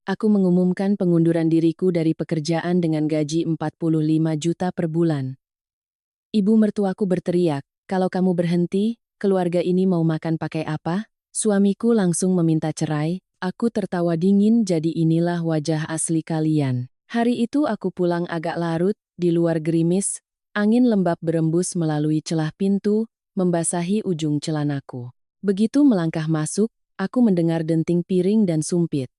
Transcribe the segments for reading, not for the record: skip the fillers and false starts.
aku mengumumkan pengunduran diriku dari pekerjaan dengan gaji 45 juta per bulan. Ibu mertuaku berteriak, kalau kamu berhenti, keluarga ini mau makan pakai apa? Suamiku langsung meminta cerai, aku tertawa dingin jadi inilah wajah asli kalian. Hari itu aku pulang agak larut, di luar gerimis, angin lembab berembus melalui celah pintu, membasahi ujung celanaku. Begitu melangkah masuk, aku mendengar denting piring dan sumpit.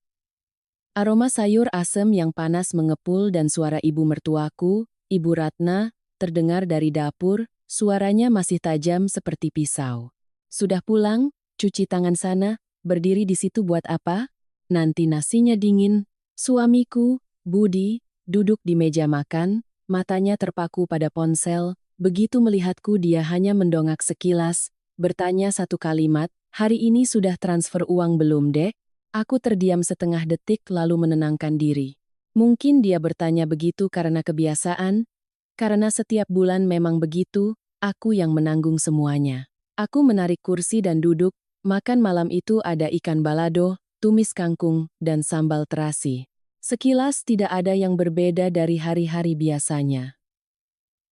Aroma sayur asem yang panas mengepul dan suara ibu mertuaku, Ibu Ratna, terdengar dari dapur, suaranya masih tajam seperti pisau. Sudah pulang? Cuci tangan sana, berdiri di situ buat apa? Nanti nasinya dingin. Suamiku, Budi, duduk di meja makan, matanya terpaku pada ponsel, begitu melihatku dia hanya mendongak sekilas, bertanya satu kalimat, hari ini sudah transfer uang belum dek? Aku terdiam setengah detik lalu menenangkan diri. Mungkin dia bertanya begitu karena kebiasaan, karena setiap bulan memang begitu, aku yang menanggung semuanya. Aku menarik kursi dan duduk, makan malam itu ada ikan balado, tumis kangkung, dan sambal terasi. Sekilas tidak ada yang berbeda dari hari-hari biasanya.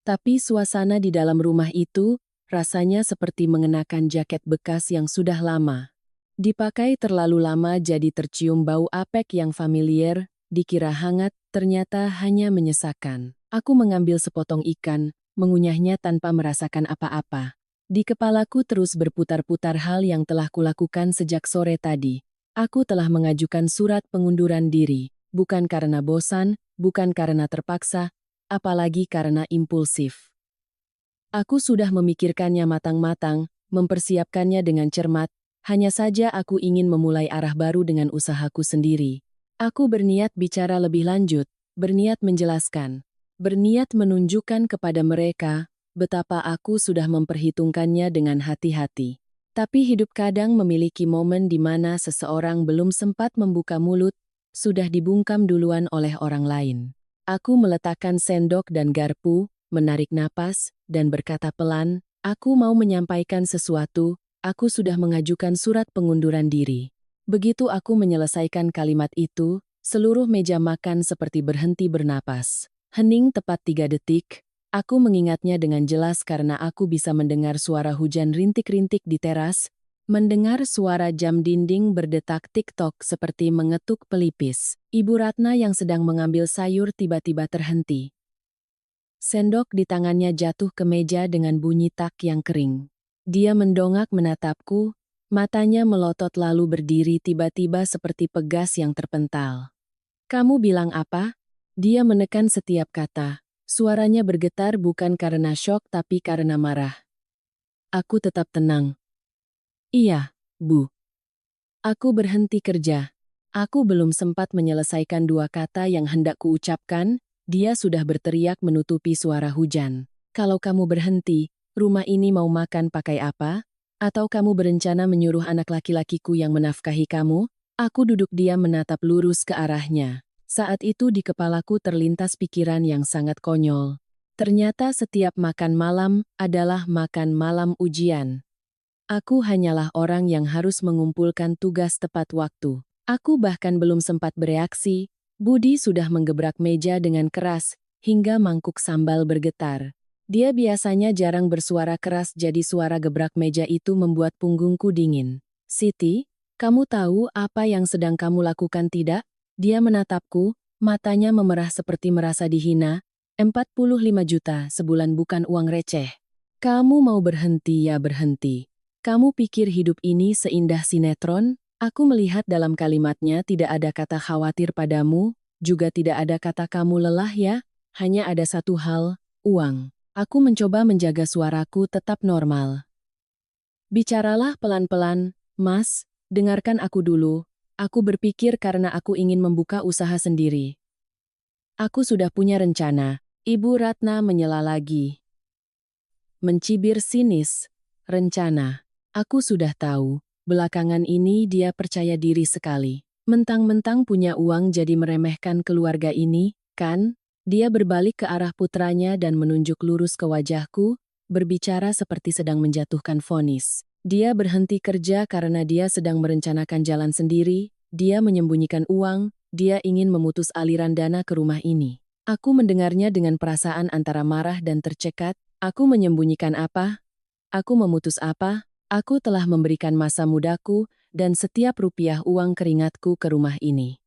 Tapi suasana di dalam rumah itu, rasanya seperti mengenakan jaket bekas yang sudah lama. Dipakai terlalu lama jadi tercium bau apek yang familiar, dikira hangat, ternyata hanya menyesakan. Aku mengambil sepotong ikan, mengunyahnya tanpa merasakan apa-apa. Di kepalaku terus berputar-putar hal yang telah kulakukan sejak sore tadi. Aku telah mengajukan surat pengunduran diri, bukan karena bosan, bukan karena terpaksa, apalagi karena impulsif. Aku sudah memikirkannya matang-matang, mempersiapkannya dengan cermat, hanya saja aku ingin memulai arah baru dengan usahaku sendiri. Aku berniat bicara lebih lanjut, berniat menjelaskan, berniat menunjukkan kepada mereka betapa aku sudah memperhitungkannya dengan hati-hati. Tapi hidup kadang memiliki momen di mana seseorang belum sempat membuka mulut, sudah dibungkam duluan oleh orang lain. Aku meletakkan sendok dan garpu, menarik napas, dan berkata pelan, aku mau menyampaikan sesuatu. Aku sudah mengajukan surat pengunduran diri. Begitu aku menyelesaikan kalimat itu, seluruh meja makan seperti berhenti bernapas. Hening tepat 3 detik, aku mengingatnya dengan jelas karena aku bisa mendengar suara hujan rintik-rintik di teras, mendengar suara jam dinding berdetak tik-tok seperti mengetuk pelipis. Ibu Ratna yang sedang mengambil sayur tiba-tiba terhenti. Sendok di tangannya jatuh ke meja dengan bunyi tak yang kering. Dia mendongak menatapku, matanya melotot lalu berdiri tiba-tiba seperti pegas yang terpental. Kamu bilang apa? Dia menekan setiap kata. Suaranya bergetar bukan karena syok tapi karena marah. Aku tetap tenang. Iya, Bu. Aku berhenti kerja. Aku belum sempat menyelesaikan 2 kata yang hendak kuucapkan, dia sudah berteriak menutupi suara hujan. Kalau kamu berhenti, rumah ini mau makan pakai apa? Atau kamu berencana menyuruh anak laki-lakiku yang menafkahi kamu? Aku duduk diam menatap lurus ke arahnya. Saat itu di kepalaku terlintas pikiran yang sangat konyol. Ternyata setiap makan malam adalah makan malam ujian. Aku hanyalah orang yang harus mengumpulkan tugas tepat waktu. Aku bahkan belum sempat bereaksi, Budi sudah menggebrak meja dengan keras, hingga mangkuk sambal bergetar. Dia biasanya jarang bersuara keras jadi suara gebrak meja itu membuat punggungku dingin. Siti, kamu tahu apa yang sedang kamu lakukan tidak? Dia menatapku, matanya memerah seperti merasa dihina. 45 juta sebulan bukan uang receh. Kamu mau berhenti ya berhenti. Kamu pikir hidup ini seindah sinetron? Aku melihat dalam kalimatnya tidak ada kata khawatir padamu, juga tidak ada kata kamu lelah ya, hanya ada satu hal, uang. Aku mencoba menjaga suaraku tetap normal. Bicaralah pelan-pelan, Mas, dengarkan aku dulu. Aku berpikir karena aku ingin membuka usaha sendiri. Aku sudah punya rencana. Ibu Ratna menyela lagi. Mencibir sinis. Rencana. Aku sudah tahu, belakangan ini dia percaya diri sekali. Mentang-mentang punya uang jadi meremehkan keluarga ini, kan? Dia berbalik ke arah putranya dan menunjuk lurus ke wajahku, berbicara seperti sedang menjatuhkan vonis. Dia berhenti kerja karena dia sedang merencanakan jalan sendiri, dia menyembunyikan uang, dia ingin memutus aliran dana ke rumah ini. Aku mendengarnya dengan perasaan antara marah dan tercekat. Aku menyembunyikan apa? Aku memutus apa? Aku telah memberikan masa mudaku dan setiap rupiah uang keringatku ke rumah ini.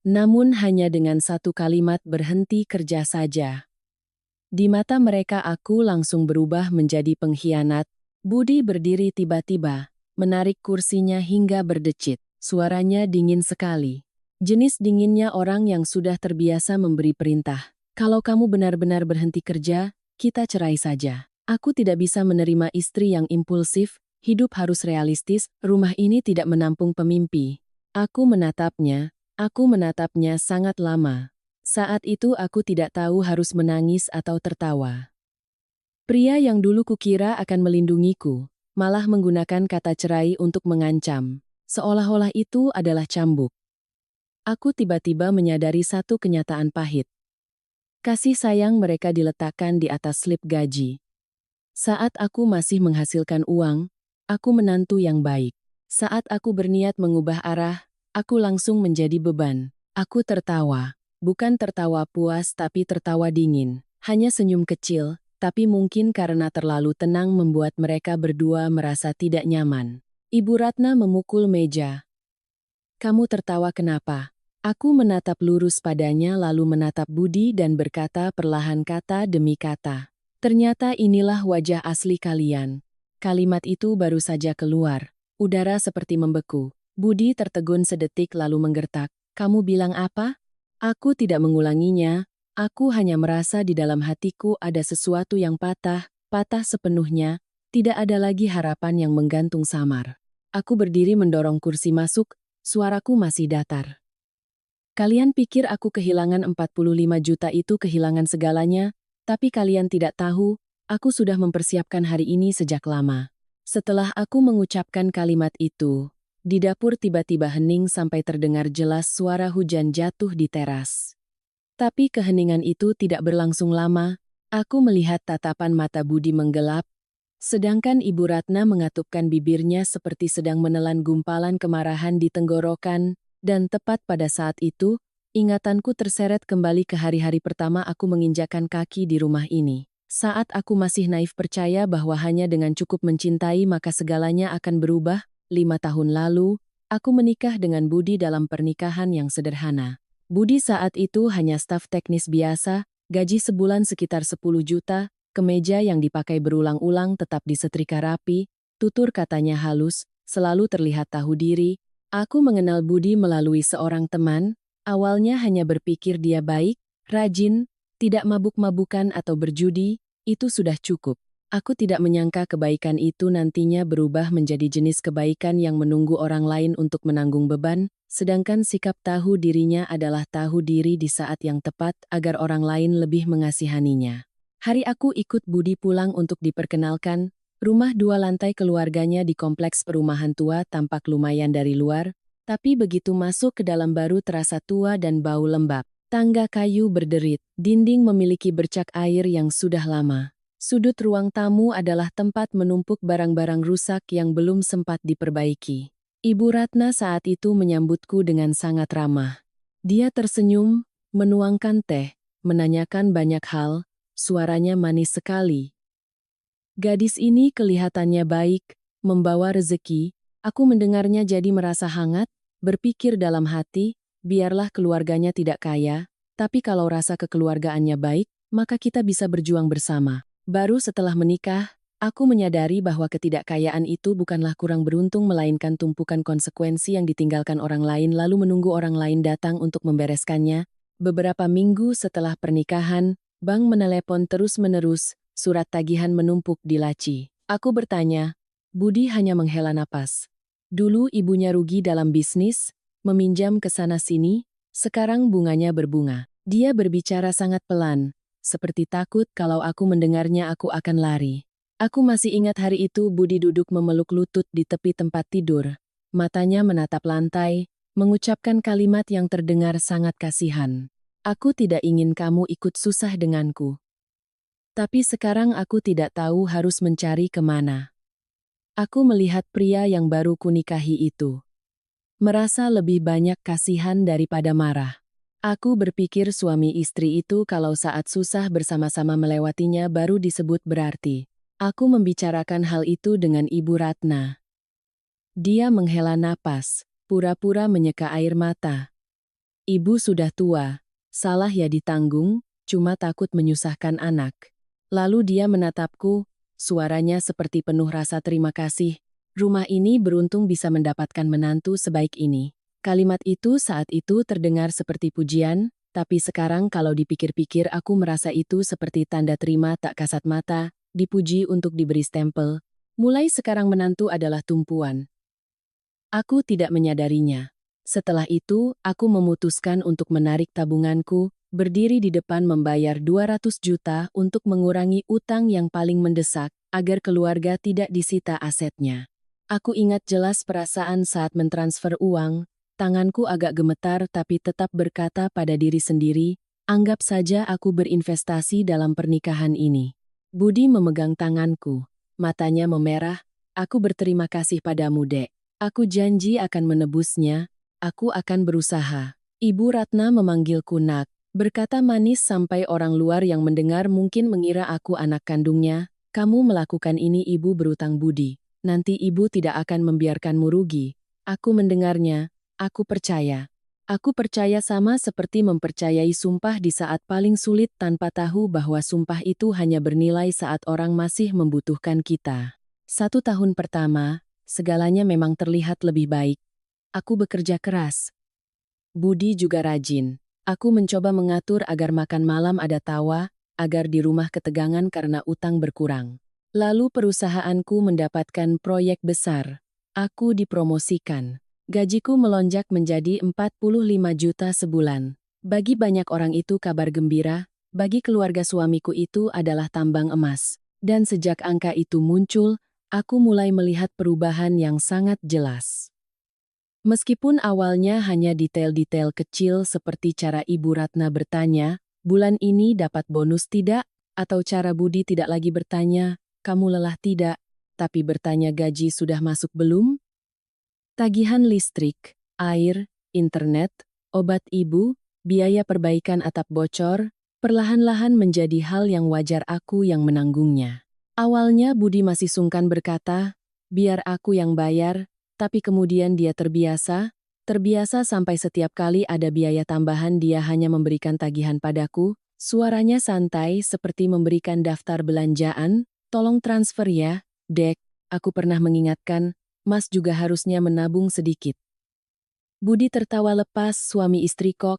Namun hanya dengan satu kalimat berhenti kerja saja. Di mata mereka aku langsung berubah menjadi pengkhianat. Budi berdiri tiba-tiba, menarik kursinya hingga berdecit. Suaranya dingin sekali. Jenis dinginnya orang yang sudah terbiasa memberi perintah. Kalau kamu benar-benar berhenti kerja, kita cerai saja. Aku tidak bisa menerima istri yang impulsif, hidup harus realistis, rumah ini tidak menampung pemimpi. Aku menatapnya sangat lama. Saat itu aku tidak tahu harus menangis atau tertawa. Pria yang dulu kukira akan melindungiku, malah menggunakan kata cerai untuk mengancam. Seolah-olah itu adalah cambuk. Aku tiba-tiba menyadari satu kenyataan pahit. Kasih sayang mereka diletakkan di atas slip gaji. Saat aku masih menghasilkan uang, aku menantu yang baik. Saat aku berniat mengubah arah, aku langsung menjadi beban. Aku tertawa. Bukan tertawa puas tapi tertawa dingin. Hanya senyum kecil, tapi mungkin karena terlalu tenang membuat mereka berdua merasa tidak nyaman. Ibu Ratna memukul meja. Kamu tertawa kenapa? Aku menatap lurus padanya lalu menatap Budi dan berkata perlahan kata demi kata. Ternyata inilah wajah asli kalian. Kalimat itu baru saja keluar. Udara seperti membeku. Budi tertegun sedetik lalu menggertak. Kamu bilang apa? Aku tidak mengulanginya. Aku hanya merasa di dalam hatiku ada sesuatu yang patah sepenuhnya. Tidak ada lagi harapan yang menggantung samar. Aku berdiri mendorong kursi masuk, suaraku masih datar. Kalian pikir aku kehilangan 45 juta itu kehilangan segalanya, tapi kalian tidak tahu, aku sudah mempersiapkan hari ini sejak lama. Setelah aku mengucapkan kalimat itu, di dapur tiba-tiba hening sampai terdengar jelas suara hujan jatuh di teras. Tapi keheningan itu tidak berlangsung lama, aku melihat tatapan mata Budi menggelap, sedangkan Ibu Ratna mengatupkan bibirnya seperti sedang menelan gumpalan kemarahan di tenggorokan, dan tepat pada saat itu, ingatanku terseret kembali ke hari-hari pertama aku menginjakkan kaki di rumah ini. Saat aku masih naif percaya bahwa hanya dengan cukup mencintai maka segalanya akan berubah, 5 tahun lalu, aku menikah dengan Budi dalam pernikahan yang sederhana. Budi saat itu hanya staf teknis biasa, gaji sebulan sekitar 10 juta, kemeja yang dipakai berulang-ulang tetap disetrika rapi, tutur katanya halus, selalu terlihat tahu diri. Aku mengenal Budi melalui seorang teman, awalnya hanya berpikir dia baik, rajin, tidak mabuk-mabukan atau berjudi, itu sudah cukup. Aku tidak menyangka kebaikan itu nantinya berubah menjadi jenis kebaikan yang menunggu orang lain untuk menanggung beban, sedangkan sikap tahu dirinya adalah tahu diri di saat yang tepat agar orang lain lebih mengasihaninya. Hari aku ikut Budi pulang untuk diperkenalkan. Rumah 2 lantai keluarganya di kompleks perumahan tua tampak lumayan dari luar, tapi begitu masuk ke dalam baru terasa tua dan bau lembab. Tangga kayu berderit, dinding memiliki bercak air yang sudah lama. Sudut ruang tamu adalah tempat menumpuk barang-barang rusak yang belum sempat diperbaiki. Ibu Ratna saat itu menyambutku dengan sangat ramah. Dia tersenyum, menuangkan teh, menanyakan banyak hal, suaranya manis sekali. Gadis ini kelihatannya baik, membawa rezeki, aku mendengarnya jadi merasa hangat, berpikir dalam hati, biarlah keluarganya tidak kaya, tapi kalau rasa kekeluargaannya baik, maka kita bisa berjuang bersama. Baru setelah menikah, aku menyadari bahwa ketidakkayaan itu bukanlah kurang beruntung melainkan tumpukan konsekuensi yang ditinggalkan orang lain lalu menunggu orang lain datang untuk membereskannya. Beberapa minggu setelah pernikahan, bank menelepon terus-menerus, surat tagihan menumpuk di laci. Aku bertanya, Budi hanya menghela napas. Dulu ibunya rugi dalam bisnis, meminjam ke sana-sini, sekarang bunganya berbunga. Dia berbicara sangat pelan, seperti takut kalau aku mendengarnya aku akan lari. Aku masih ingat hari itu Budi duduk memeluk lutut di tepi tempat tidur. Matanya menatap lantai, mengucapkan kalimat yang terdengar sangat kasihan. Aku tidak ingin kamu ikut susah denganku. Tapi sekarang aku tidak tahu harus mencari kemana. Aku melihat pria yang baru kunikahi itu. merasa lebih banyak kasihan daripada marah. Aku berpikir suami istri itu kalau saat susah bersama-sama melewatinya baru disebut berarti. Aku membicarakan hal itu dengan Ibu Ratna. Dia menghela napas, pura-pura menyeka air mata. Ibu sudah tua, salah ya ditanggung, cuma takut menyusahkan anak. Lalu dia menatapku, suaranya seperti penuh rasa terima kasih. Rumah ini beruntung bisa mendapatkan menantu sebaik ini. Kalimat itu saat itu terdengar seperti pujian, tapi sekarang kalau dipikir-pikir aku merasa itu seperti tanda terima tak kasat mata, dipuji untuk diberi stempel. Mulai sekarang menantu adalah tumpuan. Aku tidak menyadarinya. Setelah itu, aku memutuskan untuk menarik tabunganku, berdiri di depan membayar 200 juta untuk mengurangi utang yang paling mendesak, agar keluarga tidak disita asetnya. Aku ingat jelas perasaan saat mentransfer uang, tanganku agak gemetar tapi tetap berkata pada diri sendiri, anggap saja aku berinvestasi dalam pernikahan ini. Budi memegang tanganku, matanya memerah, aku berterima kasih padamu, Dek. Aku janji akan menebusnya, aku akan berusaha. Ibu Ratna memanggilku Nak, berkata manis sampai orang luar yang mendengar mungkin mengira aku anak kandungnya, kamu melakukan ini ibu berutang budi. Nanti ibu tidak akan membiarkanmu rugi. Aku mendengarnya, aku percaya. Aku percaya sama seperti mempercayai sumpah di saat paling sulit tanpa tahu bahwa sumpah itu hanya bernilai saat orang masih membutuhkan kita. 1 tahun pertama, segalanya memang terlihat lebih baik. Aku bekerja keras. Budi juga rajin. Aku mencoba mengatur agar makan malam ada tawa, agar di rumah ketegangan karena utang berkurang. Lalu perusahaanku mendapatkan proyek besar. Aku dipromosikan. Gajiku melonjak menjadi 45 juta sebulan. Bagi banyak orang itu kabar gembira, bagi keluarga suamiku itu adalah tambang emas. Dan sejak angka itu muncul, aku mulai melihat perubahan yang sangat jelas. Meskipun awalnya hanya detail-detail kecil seperti cara Ibu Ratna bertanya, bulan ini dapat bonus tidak? Atau cara Budi tidak lagi bertanya, kamu lelah tidak? Tapi bertanya gaji sudah masuk belum? Tagihan listrik, air, internet, obat ibu, biaya perbaikan atap bocor, perlahan-lahan menjadi hal yang wajar aku yang menanggungnya. Awalnya Budi masih sungkan berkata, biar aku yang bayar, tapi kemudian dia terbiasa sampai setiap kali ada biaya tambahan dia hanya memberikan tagihan padaku, suaranya santai seperti memberikan daftar belanjaan, tolong transfer ya, Dek, aku pernah mengingatkan, Mas juga harusnya menabung sedikit. Budi tertawa lepas, suami istri kok.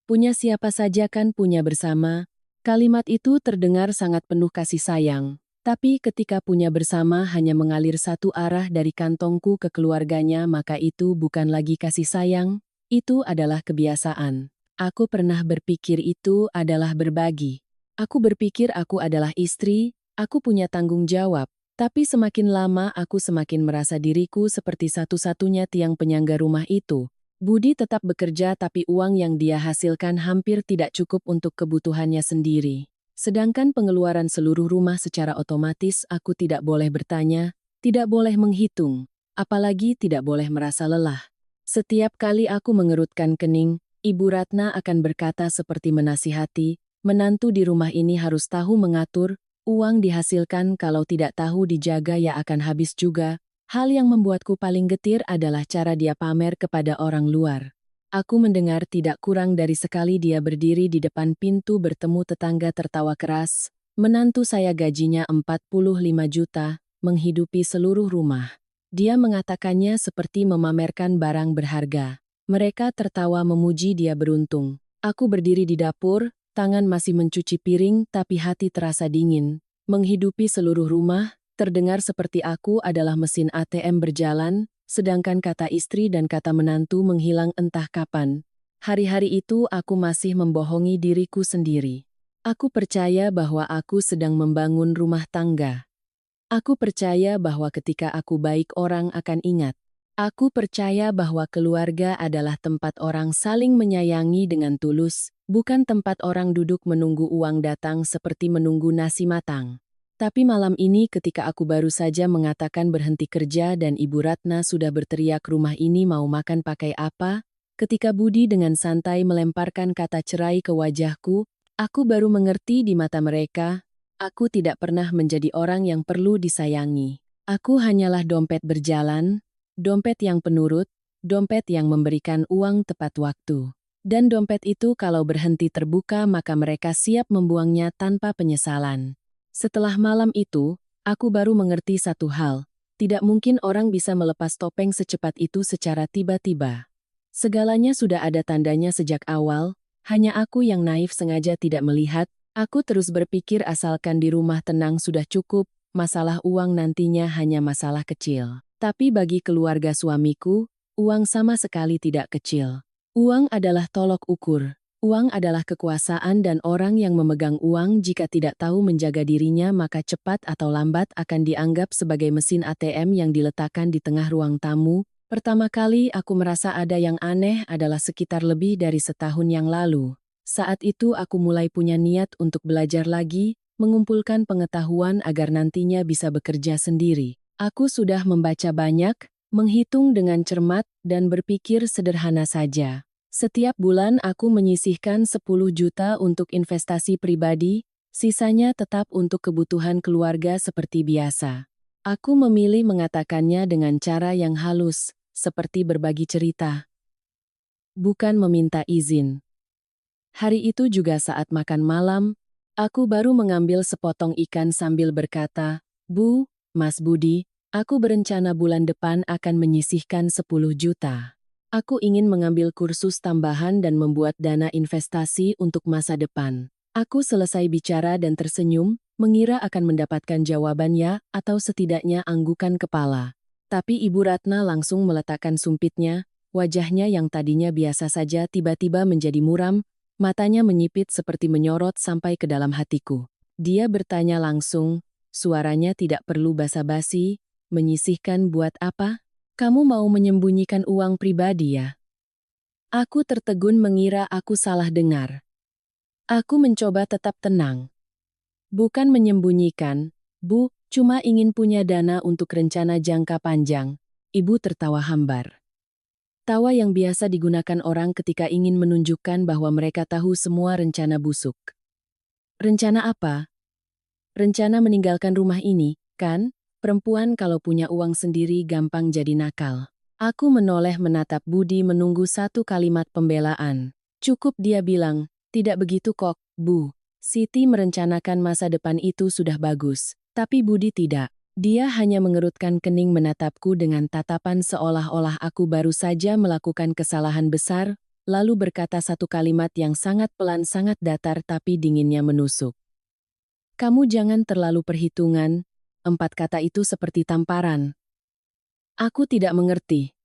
Punya siapa saja kan punya bersama. Kalimat itu terdengar sangat penuh kasih sayang. Tapi ketika punya bersama hanya mengalir satu arah dari kantongku ke keluarganya maka itu bukan lagi kasih sayang, itu adalah kebiasaan. Aku pernah berpikir itu adalah berbagi. Aku berpikir aku adalah istri, aku punya tanggung jawab. Tapi semakin lama aku semakin merasa diriku seperti satu-satunya tiang penyangga rumah itu. Budi tetap bekerja tapi uang yang dia hasilkan hampir tidak cukup untuk kebutuhannya sendiri. Sedangkan pengeluaran seluruh rumah secara otomatis aku tidak boleh bertanya, tidak boleh menghitung, apalagi tidak boleh merasa lelah. Setiap kali aku mengerutkan kening, Ibu Ratna akan berkata seperti menasihati, menantu di rumah ini harus tahu mengatur, uang dihasilkan kalau tidak tahu dijaga ya akan habis juga. Hal yang membuatku paling getir adalah cara dia pamer kepada orang luar. Aku mendengar tidak kurang dari sekali dia berdiri di depan pintu bertemu tetangga tertawa keras. Menantu saya gajinya 45 juta, menghidupi seluruh rumah. Dia mengatakannya seperti memamerkan barang berharga. Mereka tertawa memuji dia beruntung. Aku berdiri di dapur, tangan masih mencuci piring tapi hati terasa dingin. Menghidupi seluruh rumah, terdengar seperti aku adalah mesin ATM berjalan, sedangkan kata istri dan kata menantu menghilang entah kapan. Hari-hari itu aku masih membohongi diriku sendiri. Aku percaya bahwa aku sedang membangun rumah tangga. Aku percaya bahwa ketika aku baik orang akan ingat. Aku percaya bahwa keluarga adalah tempat orang saling menyayangi dengan tulus, bukan tempat orang duduk menunggu uang datang seperti menunggu nasi matang. Tapi malam ini ketika aku baru saja mengatakan berhenti kerja dan Ibu Ratna sudah berteriak rumah ini mau makan pakai apa, ketika Budi dengan santai melemparkan kata cerai ke wajahku, aku baru mengerti di mata mereka, aku tidak pernah menjadi orang yang perlu disayangi. Aku hanyalah dompet berjalan, dompet yang penurut, dompet yang memberikan uang tepat waktu. Dan dompet itu kalau berhenti terbuka maka mereka siap membuangnya tanpa penyesalan. Setelah malam itu, aku baru mengerti satu hal. Tidak mungkin orang bisa melepas topeng secepat itu secara tiba-tiba. Segalanya sudah ada tandanya sejak awal, hanya aku yang naif sengaja tidak melihat, aku terus berpikir asalkan di rumah tenang sudah cukup, masalah uang nantinya hanya masalah kecil. Tapi bagi keluarga suamiku, uang sama sekali tidak kecil. Uang adalah tolok ukur. Uang adalah kekuasaan dan orang yang memegang uang jika tidak tahu menjaga dirinya maka cepat atau lambat akan dianggap sebagai mesin ATM yang diletakkan di tengah ruang tamu. Pertama kali aku merasa ada yang aneh adalah sekitar lebih dari setahun yang lalu. Saat itu aku mulai punya niat untuk belajar lagi, mengumpulkan pengetahuan agar nantinya bisa bekerja sendiri. Aku sudah membaca banyak, menghitung dengan cermat, dan berpikir sederhana saja. Setiap bulan aku menyisihkan 10 juta untuk investasi pribadi, sisanya tetap untuk kebutuhan keluarga seperti biasa. Aku memilih mengatakannya dengan cara yang halus, seperti berbagi cerita. Bukan meminta izin. Hari itu juga saat makan malam, aku baru mengambil sepotong ikan sambil berkata, "Bu, Mas Budi, aku berencana bulan depan akan menyisihkan 10 juta. Aku ingin mengambil kursus tambahan dan membuat dana investasi untuk masa depan." Aku selesai bicara dan tersenyum, mengira akan mendapatkan jawaban ya atau setidaknya anggukan kepala. Tapi Ibu Ratna langsung meletakkan sumpitnya, wajahnya yang tadinya biasa saja tiba-tiba menjadi muram, matanya menyipit seperti menyorot sampai ke dalam hatiku. Dia bertanya langsung, suaranya tidak perlu basa-basi, "Menyisihkan buat apa? Kamu mau menyembunyikan uang pribadi ya?" Aku tertegun mengira aku salah dengar. Aku mencoba tetap tenang. "Bukan menyembunyikan, Bu, cuma ingin punya dana untuk rencana jangka panjang." Ibu tertawa hambar. Tawa yang biasa digunakan orang ketika ingin menunjukkan bahwa mereka tahu semua rencana busuk. "Rencana apa?" "Rencana meninggalkan rumah ini, kan? Perempuan kalau punya uang sendiri gampang jadi nakal." Aku menoleh menatap Budi menunggu satu kalimat pembelaan. Cukup dia bilang, "Tidak begitu kok, Bu. Siti merencanakan masa depan itu sudah bagus." Tapi Budi tidak. Dia hanya mengerutkan kening menatapku dengan tatapan seolah-olah aku baru saja melakukan kesalahan besar, lalu berkata satu kalimat yang sangat pelan sangat datar tapi dinginnya menusuk. "Kamu jangan terlalu perhitungan." 4 kata itu seperti tamparan. Aku tidak mengerti.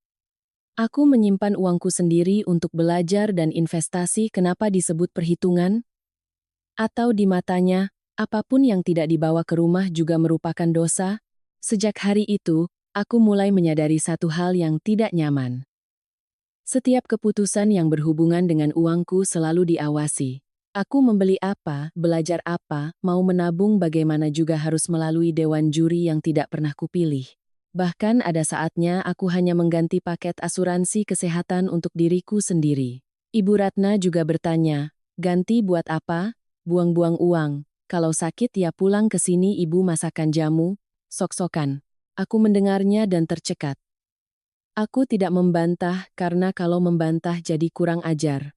Aku menyimpan uangku sendiri untuk belajar dan investasi, kenapa disebut perhitungan? Atau di matanya, apapun yang tidak dibawa ke rumah juga merupakan dosa? Sejak hari itu, aku mulai menyadari satu hal yang tidak nyaman. Setiap keputusan yang berhubungan dengan uangku selalu diawasi. Aku membeli apa, belajar apa, mau menabung bagaimana juga harus melalui dewan juri yang tidak pernah kupilih. Bahkan ada saatnya aku hanya mengganti paket asuransi kesehatan untuk diriku sendiri. Ibu Ratna juga bertanya, "Ganti buat apa? Buang-buang uang. Kalau sakit ya pulang ke sini ibu masakan jamu." Sok-sokan. Aku mendengarnya dan tercekat. Aku tidak membantah karena kalau membantah jadi kurang ajar.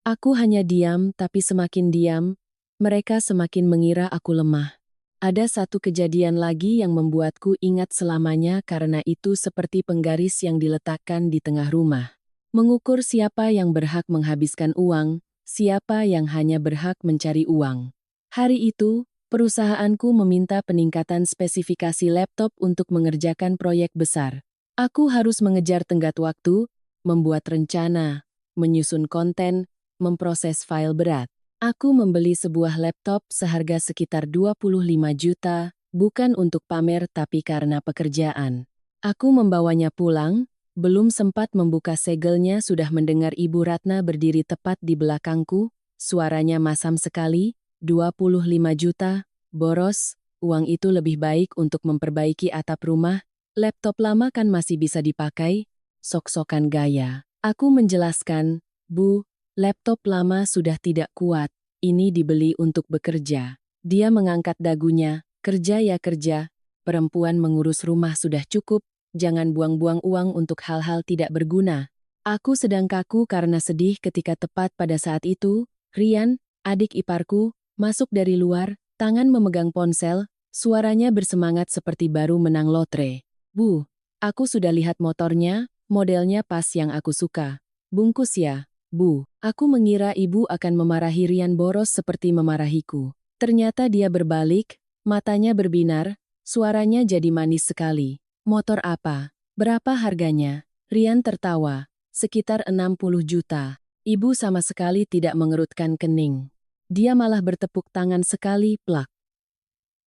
Aku hanya diam, tapi semakin diam, mereka semakin mengira aku lemah. Ada satu kejadian lagi yang membuatku ingat selamanya karena itu seperti penggaris yang diletakkan di tengah rumah. Mengukur siapa yang berhak menghabiskan uang, siapa yang hanya berhak mencari uang. Hari itu, perusahaanku meminta peningkatan spesifikasi laptop untuk mengerjakan proyek besar. Aku harus mengejar tenggat waktu, membuat rencana, menyusun konten, memproses file berat. Aku membeli sebuah laptop seharga sekitar 25 juta, bukan untuk pamer tapi karena pekerjaan. Aku membawanya pulang, belum sempat membuka segelnya sudah mendengar Ibu Ratna berdiri tepat di belakangku, suaranya masam sekali, 25 juta, boros, Uang itu lebih baik untuk memperbaiki atap rumah. Laptop lama kan masih bisa dipakai. Sok-sokan gaya. Aku menjelaskan, Bu, laptop lama sudah tidak kuat. Ini dibeli untuk bekerja. Dia mengangkat dagunya. Kerja ya kerja. Perempuan mengurus rumah sudah cukup. Jangan buang-buang uang untuk hal-hal tidak berguna. Aku sedang kaku karena sedih ketika tepat pada saat itu, Rian, adik iparku, masuk dari luar, tangan memegang ponsel, suaranya bersemangat seperti baru menang lotre. Bu, aku sudah lihat motornya, modelnya pas yang aku suka. Bungkus ya, Bu. Aku mengira ibu akan memarahi Rian boros seperti memarahiku. Ternyata dia berbalik, matanya berbinar, suaranya jadi manis sekali. Motor apa? Berapa harganya? Rian tertawa. Sekitar 60 juta. Ibu sama sekali tidak mengerutkan kening. Dia malah bertepuk tangan sekali, plak.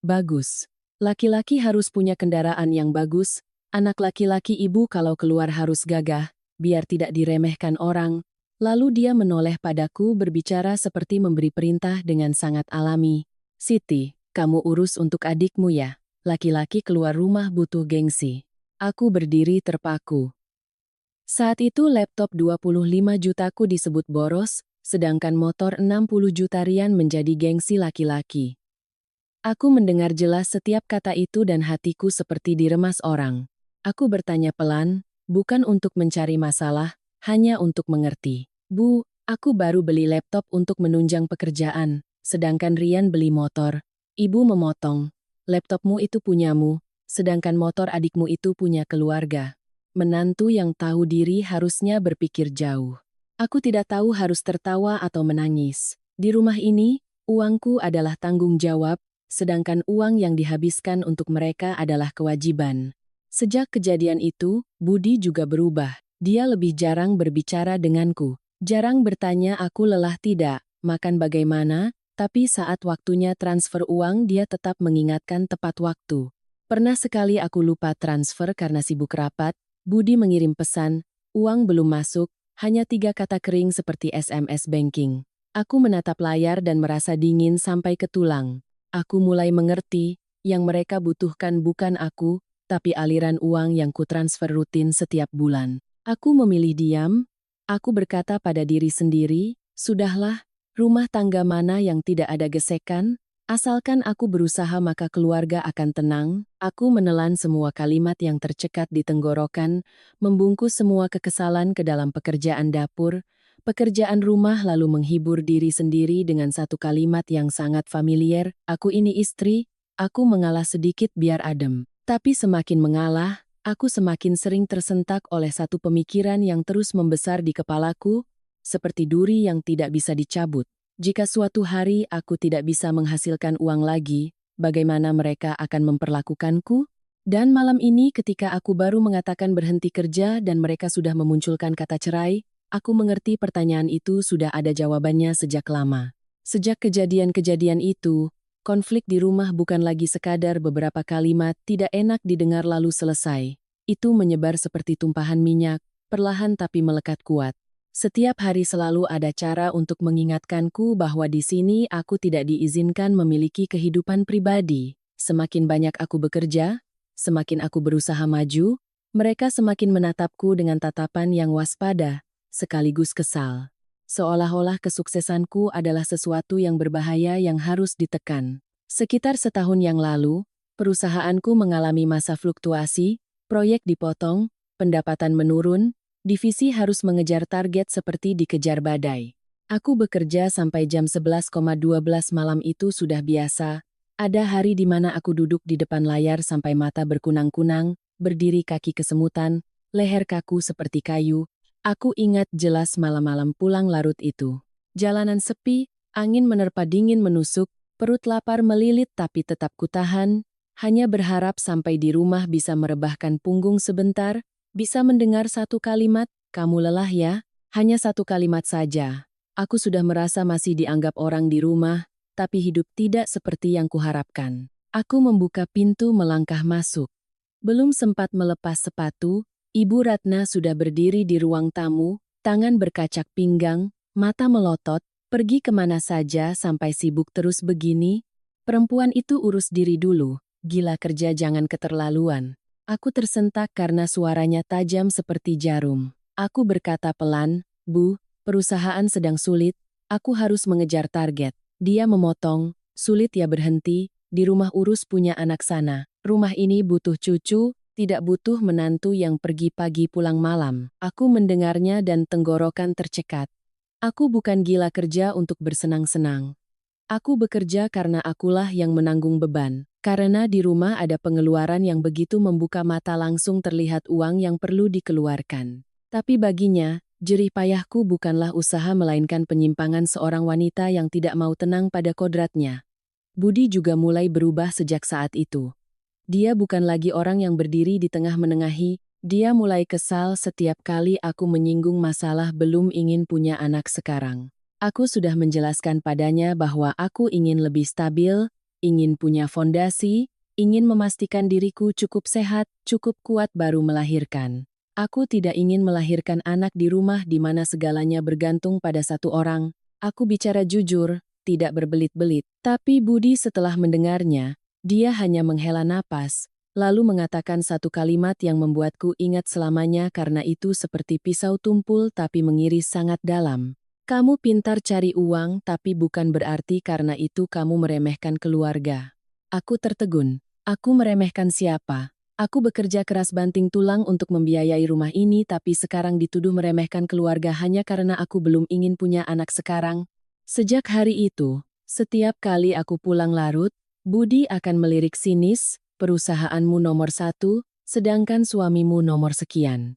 Bagus. Laki-laki harus punya kendaraan yang bagus. Anak laki-laki ibu kalau keluar harus gagah, biar tidak diremehkan orang. Lalu dia menoleh padaku berbicara seperti memberi perintah dengan sangat alami. Siti, kamu urus untuk adikmu ya. Laki-laki keluar rumah butuh gengsi. Aku berdiri terpaku. Saat itu laptop 25 jutaku disebut boros, sedangkan motor 60 juta Rian menjadi gengsi laki-laki. Aku mendengar jelas setiap kata itu dan hatiku seperti diremas orang. Aku bertanya pelan, bukan untuk mencari masalah, hanya untuk mengerti. Bu, aku baru beli laptop untuk menunjang pekerjaan, sedangkan Rian beli motor. Ibu memotong, laptopmu itu punyamu, sedangkan motor adikmu itu punya keluarga. Menantu yang tahu diri harusnya berpikir jauh. Aku tidak tahu harus tertawa atau menangis. Di rumah ini, uangku adalah tanggung jawab, sedangkan uang yang dihabiskan untuk mereka adalah kewajiban. Sejak kejadian itu, Budi juga berubah. Dia lebih jarang berbicara denganku. Jarang bertanya aku lelah tidak, makan bagaimana, tapi saat waktunya transfer uang dia tetap mengingatkan tepat waktu. Pernah sekali aku lupa transfer karena sibuk rapat, Budi mengirim pesan, uang belum masuk, hanya 3 kata kering seperti SMS banking. Aku menatap layar dan merasa dingin sampai ke tulang. Aku mulai mengerti, yang mereka butuhkan bukan aku, tapi aliran uang yang kutransfer rutin setiap bulan. Aku memilih diam, aku berkata pada diri sendiri, sudahlah, rumah tangga mana yang tidak ada gesekan, asalkan aku berusaha maka keluarga akan tenang. Aku menelan semua kalimat yang tercekat di tenggorokan, membungkus semua kekesalan ke dalam pekerjaan dapur, pekerjaan rumah lalu menghibur diri sendiri dengan satu kalimat yang sangat familiar, aku ini istri, aku mengalah sedikit biar adem. Tapi semakin mengalah, aku semakin sering tersentak oleh satu pemikiran yang terus membesar di kepalaku, seperti duri yang tidak bisa dicabut. Jika suatu hari aku tidak bisa menghasilkan uang lagi, bagaimana mereka akan memperlakukanku? Dan malam ini ketika aku baru mengatakan berhenti kerja dan mereka sudah memunculkan kata cerai, aku mengerti pertanyaan itu sudah ada jawabannya sejak lama. Sejak kejadian-kejadian itu, konflik di rumah bukan lagi sekadar beberapa kalimat tidak enak didengar lalu selesai. Itu menyebar seperti tumpahan minyak, perlahan tapi melekat kuat. Setiap hari selalu ada cara untuk mengingatkanku bahwa di sini aku tidak diizinkan memiliki kehidupan pribadi. Semakin banyak aku bekerja, semakin aku berusaha maju, mereka semakin menatapku dengan tatapan yang waspada, sekaligus kesal. Seolah-olah kesuksesanku adalah sesuatu yang berbahaya yang harus ditekan. Sekitar setahun yang lalu, perusahaanku mengalami masa fluktuasi, proyek dipotong, pendapatan menurun, divisi harus mengejar target seperti dikejar badai. Aku bekerja sampai jam 11,12 malam itu sudah biasa. Ada hari di mana aku duduk di depan layar sampai mata berkunang-kunang, berdiri kaki kesemutan, leher kaku seperti kayu. Aku ingat jelas malam-malam pulang larut itu. Jalanan sepi, angin menerpa dingin menusuk, perut lapar melilit tapi tetap kutahan, hanya berharap sampai di rumah bisa merebahkan punggung sebentar, bisa mendengar satu kalimat, kamu lelah ya? Hanya satu kalimat saja. Aku sudah merasa masih dianggap orang di rumah, tapi hidup tidak seperti yang kuharapkan. Aku membuka pintu melangkah masuk. Belum sempat melepas sepatu, Ibu Ratna sudah berdiri di ruang tamu, tangan berkacak pinggang, mata melotot, pergi kemana saja sampai sibuk terus begini. Perempuan itu urus diri dulu, gila kerja jangan keterlaluan. Aku tersentak karena suaranya tajam seperti jarum. Aku berkata pelan, Bu, perusahaan sedang sulit, aku harus mengejar target. Dia memotong, sulit ya berhenti, di rumah urus punya anak sana. Rumah ini butuh cucu, tidak butuh menantu yang pergi pagi pulang malam. Aku mendengarnya dan tenggorokan tercekat. Aku bukan gila kerja untuk bersenang-senang. Aku bekerja karena akulah yang menanggung beban. Karena di rumah ada pengeluaran yang begitu membuka mata langsung terlihat uang yang perlu dikeluarkan. Tapi baginya, jerih payahku bukanlah usaha melainkan penyimpangan seorang wanita yang tidak mau tenang pada kodratnya. Budi juga mulai berubah sejak saat itu. Dia bukan lagi orang yang berdiri di tengah menengahi, dia mulai kesal setiap kali aku menyinggung masalah belum ingin punya anak sekarang. Aku sudah menjelaskan padanya bahwa aku ingin lebih stabil, ingin punya fondasi, ingin memastikan diriku cukup sehat, cukup kuat baru melahirkan. Aku tidak ingin melahirkan anak di rumah di mana segalanya bergantung pada satu orang. Aku bicara jujur, tidak berbelit-belit. Tapi Budi setelah mendengarnya, dia hanya menghela napas, lalu mengatakan satu kalimat yang membuatku ingat selamanya karena itu seperti pisau tumpul tapi mengiris sangat dalam. Kamu pintar cari uang tapi bukan berarti karena itu kamu meremehkan keluarga. Aku tertegun. Aku meremehkan siapa? Aku bekerja keras banting tulang untuk membiayai rumah ini tapi sekarang dituduh meremehkan keluarga hanya karena aku belum ingin punya anak sekarang. Sejak hari itu, setiap kali aku pulang larut, Budi akan melirik sinis, perusahaanmu nomor 1, sedangkan suamimu nomor sekian.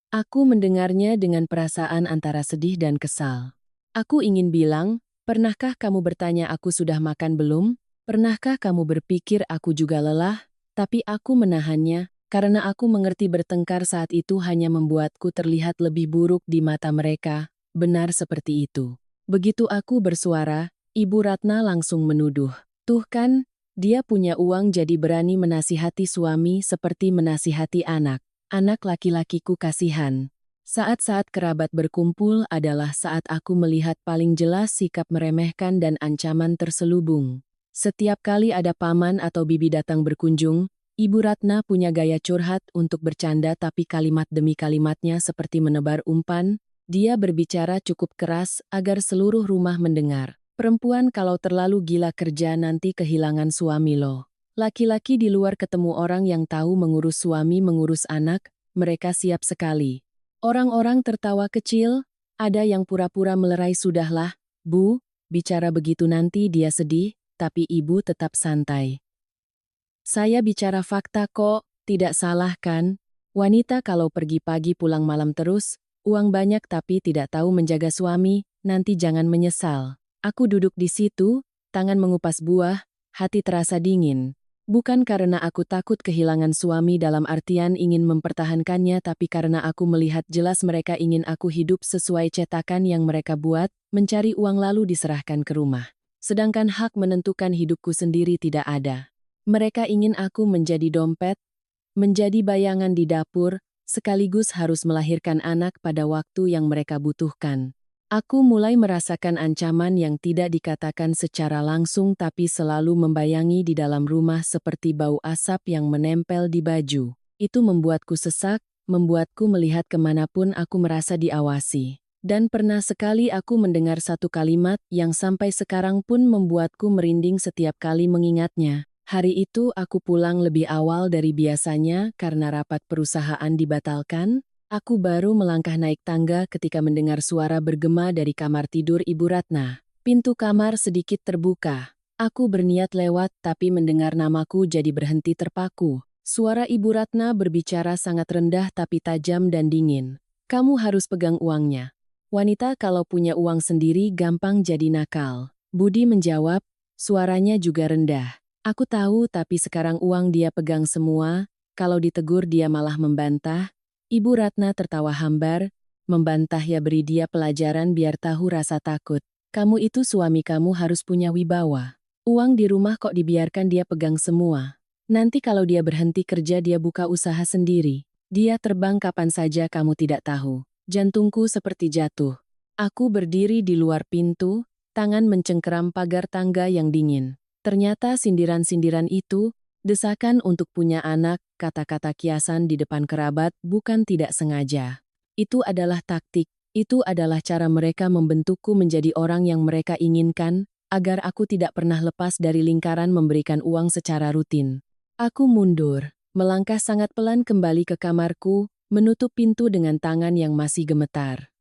Aku mendengarnya dengan perasaan antara sedih dan kesal. Aku ingin bilang, pernahkah kamu bertanya aku sudah makan belum? Pernahkah kamu berpikir aku juga lelah? Tapi aku menahannya, karena aku mengerti bertengkar saat itu hanya membuatku terlihat lebih buruk di mata mereka. Benar seperti itu. Begitu aku bersuara, Ibu Ratna langsung menuduh. Tuh kan, dia punya uang jadi berani menasihati suami seperti menasihati anak. Anak laki-lakiku kasihan. Saat-saat kerabat berkumpul adalah saat aku melihat paling jelas sikap meremehkan dan ancaman terselubung. Setiap kali ada paman atau bibi datang berkunjung, Ibu Ratna punya gaya curhat untuk bercanda tapi kalimat demi kalimatnya seperti menebar umpan, dia berbicara cukup keras agar seluruh rumah mendengar. Perempuan kalau terlalu gila kerja nanti kehilangan suami loh. Laki-laki di luar ketemu orang yang tahu mengurus suami mengurus anak, mereka siap sekali. Orang-orang tertawa kecil, ada yang pura-pura melerai sudahlah, Bu, bicara begitu nanti dia sedih, tapi ibu tetap santai. Saya bicara fakta kok, tidak salah kan? Wanita kalau pergi pagi pulang malam terus, uang banyak tapi tidak tahu menjaga suami, nanti jangan menyesal. Aku duduk di situ, tangan mengupas buah, hati terasa dingin. Bukan karena aku takut kehilangan suami dalam artian ingin mempertahankannya tapi karena aku melihat jelas mereka ingin aku hidup sesuai cetakan yang mereka buat, mencari uang lalu diserahkan ke rumah. Sedangkan hak menentukan hidupku sendiri tidak ada. Mereka ingin aku menjadi dompet, menjadi bayangan di dapur, sekaligus harus melahirkan anak pada waktu yang mereka butuhkan. Aku mulai merasakan ancaman yang tidak dikatakan secara langsung tapi selalu membayangi di dalam rumah seperti bau asap yang menempel di baju. Itu membuatku sesak, membuatku melihat kemanapun aku merasa diawasi. Dan pernah sekali aku mendengar satu kalimat yang sampai sekarang pun membuatku merinding setiap kali mengingatnya. Hari itu aku pulang lebih awal dari biasanya karena rapat perusahaan dibatalkan. Aku baru melangkah naik tangga ketika mendengar suara bergema dari kamar tidur Ibu Ratna. Pintu kamar sedikit terbuka. Aku berniat lewat tapi mendengar namaku jadi berhenti terpaku. Suara Ibu Ratna berbicara sangat rendah tapi tajam dan dingin. Kamu harus pegang uangnya. Wanita kalau punya uang sendiri gampang jadi nakal. Budi menjawab, suaranya juga rendah. Aku tahu tapi sekarang uang dia pegang semua, kalau ditegur dia malah membantah. Ibu Ratna tertawa hambar, membantah ya beri dia pelajaran biar tahu rasa takut. Kamu itu suami kamu harus punya wibawa. Uang di rumah kok dibiarkan dia pegang semua. Nanti kalau dia berhenti kerja dia buka usaha sendiri. Dia terbang kapan saja kamu tidak tahu. Jantungku seperti jatuh. Aku berdiri di luar pintu, tangan mencengkeram pagar tangga yang dingin. Ternyata sindiran-sindiran itu, desakan untuk punya anak, kata-kata kiasan di depan kerabat bukan tidak sengaja. Itu adalah taktik, itu adalah cara mereka membentukku menjadi orang yang mereka inginkan, agar aku tidak pernah lepas dari lingkaran memberikan uang secara rutin. Aku mundur, melangkah sangat pelan kembali ke kamarku, menutup pintu dengan tangan yang masih gemetar.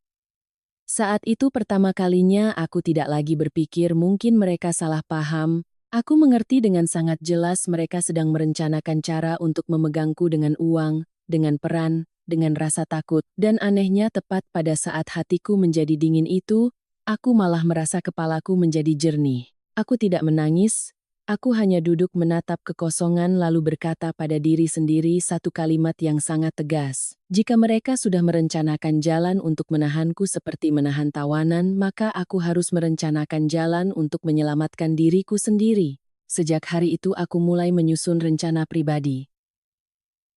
Saat itu pertama kalinya aku tidak lagi berpikir mungkin mereka salah paham. Aku mengerti dengan sangat jelas mereka sedang merencanakan cara untuk memegangku dengan uang, dengan peran, dengan rasa takut. Dan anehnya tepat pada saat hatiku menjadi dingin itu, aku malah merasa kepalaku menjadi jernih. Aku tidak menangis, aku hanya duduk menatap kekosongan lalu berkata pada diri sendiri satu kalimat yang sangat tegas. Jika mereka sudah merencanakan jalan untuk menahanku seperti menahan tawanan, maka aku harus merencanakan jalan untuk menyelamatkan diriku sendiri. Sejak hari itu aku mulai menyusun rencana pribadi.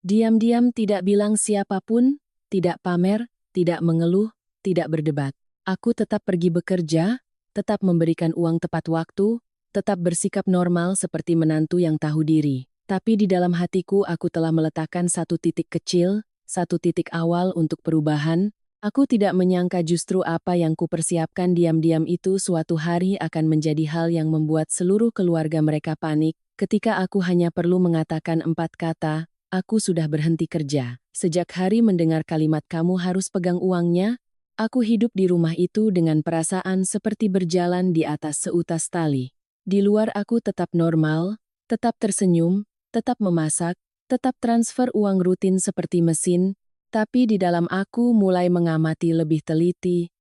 Diam-diam tidak bilang siapapun, tidak pamer, tidak mengeluh, tidak berdebat. Aku tetap pergi bekerja, tetap memberikan uang tepat waktu, tetap bersikap normal seperti menantu yang tahu diri. Tapi di dalam hatiku aku telah meletakkan satu titik kecil, satu titik awal untuk perubahan. Aku tidak menyangka justru apa yang kupersiapkan diam-diam itu suatu hari akan menjadi hal yang membuat seluruh keluarga mereka panik. Ketika aku hanya perlu mengatakan 4 kata, aku sudah berhenti kerja. Sejak hari mendengar kalimat kamu harus pegang uangnya, aku hidup di rumah itu dengan perasaan seperti berjalan di atas seutas tali. Di luar aku tetap normal, tetap tersenyum, tetap memasak, tetap transfer uang rutin seperti mesin, tapi di dalam aku mulai mengamati lebih teliti.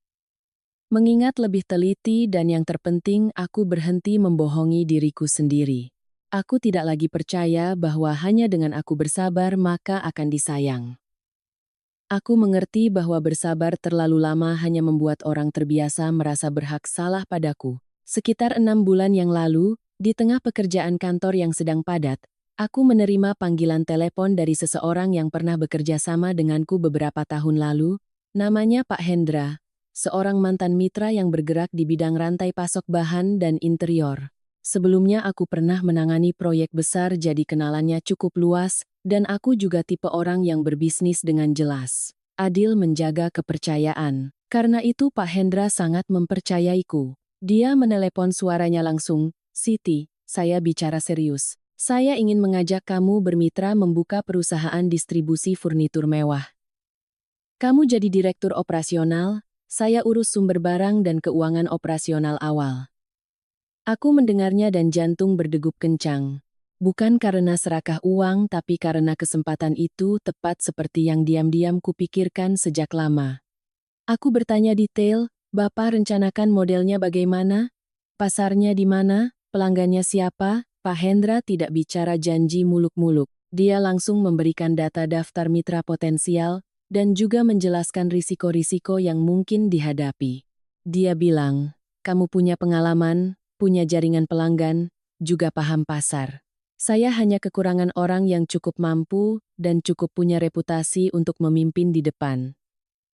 Mengingat lebih teliti dan yang terpenting aku berhenti membohongi diriku sendiri. Aku tidak lagi percaya bahwa hanya dengan aku bersabar maka akan disayang. Aku mengerti bahwa bersabar terlalu lama hanya membuat orang terbiasa merasa berhak salah padaku. Sekitar 6 bulan yang lalu, di tengah pekerjaan kantor yang sedang padat, aku menerima panggilan telepon dari seseorang yang pernah bekerja sama denganku beberapa tahun lalu. Namanya Pak Hendra, seorang mantan mitra yang bergerak di bidang rantai pasok bahan dan interior. Sebelumnya aku pernah menangani proyek besar jadi kenalannya cukup luas, dan aku juga tipe orang yang berbisnis dengan jelas. Adil menjaga kepercayaan. Karena itu Pak Hendra sangat mempercayaiku. Dia menelepon suaranya langsung, "Siti, saya bicara serius. Saya ingin mengajak kamu bermitra membuka perusahaan distribusi furnitur mewah. Kamu jadi direktur operasional, saya urus sumber barang dan keuangan operasional awal." Aku mendengarnya dan jantung berdegup kencang. Bukan karena serakah uang tapi karena kesempatan itu tepat seperti yang diam-diam kupikirkan sejak lama. Aku bertanya detail, "Bapak rencanakan modelnya bagaimana? Pasarnya di mana? Pelanggannya siapa?" Pak Hendra tidak bicara janji muluk-muluk. Dia langsung memberikan data daftar mitra potensial dan juga menjelaskan risiko-risiko yang mungkin dihadapi. Dia bilang, "Kamu punya pengalaman, punya jaringan pelanggan, juga paham pasar. Saya hanya kekurangan orang yang cukup mampu dan cukup punya reputasi untuk memimpin di depan.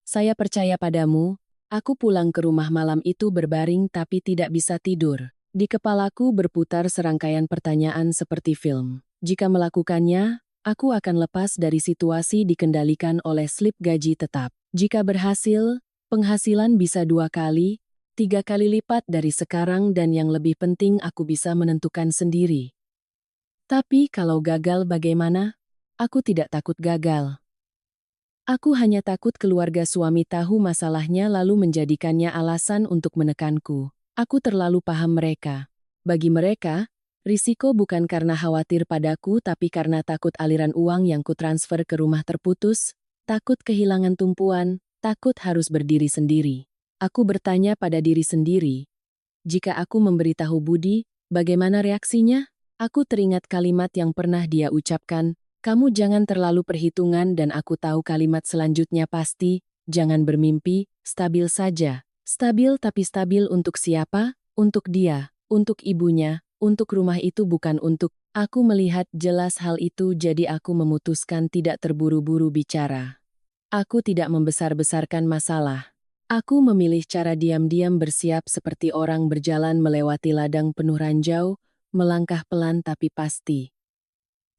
Saya percaya padamu." Aku pulang ke rumah malam itu berbaring tapi tidak bisa tidur. Di kepalaku berputar serangkaian pertanyaan seperti film. Jika melakukannya, aku akan lepas dari situasi dikendalikan oleh slip gaji tetap. Jika berhasil, penghasilan bisa 2 kali, 3 kali lipat dari sekarang dan yang lebih penting aku bisa menentukan sendiri. Tapi kalau gagal bagaimana? Aku tidak takut gagal. Aku hanya takut keluarga suami tahu masalahnya lalu menjadikannya alasan untuk menekanku. Aku terlalu paham mereka. Bagi mereka, risiko bukan karena khawatir padaku tapi karena takut aliran uang yang kutransfer ke rumah terputus, takut kehilangan tumpuan, takut harus berdiri sendiri. Aku bertanya pada diri sendiri, jika aku memberitahu Budi, bagaimana reaksinya? Aku teringat kalimat yang pernah dia ucapkan, "Kamu jangan terlalu perhitungan," dan aku tahu kalimat selanjutnya pasti, "Jangan bermimpi, stabil saja." Stabil tapi stabil untuk siapa? Untuk dia, untuk ibunya, untuk rumah itu bukan untuk. Aku melihat jelas hal itu jadi aku memutuskan tidak terburu-buru bicara. Aku tidak membesar-besarkan masalah. Aku memilih cara diam-diam bersiap seperti orang berjalan melewati ladang penuh ranjau, melangkah pelan tapi pasti.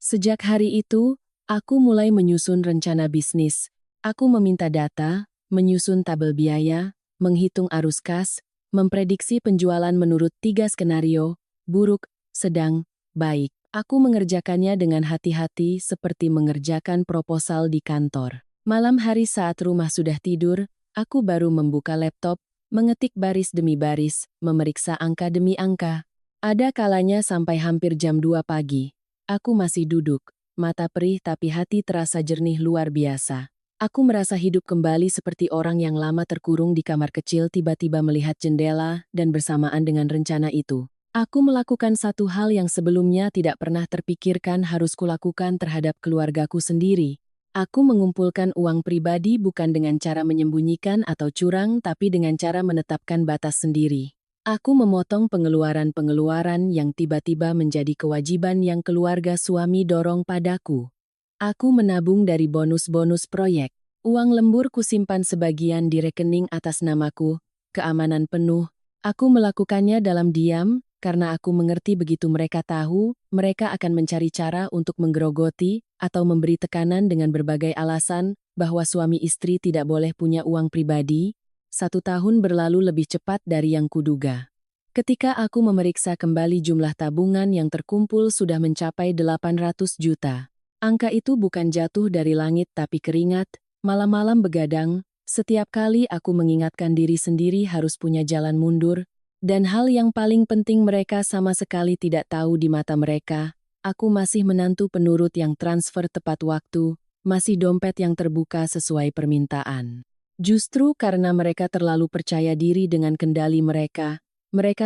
Sejak hari itu, aku mulai menyusun rencana bisnis. Aku meminta data, menyusun tabel biaya, menghitung arus kas, memprediksi penjualan menurut 3 skenario, buruk, sedang, baik. Aku mengerjakannya dengan hati-hati seperti mengerjakan proposal di kantor. Malam hari saat rumah sudah tidur, aku baru membuka laptop, mengetik baris demi baris, memeriksa angka demi angka. Ada kalanya sampai hampir jam 2 pagi. Aku masih duduk, mata perih tapi hati terasa jernih luar biasa. Aku merasa hidup kembali seperti orang yang lama terkurung di kamar kecil tiba-tiba melihat jendela dan bersamaan dengan rencana itu. Aku melakukan satu hal yang sebelumnya tidak pernah terpikirkan harus kulakukan terhadap keluargaku sendiri. Aku mengumpulkan uang pribadi bukan dengan cara menyembunyikan atau curang tapi dengan cara menetapkan batas sendiri. Aku memotong pengeluaran-pengeluaran yang tiba-tiba menjadi kewajiban yang keluarga suami dorong padaku. Aku menabung dari bonus-bonus proyek. Uang lembur kusimpan sebagian di rekening atas namaku, keamanan penuh. Aku melakukannya dalam diam, karena aku mengerti begitu mereka tahu, mereka akan mencari cara untuk menggerogoti atau memberi tekanan dengan berbagai alasan bahwa suami istri tidak boleh punya uang pribadi. 1 tahun berlalu lebih cepat dari yang kuduga. Ketika aku memeriksa kembali jumlah tabungan yang terkumpul sudah mencapai 800 juta. Angka itu bukan jatuh dari langit tapi keringat, malam-malam begadang, setiap kali aku mengingatkan diri sendiri harus punya jalan mundur, dan hal yang paling penting mereka sama sekali tidak tahu di mata mereka, aku masih menantu penurut yang transfer tepat waktu, masih dompet yang terbuka sesuai permintaan. Justru karena mereka terlalu percaya diri dengan kendali mereka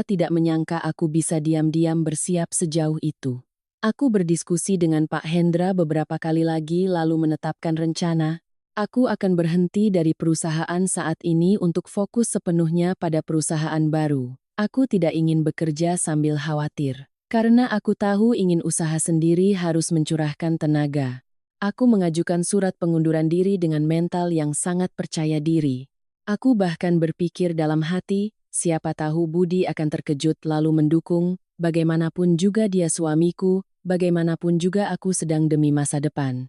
tidak menyangka aku bisa diam-diam bersiap sejauh itu. Aku berdiskusi dengan Pak Hendra beberapa kali lagi lalu menetapkan rencana, aku akan berhenti dari perusahaan saat ini untuk fokus sepenuhnya pada perusahaan baru. Aku tidak ingin bekerja sambil khawatir. Karena aku tahu ingin usaha sendiri harus mencurahkan tenaga. Aku mengajukan surat pengunduran diri dengan mental yang sangat percaya diri. Aku bahkan berpikir dalam hati, siapa tahu Budi akan terkejut lalu mendukung, bagaimanapun juga dia suamiku, bagaimanapun juga aku sedang demi masa depan.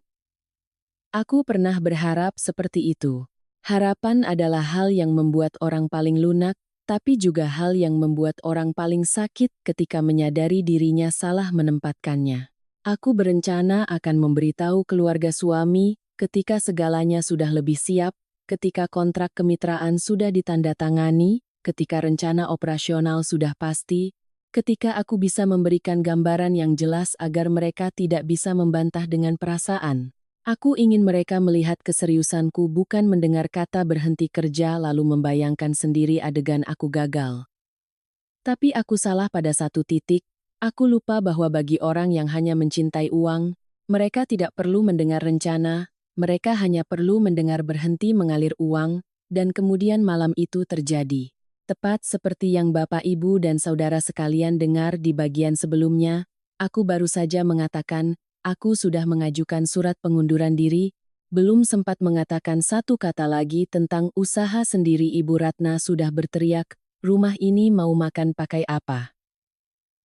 Aku pernah berharap seperti itu. Harapan adalah hal yang membuat orang paling lunak, tapi juga hal yang membuat orang paling sakit ketika menyadari dirinya salah menempatkannya. Aku berencana akan memberitahu keluarga suami ketika segalanya sudah lebih siap, ketika kontrak kemitraan sudah ditandatangani, ketika rencana operasional sudah pasti, ketika aku bisa memberikan gambaran yang jelas agar mereka tidak bisa membantah dengan perasaan. Aku ingin mereka melihat keseriusanku bukan mendengar kata berhenti kerja lalu membayangkan sendiri adegan aku gagal. Tapi aku salah pada satu titik. Aku lupa bahwa bagi orang yang hanya mencintai uang, mereka tidak perlu mendengar rencana, mereka hanya perlu mendengar berhenti mengalir uang, dan kemudian malam itu terjadi. Tepat seperti yang Bapak, Ibu, dan saudara sekalian dengar di bagian sebelumnya, aku baru saja mengatakan, aku sudah mengajukan surat pengunduran diri, belum sempat mengatakan satu kata lagi tentang usaha sendiri Ibu Ratna sudah berteriak, rumah ini mau makan pakai apa?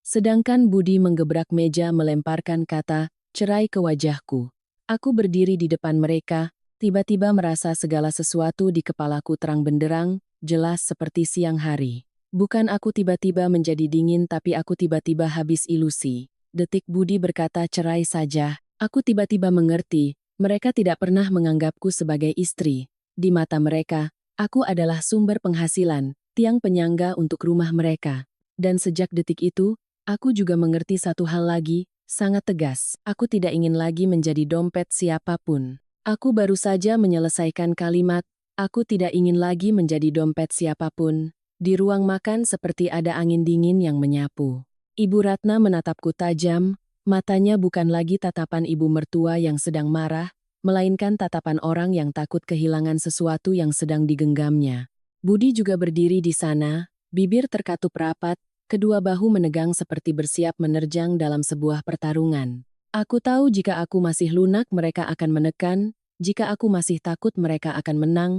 Sedangkan Budi menggebrak meja melemparkan kata, cerai ke wajahku. Aku berdiri di depan mereka, tiba-tiba merasa segala sesuatu di kepalaku terang benderang, jelas seperti siang hari. Bukan aku tiba-tiba menjadi dingin tapi aku tiba-tiba habis ilusi. Detik Budi berkata cerai saja, aku tiba-tiba mengerti, mereka tidak pernah menganggapku sebagai istri. Di mata mereka, aku adalah sumber penghasilan, tiang penyangga untuk rumah mereka. Dan sejak detik itu, aku juga mengerti satu hal lagi, sangat tegas. Aku tidak ingin lagi menjadi dompet siapapun. Aku baru saja menyelesaikan kalimat, aku tidak ingin lagi menjadi dompet siapapun. Di ruang makan seperti ada angin dingin yang menyapu. Ibu Ratna menatapku tajam, matanya bukan lagi tatapan ibu mertua yang sedang marah, melainkan tatapan orang yang takut kehilangan sesuatu yang sedang digenggamnya. Budi juga berdiri di sana, bibir terkatup rapat, kedua bahu menegang seperti bersiap menerjang dalam sebuah pertarungan. Aku tahu jika aku masih lunak mereka akan menekan, jika aku masih takut mereka akan menang,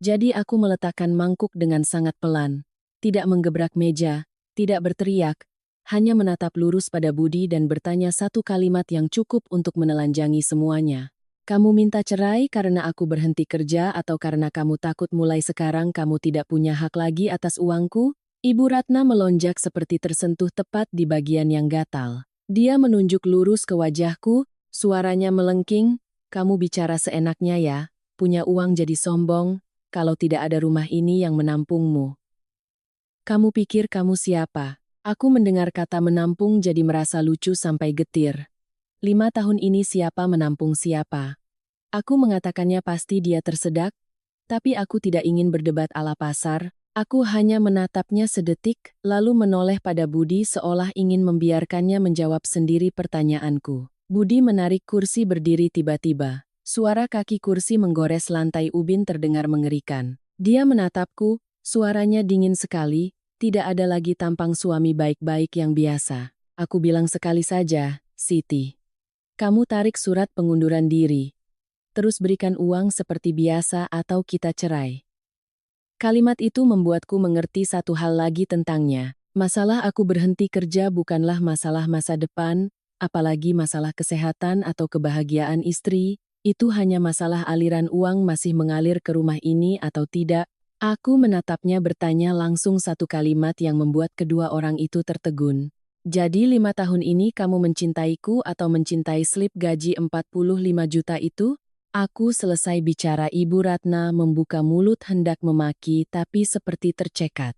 jadi aku meletakkan mangkuk dengan sangat pelan. Tidak menggebrak meja, tidak berteriak, hanya menatap lurus pada Budi dan bertanya satu kalimat yang cukup untuk menelanjangi semuanya. Kamu minta cerai karena aku berhenti kerja atau karena kamu takut mulai sekarang kamu tidak punya hak lagi atas uangku? Ibu Ratna melonjak seperti tersentuh tepat di bagian yang gatal. Dia menunjuk lurus ke wajahku, suaranya melengking, kamu bicara seenaknya ya, punya uang jadi sombong, kalau tidak ada rumah ini yang menampungmu. Kamu pikir kamu siapa? Aku mendengar kata menampung jadi merasa lucu sampai getir. 5 tahun ini siapa menampung siapa? Aku mengatakannya pasti dia tersedak, tapi aku tidak ingin berdebat ala pasar. Aku hanya menatapnya sedetik, lalu menoleh pada Budi seolah ingin membiarkannya menjawab sendiri pertanyaanku. Budi menarik kursi berdiri tiba-tiba. Suara kaki kursi menggores lantai ubin terdengar mengerikan. Dia menatapku, suaranya dingin sekali, tidak ada lagi tampang suami baik-baik yang biasa. Aku bilang sekali saja, Siti. Kamu tarik surat pengunduran diri. Terus berikan uang seperti biasa atau kita cerai. Kalimat itu membuatku mengerti satu hal lagi tentangnya. Masalah aku berhenti kerja bukanlah masalah masa depan, apalagi masalah kesehatan atau kebahagiaan istri, itu hanya masalah aliran uang masih mengalir ke rumah ini atau tidak. Aku menatapnya bertanya langsung satu kalimat yang membuat kedua orang itu tertegun. Jadi 5 tahun ini kamu mencintaiku atau mencintai slip gaji 45 juta itu? Aku selesai bicara Ibu Ratna membuka mulut hendak memaki tapi seperti tercekat.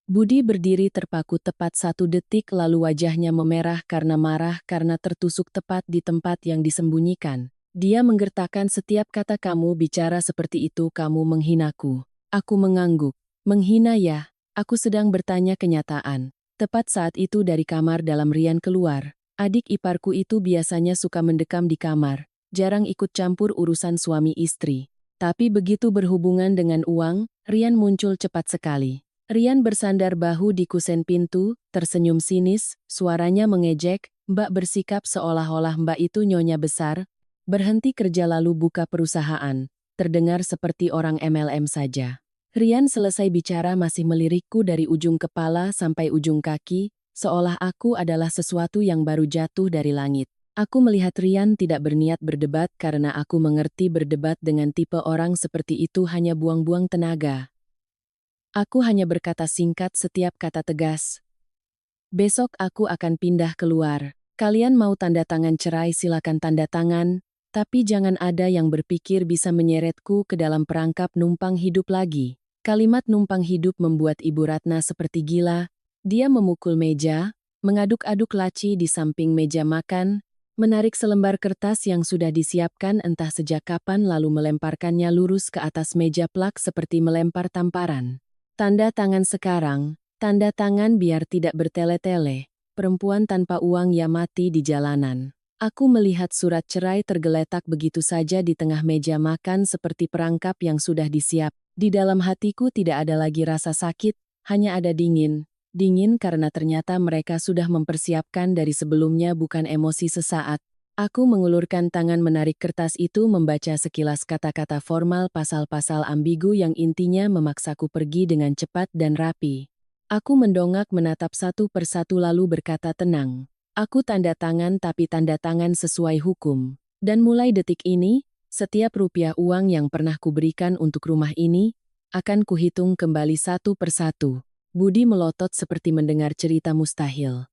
Budi berdiri terpaku tepat 1 detik lalu wajahnya memerah karena marah karena tertusuk tepat di tempat yang disembunyikan. Dia menggertakkan setiap kata kamu bicara seperti itu kamu menghinaku. Aku mengangguk. Menghina ya, aku sedang bertanya kenyataan. Tepat saat itu dari kamar dalam Rian keluar. Adik iparku itu biasanya suka mendekam di kamar, jarang ikut campur urusan suami istri. Tapi begitu berhubungan dengan uang, Rian muncul cepat sekali. Rian bersandar bahu di kusen pintu, tersenyum sinis, suaranya mengejek, Mbak bersikap seolah-olah Mbak itu nyonya besar, berhenti kerja lalu buka perusahaan. Terdengar seperti orang MLM saja. Rian selesai bicara masih melirikku dari ujung kepala sampai ujung kaki, seolah aku adalah sesuatu yang baru jatuh dari langit. Aku melihat Rian tidak berniat berdebat karena aku mengerti berdebat dengan tipe orang seperti itu hanya buang-buang tenaga. Aku hanya berkata singkat setiap kata tegas. Besok aku akan pindah keluar. Kalian mau tanda tangan cerai silakan tanda tangan. Tapi jangan ada yang berpikir bisa menyeretku ke dalam perangkap numpang hidup lagi. Kalimat numpang hidup membuat Ibu Ratna seperti gila. Dia memukul meja, mengaduk-aduk laci di samping meja makan, menarik selembar kertas yang sudah disiapkan entah sejak kapan lalu melemparkannya lurus ke atas meja plak seperti melempar tamparan. Tanda tangan sekarang, tanda tangan biar tidak bertele-tele. Perempuan tanpa uang ya mati di jalanan. Aku melihat surat cerai tergeletak begitu saja di tengah meja makan seperti perangkap yang sudah disiap. Di dalam hatiku tidak ada lagi rasa sakit, hanya ada dingin. Dingin karena ternyata mereka sudah mempersiapkan dari sebelumnya bukan emosi sesaat. Aku mengulurkan tangan menarik kertas itu membaca sekilas kata-kata formal pasal-pasal ambigu yang intinya memaksaku pergi dengan cepat dan rapi. Aku mendongak menatap satu persatu lalu berkata tenang. Aku tanda tangan tapi tanda tangan sesuai hukum. Dan mulai detik ini, setiap rupiah uang yang pernah kuberikan untuk rumah ini, akan kuhitung kembali satu persatu. Budi melotot seperti mendengar cerita mustahil.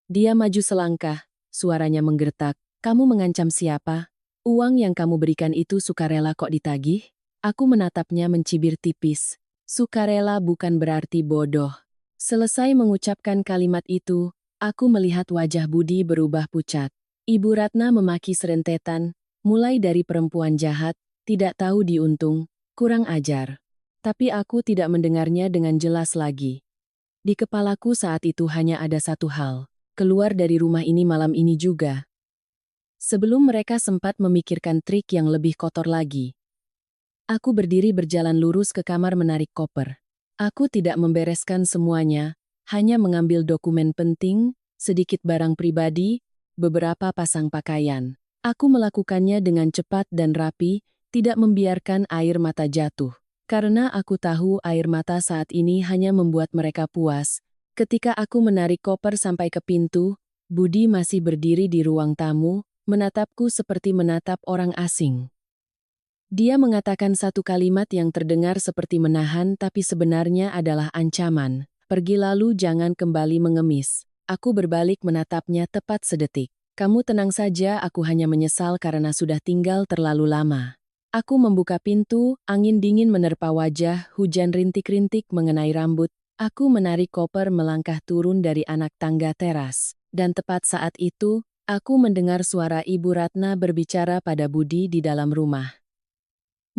Dia maju selangkah, suaranya menggertak. Kamu mengancam siapa? Uang yang kamu berikan itu sukarela kok ditagih? Aku menatapnya mencibir tipis. Sukarela bukan berarti bodoh. Selesai mengucapkan kalimat itu, aku melihat wajah Budi berubah pucat. Ibu Ratna memaki serentetan, mulai dari perempuan jahat, tidak tahu diuntung, kurang ajar. Tapi aku tidak mendengarnya dengan jelas lagi. Di kepalaku saat itu hanya ada satu hal, keluar dari rumah ini malam ini juga. Sebelum mereka sempat memikirkan trik yang lebih kotor lagi. Aku berdiri berjalan lurus ke kamar menarik koper. Aku tidak membereskan semuanya, hanya mengambil dokumen penting, sedikit barang pribadi, beberapa pasang pakaian. Aku melakukannya dengan cepat dan rapi, tidak membiarkan air mata jatuh. Karena aku tahu air mata saat ini hanya membuat mereka puas, Ketika aku menarik koper sampai ke pintu, Budi masih berdiri di ruang tamu, menatapku seperti menatap orang asing. Dia mengatakan satu kalimat yang terdengar seperti menahan tapi sebenarnya adalah ancaman. Pergi lalu jangan kembali mengemis. Aku berbalik menatapnya tepat sedetik. Kamu tenang saja, aku hanya menyesal karena sudah tinggal terlalu lama. Aku membuka pintu, angin dingin menerpa wajah, hujan rintik-rintik mengenai rambut. Aku menarik koper melangkah turun dari anak tangga teras. Dan tepat saat itu, aku mendengar suara Ibu Ratna berbicara pada Budi di dalam rumah.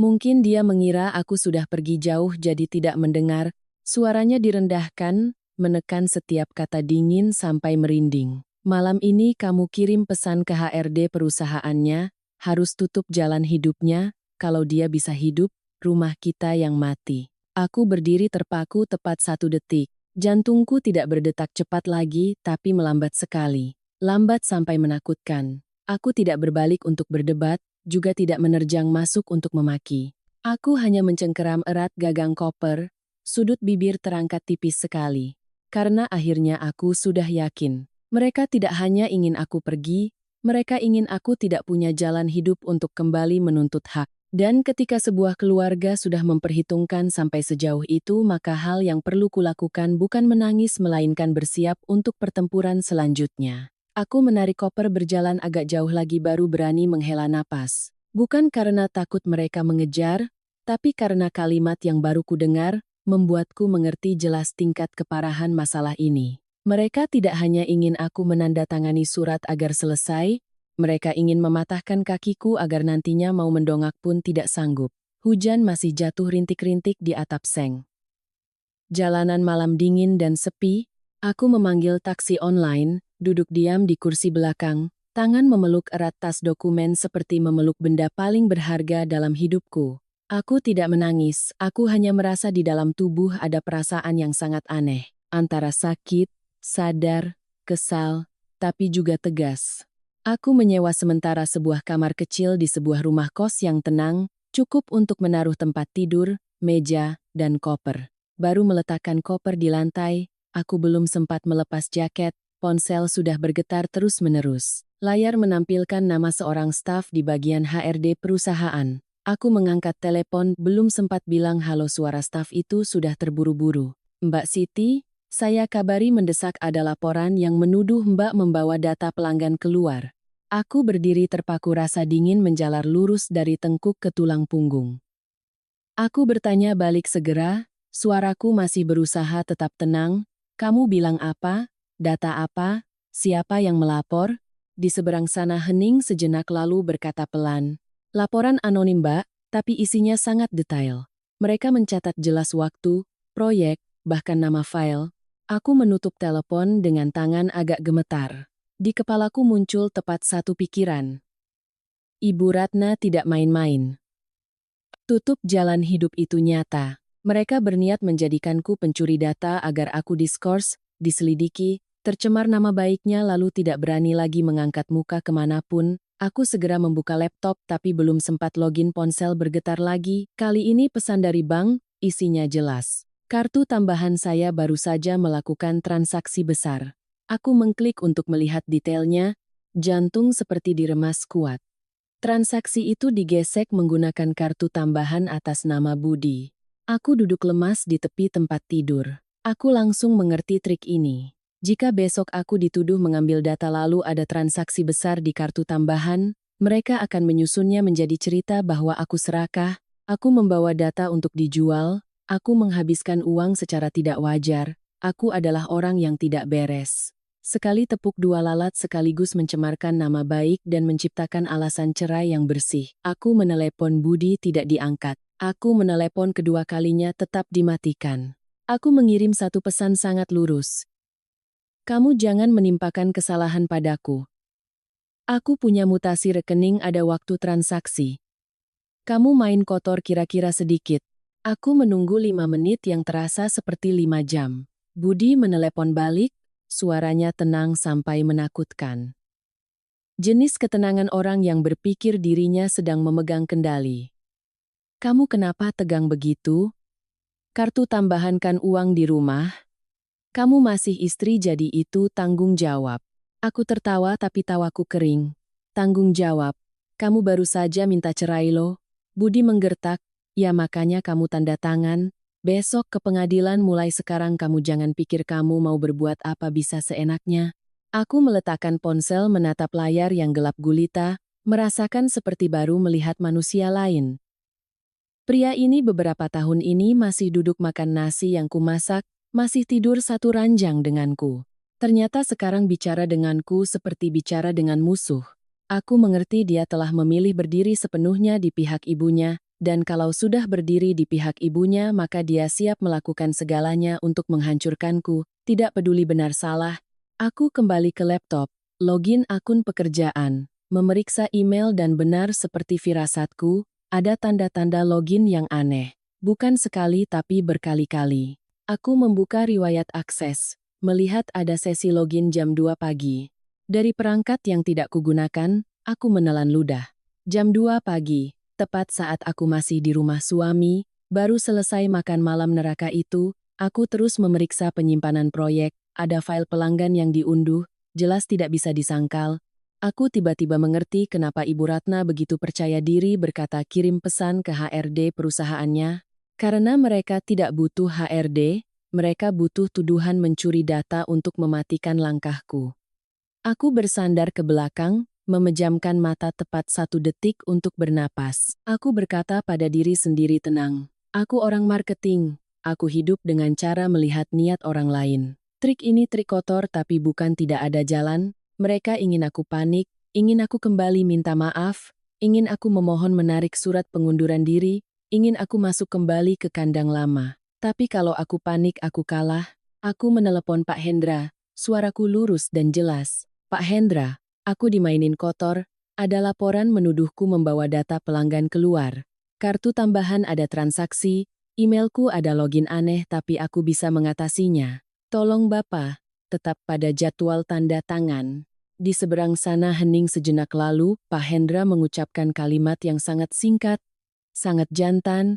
Mungkin dia mengira aku sudah pergi jauh jadi tidak mendengar, suaranya direndahkan, menekan setiap kata dingin sampai merinding. Malam ini kamu kirim pesan ke HRD perusahaannya, harus tutup jalan hidupnya, kalau dia bisa hidup, rumah kita yang mati. Aku berdiri terpaku tepat 1 detik. Jantungku tidak berdetak cepat lagi, tapi melambat sekali. Lambat sampai menakutkan. Aku tidak berbalik untuk berdebat, juga tidak menerjang masuk untuk memaki. Aku hanya mencengkeram erat gagang koper, sudut bibir terangkat tipis sekali. Karena akhirnya aku sudah yakin. Mereka tidak hanya ingin aku pergi, mereka ingin aku tidak punya jalan hidup untuk kembali menuntut hak. Dan ketika sebuah keluarga sudah memperhitungkan sampai sejauh itu, maka hal yang perlu kulakukan bukan menangis melainkan bersiap untuk pertempuran selanjutnya. Aku menarik koper berjalan agak jauh lagi baru berani menghela napas. Bukan karena takut mereka mengejar, tapi karena kalimat yang baru kudengar, membuatku mengerti jelas tingkat keparahan masalah ini. Mereka tidak hanya ingin aku menandatangani surat agar selesai, mereka ingin mematahkan kakiku agar nantinya mau mendongak pun tidak sanggup. Hujan masih jatuh rintik-rintik di atap seng. Jalanan malam dingin dan sepi, aku memanggil taksi online, duduk diam di kursi belakang, tangan memeluk erat tas dokumen seperti memeluk benda paling berharga dalam hidupku. Aku tidak menangis, aku hanya merasa di dalam tubuh ada perasaan yang sangat aneh, antara sakit, sadar, kesal, tapi juga tegas. Aku menyewa sementara sebuah kamar kecil di sebuah rumah kos yang tenang, cukup untuk menaruh tempat tidur, meja, dan koper. Baru meletakkan koper di lantai, aku belum sempat melepas jaket, ponsel sudah bergetar terus-menerus. Layar menampilkan nama seorang staf di bagian HRD perusahaan. Aku mengangkat telepon, belum sempat bilang halo, suara staf itu sudah terburu-buru. Mbak Siti, saya kabari mendesak ada laporan yang menuduh Mbak membawa data pelanggan keluar. Aku berdiri terpaku, rasa dingin menjalar lurus dari tengkuk ke tulang punggung. Aku bertanya balik segera, suaraku masih berusaha tetap tenang. Kamu bilang apa? Data apa? Siapa yang melapor? Di seberang sana hening sejenak lalu berkata pelan. Laporan anonim, Mbak, tapi isinya sangat detail. Mereka mencatat jelas waktu, proyek, bahkan nama file. Aku menutup telepon dengan tangan agak gemetar. Di kepalaku muncul tepat satu pikiran. Ibu Ratna tidak main-main. Tutup jalan hidup itu nyata. Mereka berniat menjadikanku pencuri data agar aku diskors, diselidiki, tercemar nama baiknya lalu tidak berani lagi mengangkat muka kemanapun. Aku segera membuka laptop tapi belum sempat login ponsel bergetar lagi. Kali ini pesan dari bank, isinya jelas. Kartu tambahan saya baru saja melakukan transaksi besar. Aku mengklik untuk melihat detailnya, jantung seperti diremas kuat. Transaksi itu digesek menggunakan kartu tambahan atas nama Budi. Aku duduk lemas di tepi tempat tidur. Aku langsung mengerti trik ini. Jika besok aku dituduh mengambil data lalu ada transaksi besar di kartu tambahan, mereka akan menyusunnya menjadi cerita bahwa aku serakah, aku membawa data untuk dijual, aku menghabiskan uang secara tidak wajar, aku adalah orang yang tidak beres. Sekali tepuk dua lalat sekaligus mencemarkan nama baik dan menciptakan alasan cerai yang bersih. Aku menelepon Budi tidak diangkat. Aku menelepon kedua kalinya tetap dimatikan. Aku mengirim satu pesan sangat lurus. Kamu jangan menimpakan kesalahan padaku. Aku punya mutasi rekening, ada waktu transaksi. Kamu main kotor kira-kira sedikit. Aku menunggu 5 menit yang terasa seperti 5 jam. Budi menelepon balik, suaranya tenang sampai menakutkan. Jenis ketenangan orang yang berpikir dirinya sedang memegang kendali. Kamu kenapa tegang begitu? Kartu tambahan kan uang di rumah? Kamu masih istri jadi itu tanggung jawab. Aku tertawa tapi tawaku kering. Tanggung jawab. Kamu baru saja minta cerai loh. Budi menggertak. Ya makanya kamu tanda tangan. Besok ke pengadilan, mulai sekarang kamu jangan pikir kamu mau berbuat apa bisa seenaknya. Aku meletakkan ponsel menatap layar yang gelap gulita, merasakan seperti baru melihat manusia lain. Pria ini beberapa tahun ini masih duduk makan nasi yang kumasak, masih tidur satu ranjang denganku. Ternyata sekarang bicara denganku seperti bicara dengan musuh. Aku mengerti dia telah memilih berdiri sepenuhnya di pihak ibunya, dan kalau sudah berdiri di pihak ibunya maka dia siap melakukan segalanya untuk menghancurkanku, tidak peduli benar salah. Aku kembali ke laptop, login akun pekerjaan, memeriksa email dan benar seperti firasatku, ada tanda-tanda login yang aneh. Bukan sekali tapi berkali-kali. Aku membuka riwayat akses, melihat ada sesi login jam 2 pagi. Dari perangkat yang tidak kugunakan, aku menelan ludah. Jam 2 pagi, tepat saat aku masih di rumah suami, baru selesai makan malam neraka itu, aku terus memeriksa penyimpanan proyek, ada file pelanggan yang diunduh, jelas tidak bisa disangkal. Aku tiba-tiba mengerti kenapa Ibu Ratna begitu percaya diri berkata kirim pesan ke HRD perusahaannya. Karena mereka tidak butuh HRD, mereka butuh tuduhan mencuri data untuk mematikan langkahku. Aku bersandar ke belakang, memejamkan mata tepat 1 detik untuk bernapas. Aku berkata pada diri sendiri tenang. Aku orang marketing, aku hidup dengan cara melihat niat orang lain. Trik ini trik kotor tapi bukan tidak ada jalan, mereka ingin aku panik, ingin aku kembali minta maaf, ingin aku memohon menarik surat pengunduran diri, ingin aku masuk kembali ke kandang lama. Tapi kalau aku panik aku kalah, aku menelepon Pak Hendra, suaraku lurus dan jelas. Pak Hendra, aku dimainin kotor, ada laporan menuduhku membawa data pelanggan keluar. Kartu tambahan ada transaksi, emailku ada login aneh tapi aku bisa mengatasinya. Tolong Bapak, tetap pada jadwal tanda tangan. Di seberang sana hening sejenak lalu, Pak Hendra mengucapkan kalimat yang sangat singkat, sangat jantan.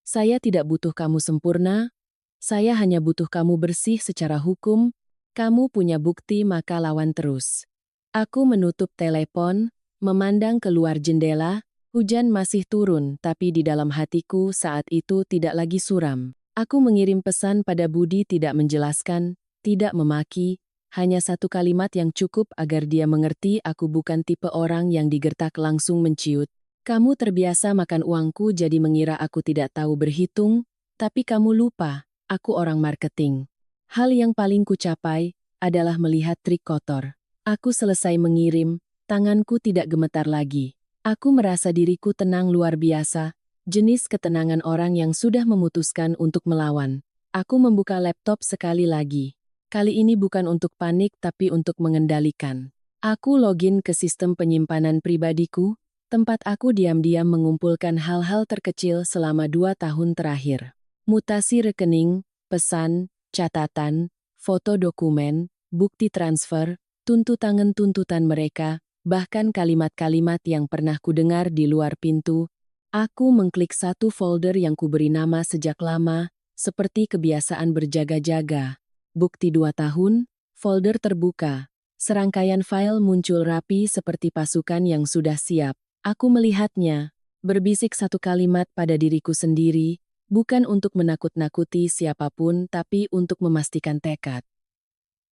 Saya tidak butuh kamu sempurna, saya hanya butuh kamu bersih secara hukum, kamu punya bukti maka lawan terus. Aku menutup telepon, memandang keluar jendela, hujan masih turun tapi di dalam hatiku saat itu tidak lagi suram. Aku mengirim pesan pada Budi tidak menjelaskan, tidak memaki, hanya 1 kalimat yang cukup agar dia mengerti aku bukan tipe orang yang digertak langsung menciut. Kamu terbiasa makan uangku jadi mengira aku tidak tahu berhitung, tapi kamu lupa, aku orang marketing. Hal yang paling kucapai adalah melihat trik kotor. Aku selesai mengirim, tanganku tidak gemetar lagi. Aku merasa diriku tenang luar biasa, jenis ketenangan orang yang sudah memutuskan untuk melawan. Aku membuka laptop sekali lagi. Kali ini bukan untuk panik tapi untuk mengendalikan. Aku login ke sistem penyimpanan pribadiku, tempat aku diam-diam mengumpulkan hal-hal terkecil selama 2 tahun terakhir. Mutasi rekening, pesan, catatan, foto dokumen, bukti transfer, tuntutan mereka, bahkan kalimat-kalimat yang pernah kudengar di luar pintu. Aku mengklik satu folder yang kuberi nama sejak lama, seperti kebiasaan berjaga-jaga. Bukti 2 tahun, folder terbuka. Serangkaian file muncul rapi seperti pasukan yang sudah siap. Aku melihatnya, berbisik 1 kalimat pada diriku sendiri, bukan untuk menakut-nakuti siapapun tapi untuk memastikan tekad.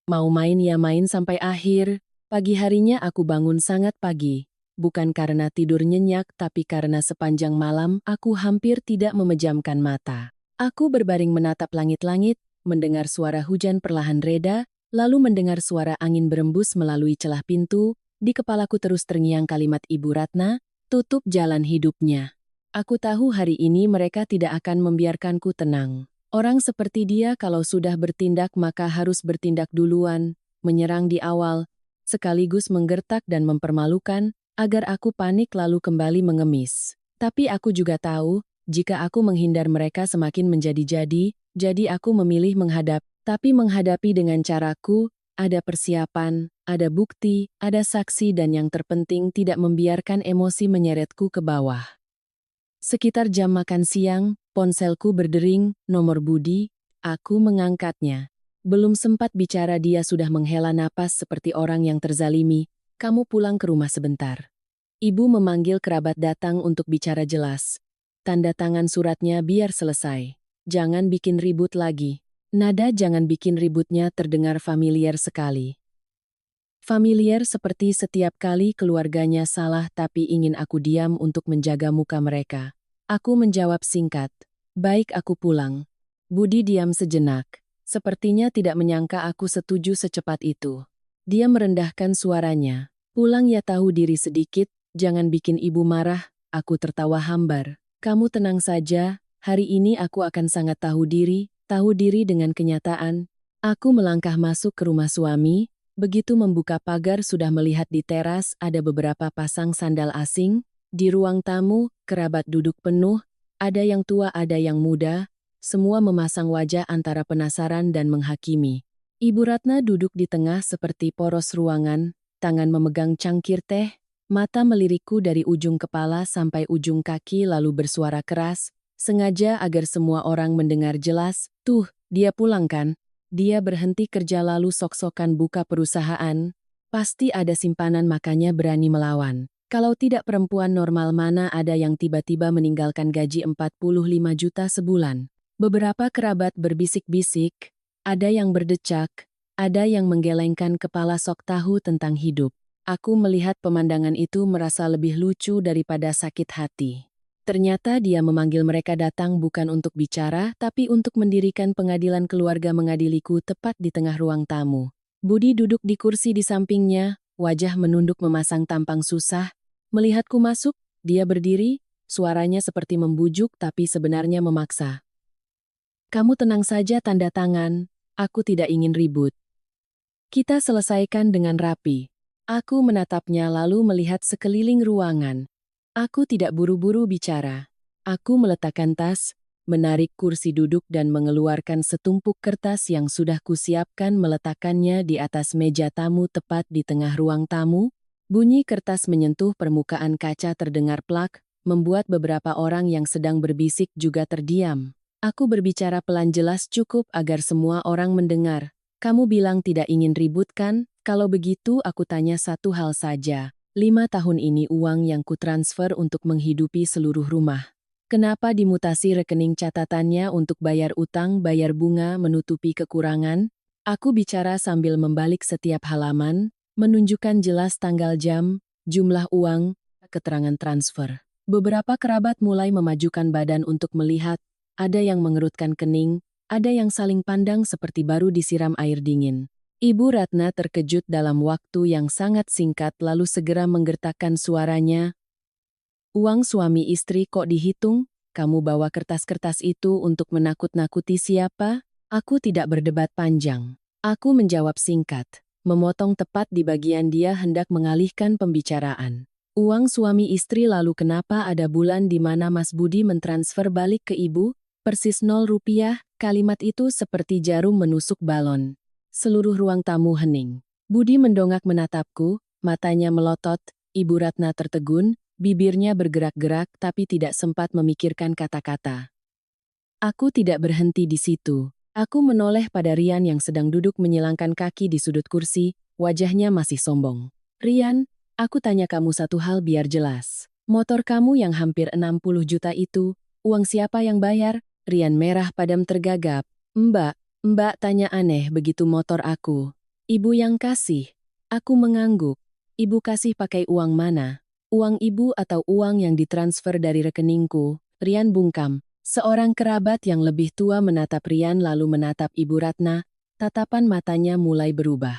Mau main ya main sampai akhir. Pagi harinya aku bangun sangat pagi, bukan karena tidur nyenyak tapi karena sepanjang malam aku hampir tidak memejamkan mata. Aku berbaring menatap langit-langit, mendengar suara hujan perlahan reda, lalu mendengar suara angin berembus melalui celah pintu. Di kepalaku terus terngiang kalimat Ibu Ratna, tutup jalan hidupnya. Aku tahu hari ini mereka tidak akan membiarkanku tenang. Orang seperti dia kalau sudah bertindak maka harus bertindak duluan, menyerang di awal, sekaligus menggertak dan mempermalukan, agar aku panik lalu kembali mengemis. Tapi aku juga tahu, jika aku menghindar mereka semakin menjadi-jadi, jadi aku memilih tapi menghadapi dengan caraku, ada persiapan, ada bukti, ada saksi dan yang terpenting tidak membiarkan emosi menyeretku ke bawah. Sekitar jam makan siang, ponselku berdering, nomor Budi, aku mengangkatnya. Belum sempat bicara dia sudah menghela napas seperti orang yang terzalimi. Kamu pulang ke rumah sebentar. Ibu memanggil kerabat datang untuk bicara jelas. Tanda tangan suratnya biar selesai. Jangan bikin ribut lagi. Nada jangan bikin ributnya terdengar familiar sekali. Familiar seperti setiap kali keluarganya salah tapi ingin aku diam untuk menjaga muka mereka. Aku menjawab singkat. Baik, aku pulang. Budi diam sejenak. Sepertinya tidak menyangka aku setuju secepat itu. Dia merendahkan suaranya. Pulang ya, tahu diri sedikit, jangan bikin ibu marah. Aku tertawa hambar. Kamu tenang saja, hari ini aku akan sangat tahu diri dengan kenyataan. Aku melangkah masuk ke rumah suami, begitu membuka pagar sudah melihat di teras ada beberapa pasang sandal asing, di ruang tamu, kerabat duduk penuh, ada yang tua ada yang muda, semua memasang wajah antara penasaran dan menghakimi. Ibu Ratna duduk di tengah seperti poros ruangan, tangan memegang cangkir teh, mata melirikku dari ujung kepala sampai ujung kaki lalu bersuara keras, sengaja agar semua orang mendengar jelas, tuh, dia pulang kan? Dia berhenti kerja lalu sok-sokan buka perusahaan, pasti ada simpanan makanya berani melawan. Kalau tidak perempuan normal mana ada yang tiba-tiba meninggalkan gaji 45 juta sebulan. Beberapa kerabat berbisik-bisik, ada yang berdecak, ada yang menggelengkan kepala sok tahu tentang hidup. Aku melihat pemandangan itu merasa lebih lucu daripada sakit hati. Ternyata dia memanggil mereka datang bukan untuk bicara, tapi untuk mendirikan pengadilan keluarga mengadiliku tepat di tengah ruang tamu. Budi duduk di kursi di sampingnya, wajah menunduk memasang tampang susah. Melihatku masuk, dia berdiri, suaranya seperti membujuk tapi sebenarnya memaksa. Kamu tenang saja, tanda tangan, aku tidak ingin ribut. Kita selesaikan dengan rapi. Aku menatapnya lalu melihat sekeliling ruangan. Aku tidak buru-buru bicara. Aku meletakkan tas, menarik kursi duduk dan mengeluarkan setumpuk kertas yang sudah kusiapkan meletakkannya di atas meja tamu tepat di tengah ruang tamu. Bunyi kertas menyentuh permukaan kaca terdengar plak, membuat beberapa orang yang sedang berbisik juga terdiam. Aku berbicara pelan jelas cukup agar semua orang mendengar. Kamu bilang tidak ingin ribut kan? Kalau begitu aku tanya satu hal saja. 5 tahun ini uang yang kutransfer untuk menghidupi seluruh rumah. Kenapa dimutasi rekening catatannya untuk bayar utang, bayar bunga, menutupi kekurangan? Aku bicara sambil membalik setiap halaman, menunjukkan jelas tanggal jam, jumlah uang, keterangan transfer. Beberapa kerabat mulai memajukan badan untuk melihat. Ada yang mengerutkan kening, ada yang saling pandang seperti baru disiram air dingin. Ibu Ratna terkejut dalam waktu yang sangat singkat lalu segera menggertakkan suaranya. Uang suami istri kok dihitung? Kamu bawa kertas-kertas itu untuk menakut-nakuti siapa? Aku tidak berdebat panjang. Aku menjawab singkat, memotong tepat di bagian dia hendak mengalihkan pembicaraan. Uang suami istri lalu kenapa ada bulan di mana Mas Budi mentransfer balik ke ibu? Persis 0 rupiah, kalimat itu seperti jarum menusuk balon. Seluruh ruang tamu hening. Budi mendongak menatapku, matanya melotot, Ibu Ratna tertegun, bibirnya bergerak-gerak tapi tidak sempat memikirkan kata-kata. Aku tidak berhenti di situ. Aku menoleh pada Rian yang sedang duduk menyilangkan kaki di sudut kursi, wajahnya masih sombong. Rian, aku tanya kamu satu hal biar jelas. Motor kamu yang hampir 60 juta itu, uang siapa yang bayar? Rian merah padam tergagap. Mbak tanya aneh begitu motor aku. Ibu yang kasih. Aku mengangguk. Ibu kasih pakai uang mana? Uang ibu atau uang yang ditransfer dari rekeningku? Rian bungkam. Seorang kerabat yang lebih tua menatap Rian lalu menatap Ibu Ratna, tatapan matanya mulai berubah.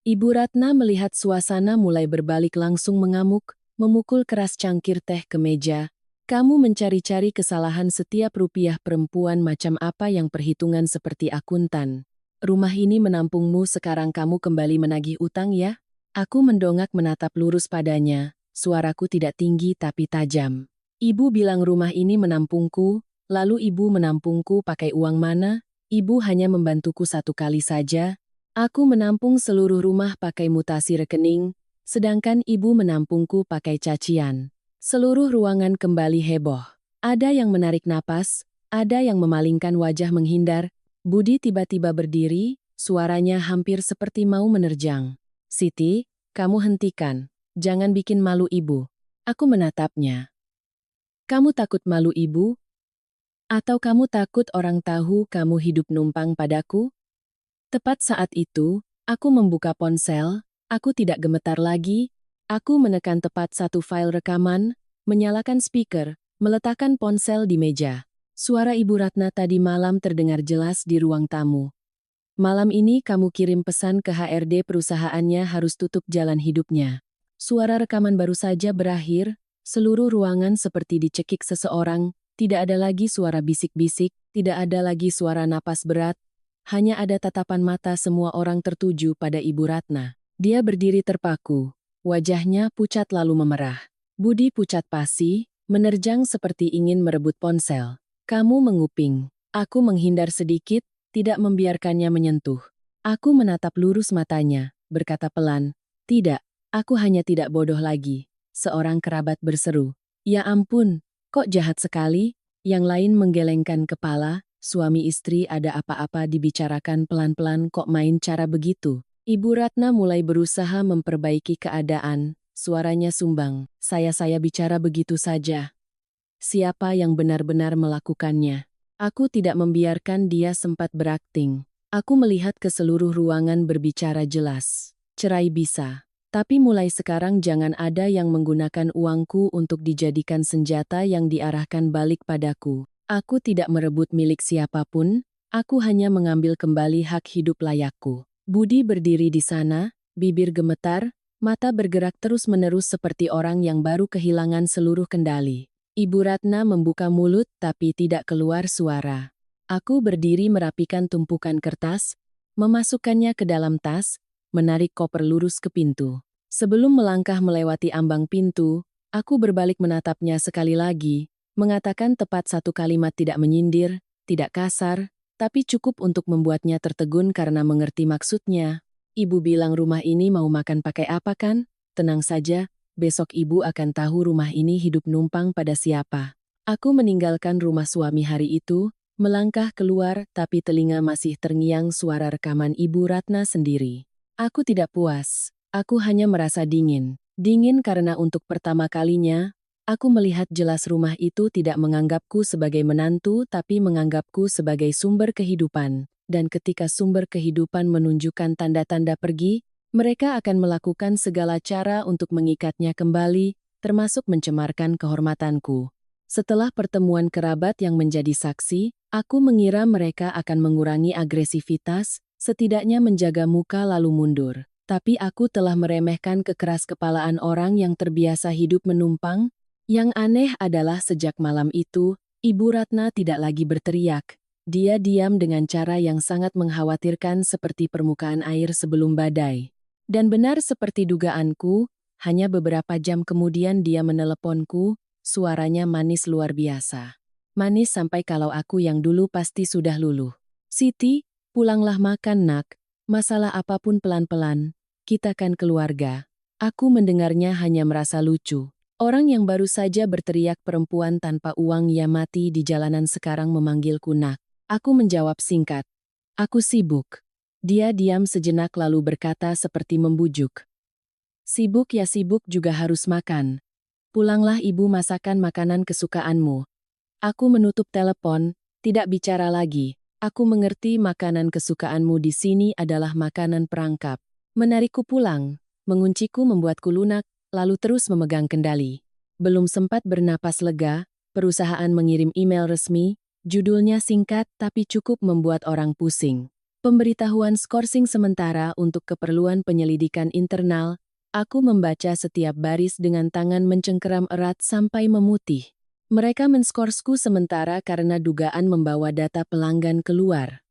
Ibu Ratna melihat suasana mulai berbalik langsung mengamuk, memukul keras cangkir teh ke meja. Kamu mencari-cari kesalahan setiap rupiah perempuan macam apa yang perhitungan seperti akuntan. Rumah ini menampungmu sekarang kamu kembali menagih utang ya? Aku mendongak menatap lurus padanya, suaraku tidak tinggi tapi tajam. Ibu bilang rumah ini menampungku, lalu ibu menampungku pakai uang mana? Ibu hanya membantuku 1 kali saja. Aku menampung seluruh rumah pakai mutasi rekening, sedangkan ibu menampungku pakai cacian. Seluruh ruangan kembali heboh. Ada yang menarik napas, ada yang memalingkan wajah menghindar, Budi tiba-tiba berdiri, suaranya hampir seperti mau menerjang. Siti, kamu hentikan. Jangan bikin malu ibu. Aku menatapnya. Kamu takut malu ibu? Atau kamu takut orang tahu kamu hidup numpang padaku? Tepat saat itu, aku membuka ponsel, aku tidak gemetar lagi, aku menekan tepat satu file rekaman, menyalakan speaker, meletakkan ponsel di meja. Suara Ibu Ratna tadi malam terdengar jelas di ruang tamu. Malam ini kamu kirim pesan ke HRD perusahaannya harus tutup jalan hidupnya. Suara rekaman baru saja berakhir, seluruh ruangan seperti dicekik seseorang, tidak ada lagi suara bisik-bisik, tidak ada lagi suara napas berat, hanya ada tatapan mata semua orang tertuju pada Ibu Ratna. Dia berdiri terpaku, wajahnya pucat lalu memerah. Budi pucat pasi, menerjang seperti ingin merebut ponsel. Kamu menguping. Aku menghindar sedikit, tidak membiarkannya menyentuh. Aku menatap lurus matanya, berkata pelan, "Tidak, aku hanya tidak bodoh lagi." Seorang kerabat berseru, "Ya ampun, kok jahat sekali?" Yang lain menggelengkan kepala, suami istri ada apa-apa dibicarakan pelan-pelan kok main cara begitu. Ibu Ratna mulai berusaha memperbaiki keadaan, suaranya sumbang, saya bicara begitu saja. Siapa yang benar-benar melakukannya? Aku tidak membiarkan dia sempat berakting. Aku melihat ke seluruh ruangan berbicara jelas. Cerai bisa. Tapi mulai sekarang jangan ada yang menggunakan uangku untuk dijadikan senjata yang diarahkan balik padaku. Aku tidak merebut milik siapapun, aku hanya mengambil kembali hak hidup layakku. Budi berdiri di sana, bibir gemetar, mata bergerak terus-menerus seperti orang yang baru kehilangan seluruh kendali. Ibu Ratna membuka mulut tapi tidak keluar suara. Aku berdiri merapikan tumpukan kertas, memasukkannya ke dalam tas, menarik koper lurus ke pintu. Sebelum melangkah melewati ambang pintu, aku berbalik menatapnya sekali lagi, mengatakan tepat satu kalimat tidak menyindir, tidak kasar, tapi cukup untuk membuatnya tertegun karena mengerti maksudnya. Ibu bilang rumah ini mau makan pakai apa kan? Tenang saja. Besok ibu akan tahu rumah ini hidup numpang pada siapa. Aku meninggalkan rumah suami hari itu, melangkah keluar tapi telinga masih terngiang suara rekaman Ibu Ratna sendiri. Aku tidak puas, aku hanya merasa dingin. Dingin karena untuk pertama kalinya, aku melihat jelas rumah itu tidak menganggapku sebagai menantu tapi menganggapku sebagai sumber kehidupan. Dan ketika sumber kehidupan menunjukkan tanda-tanda pergi, mereka akan melakukan segala cara untuk mengikatnya kembali, termasuk mencemarkan kehormatanku. Setelah pertemuan kerabat yang menjadi saksi, aku mengira mereka akan mengurangi agresivitas, setidaknya menjaga muka lalu mundur. Tapi aku telah meremehkan kekeras-kepalaan orang yang terbiasa hidup menumpang. Yang aneh adalah sejak malam itu, Ibu Ratna tidak lagi berteriak. Dia diam dengan cara yang sangat mengkhawatirkan seperti permukaan air sebelum badai. Dan benar seperti dugaanku, hanya beberapa jam kemudian dia meneleponku, suaranya manis luar biasa. Manis sampai kalau aku yang dulu pasti sudah luluh. "Siti, pulanglah makan nak, masalah apapun pelan-pelan, kita kan keluarga." Aku mendengarnya hanya merasa lucu. Orang yang baru saja berteriak perempuan tanpa uang ya mati di jalanan sekarang memanggilku nak. Aku menjawab singkat, "Aku sibuk." Dia diam sejenak lalu berkata seperti membujuk. "Sibuk ya sibuk juga harus makan. Pulanglah ibu masakan makanan kesukaanmu." Aku menutup telepon, tidak bicara lagi. Aku mengerti makanan kesukaanmu di sini adalah makanan perangkap. Menarikku pulang, mengunciku membuatku lunak, lalu terus memegang kendali. Belum sempat bernapas lega, perusahaan mengirim email resmi, judulnya singkat tapi cukup membuat orang pusing. Pemberitahuan skorsing sementara untuk keperluan penyelidikan internal, aku membaca setiap baris dengan tangan mencengkeram erat sampai memutih. Mereka menskorsku sementara karena dugaan membawa data pelanggan keluar.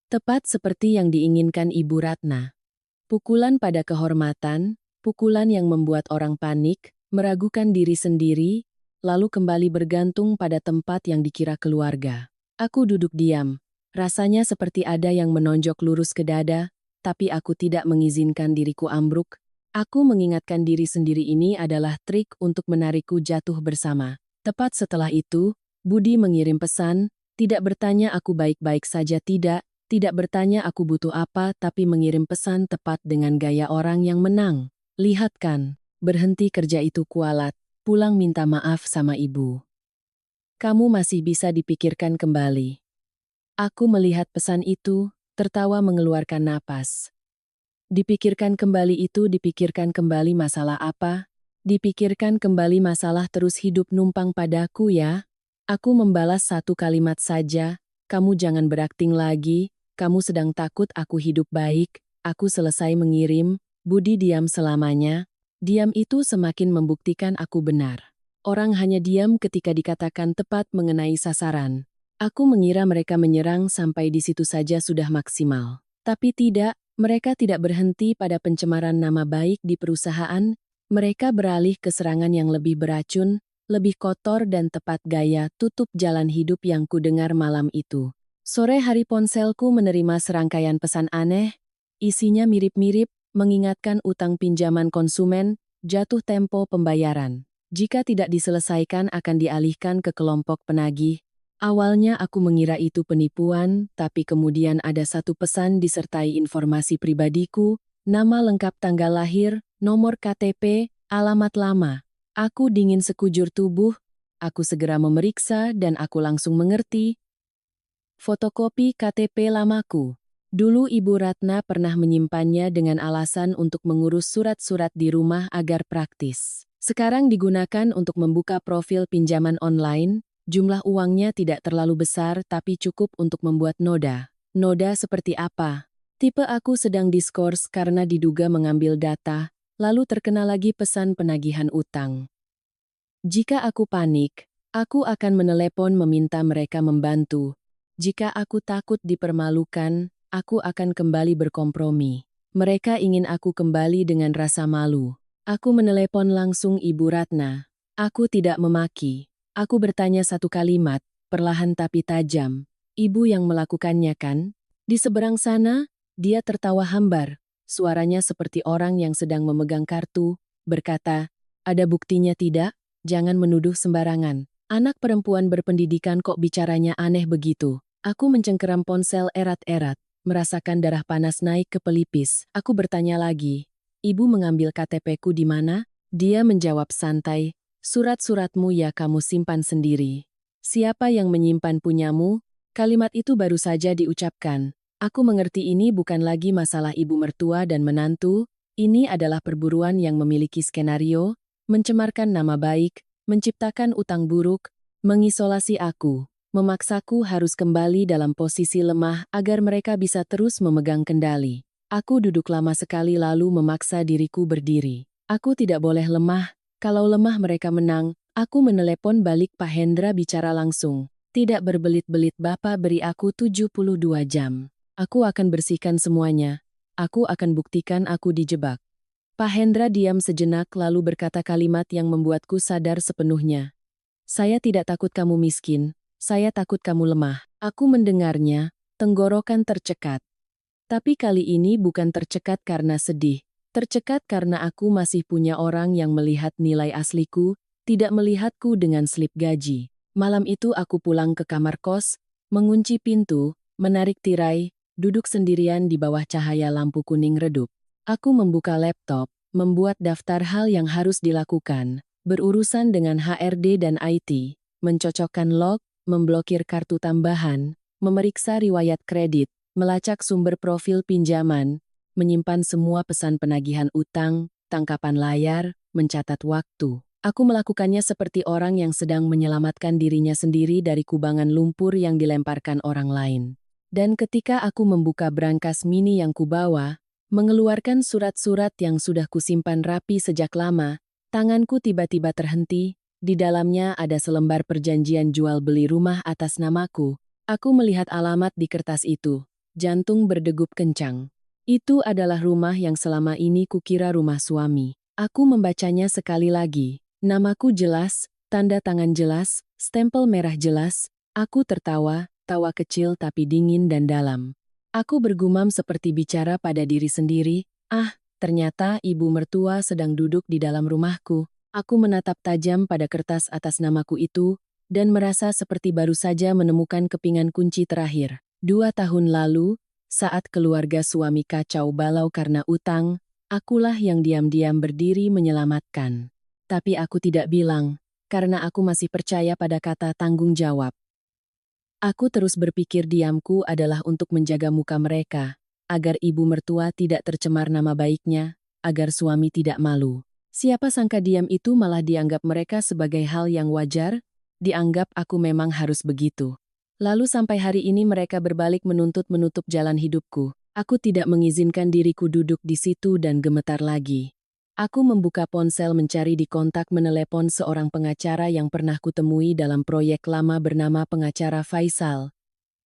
Tepat seperti yang diinginkan Ibu Ratna. Pukulan pada kehormatan, pukulan yang membuat orang panik, meragukan diri sendiri, lalu kembali bergantung pada tempat yang dikira keluarga. Aku duduk diam. Rasanya seperti ada yang menonjok lurus ke dada, tapi aku tidak mengizinkan diriku ambruk. Aku mengingatkan diri sendiri ini adalah trik untuk menarikku jatuh bersama. Tepat setelah itu, Budi mengirim pesan, tidak bertanya aku baik-baik saja tidak, Tidak bertanya aku butuh apa tapi mengirim pesan tepat dengan gaya orang yang menang. Lihat kan, berhenti kerja itu kualat, pulang minta maaf sama ibu. Kamu masih bisa dipikirkan kembali. Aku melihat pesan itu, tertawa mengeluarkan napas. Dipikirkan kembali itu dipikirkan kembali masalah apa? Dipikirkan kembali masalah terus hidup numpang padaku ya? Aku membalas satu kalimat saja, kamu jangan berakting lagi, kamu sedang takut aku hidup baik, aku selesai mengirim, Budi diam selamanya. Diam itu semakin membuktikan aku benar. Orang hanya diam ketika dikatakan tepat mengenai sasaran. Aku mengira mereka menyerang sampai di situ saja sudah maksimal. Tapi tidak. Mereka tidak berhenti pada pencemaran nama baik di perusahaan, mereka beralih ke serangan yang lebih beracun, lebih kotor dan tepat gaya tutup jalan hidup yang kudengar malam itu. Sore hari ponselku menerima serangkaian pesan aneh, isinya mirip-mirip, mengingatkan utang pinjaman konsumen, jatuh tempo pembayaran. Jika tidak diselesaikan akan dialihkan ke kelompok penagih. Awalnya aku mengira itu penipuan, tapi kemudian ada satu pesan disertai informasi pribadiku, nama lengkap tanggal lahir, nomor KTP, alamat lama. Aku dingin sekujur tubuh, aku segera memeriksa dan aku langsung mengerti. Fotokopi KTP lamaku. Dulu Ibu Ratna pernah menyimpannya dengan alasan untuk mengurus surat-surat di rumah agar praktis. Sekarang digunakan untuk membuka profil pinjaman online. Jumlah uangnya tidak terlalu besar tapi cukup untuk membuat noda. Noda seperti apa? Tipe aku sedang diskors karena diduga mengambil data, lalu terkena lagi pesan penagihan utang. Jika aku panik, aku akan menelepon meminta mereka membantu. Jika aku takut dipermalukan, aku akan kembali berkompromi. Mereka ingin aku kembali dengan rasa malu. Aku menelepon langsung Ibu Ratna. Aku tidak memaki. Aku bertanya satu kalimat, perlahan tapi tajam. Ibu yang melakukannya kan? Di seberang sana, dia tertawa hambar. Suaranya seperti orang yang sedang memegang kartu, berkata, ada buktinya tidak? Jangan menuduh sembarangan. Anak perempuan berpendidikan kok bicaranya aneh begitu. Aku mencengkeram ponsel erat-erat, merasakan darah panas naik ke pelipis. Aku bertanya lagi, ibu mengambil KTP-ku di mana? Dia menjawab santai, surat-suratmu ya kamu simpan sendiri. Siapa yang menyimpan punyamu? Kalimat itu baru saja diucapkan. Aku mengerti ini bukan lagi masalah ibu mertua dan menantu, ini adalah perburuan yang memiliki skenario, mencemarkan nama baik, menciptakan utang buruk, mengisolasi aku, memaksaku harus kembali dalam posisi lemah agar mereka bisa terus memegang kendali. Aku duduk lama sekali lalu memaksa diriku berdiri. Aku tidak boleh lemah. Kalau lemah mereka menang, aku menelepon balik Pak Hendra bicara langsung. Tidak berbelit-belit Bapak beri aku 72 jam. Aku akan bersihkan semuanya. Aku akan buktikan aku dijebak. Pak Hendra diam sejenak lalu berkata kalimat yang membuatku sadar sepenuhnya. Saya tidak takut kamu miskin, saya takut kamu lemah. Aku mendengarnya, tenggorokan tercekat. Tapi kali ini bukan tercekat karena sedih. Tercekat karena aku masih punya orang yang melihat nilai asliku, tidak melihatku dengan slip gaji. Malam itu aku pulang ke kamar kos, mengunci pintu, menarik tirai, duduk sendirian di bawah cahaya lampu kuning redup. Aku membuka laptop, membuat daftar hal yang harus dilakukan, berurusan dengan HRD dan IT, mencocokkan log, memblokir kartu tambahan, memeriksa riwayat kredit, melacak sumber profil pinjaman, menyimpan semua pesan penagihan utang, tangkapan layar, mencatat waktu. Aku melakukannya seperti orang yang sedang menyelamatkan dirinya sendiri dari kubangan lumpur yang dilemparkan orang lain. Dan ketika aku membuka brankas mini yang kubawa, mengeluarkan surat-surat yang sudah kusimpan rapi sejak lama, tanganku tiba-tiba terhenti, di dalamnya ada selembar perjanjian jual beli rumah atas namaku. Aku melihat alamat di kertas itu, jantung berdegup kencang. Itu adalah rumah yang selama ini kukira rumah suami. Aku membacanya sekali lagi. Namaku jelas, tanda tangan jelas, stempel merah jelas. Aku tertawa, tawa kecil tapi dingin dan dalam. Aku bergumam seperti bicara pada diri sendiri. Ah, ternyata ibu mertua sedang duduk di dalam rumahku. Aku menatap tajam pada kertas atas namaku itu, dan merasa seperti baru saja menemukan kepingan kunci terakhir. 2 tahun lalu, saat keluarga suami kacau balau karena utang, akulah yang diam-diam berdiri menyelamatkan. Tapi aku tidak bilang, karena aku masih percaya pada kata tanggung jawab. Aku terus berpikir diamku adalah untuk menjaga muka mereka, agar ibu mertua tidak tercemar nama baiknya, agar suami tidak malu. Siapa sangka diam itu malah dianggap mereka sebagai hal yang wajar, dianggap aku memang harus begitu. Lalu sampai hari ini mereka berbalik menuntut-menutup jalan hidupku. Aku tidak mengizinkan diriku duduk di situ dan gemetar lagi. Aku membuka ponsel mencari di kontak menelepon seorang pengacara yang pernah kutemui dalam proyek lama bernama pengacara Faisal.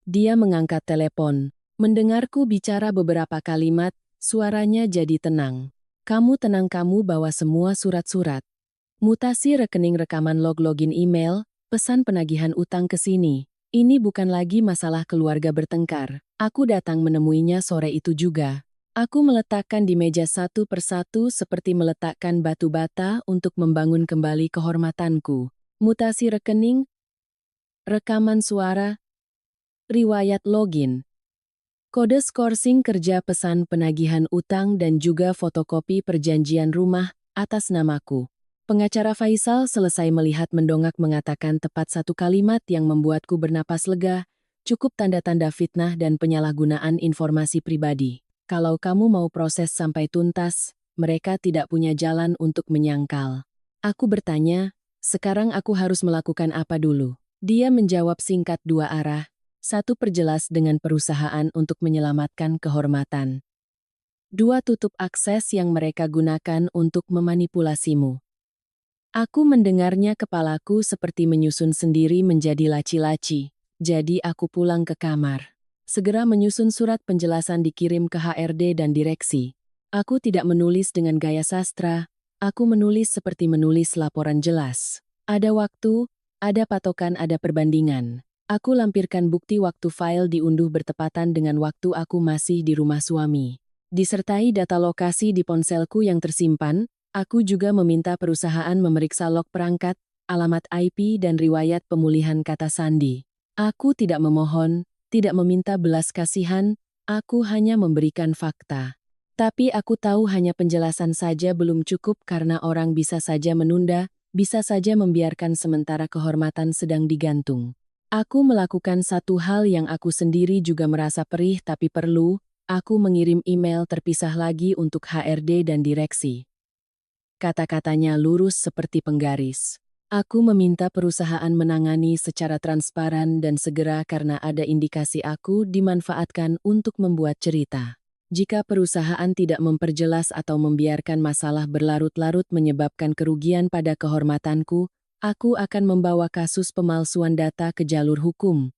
Dia mengangkat telepon. Mendengarku bicara beberapa kalimat, suaranya jadi tenang. Kamu tenang, kamu bawa semua surat-surat. Mutasi rekening, rekaman login email, pesan penagihan utang ke sini. Ini bukan lagi masalah keluarga bertengkar. Aku datang menemuinya sore itu juga. Aku meletakkan di meja satu persatu seperti meletakkan batu bata untuk membangun kembali kehormatanku. Mutasi rekening, rekaman suara, riwayat login, kode skorsing kerja, pesan penagihan utang dan juga fotokopi perjanjian rumah atas namaku. Pengacara Faisal selesai melihat mendongak mengatakan tepat satu kalimat yang membuatku bernapas lega, cukup tanda-tanda fitnah dan penyalahgunaan informasi pribadi. Kalau kamu mau proses sampai tuntas, mereka tidak punya jalan untuk menyangkal. Aku bertanya, sekarang aku harus melakukan apa dulu? Dia menjawab singkat dua arah, satu perjelas dengan perusahaan untuk menyelamatkan kehormatan. Dua, tutup akses yang mereka gunakan untuk memanipulasimu. Aku mendengarnya, kepalaku seperti menyusun sendiri menjadi laci-laci. Jadi aku pulang ke kamar. Segera menyusun surat penjelasan dikirim ke HRD dan direksi. Aku tidak menulis dengan gaya sastra, aku menulis seperti menulis laporan jelas. Ada waktu, ada patokan, ada perbandingan. Aku lampirkan bukti waktu file diunduh bertepatan dengan waktu aku masih di rumah suami. Disertai data lokasi di ponselku yang tersimpan. Aku juga meminta perusahaan memeriksa log perangkat, alamat IP dan riwayat pemulihan kata sandi. Aku tidak memohon, tidak meminta belas kasihan, aku hanya memberikan fakta. Tapi aku tahu hanya penjelasan saja belum cukup karena orang bisa saja menunda, bisa saja membiarkan sementara kehormatan sedang digantung. Aku melakukan satu hal yang aku sendiri juga merasa perih tapi perlu, aku mengirim email terpisah lagi untuk HRD dan direksi. Kata-katanya lurus seperti penggaris. Aku meminta perusahaan menangani secara transparan dan segera karena ada indikasi aku dimanfaatkan untuk membuat cerita. Jika perusahaan tidak memperjelas atau membiarkan masalah berlarut-larut menyebabkan kerugian pada kehormatanku, aku akan membawa kasus pemalsuan data ke jalur hukum.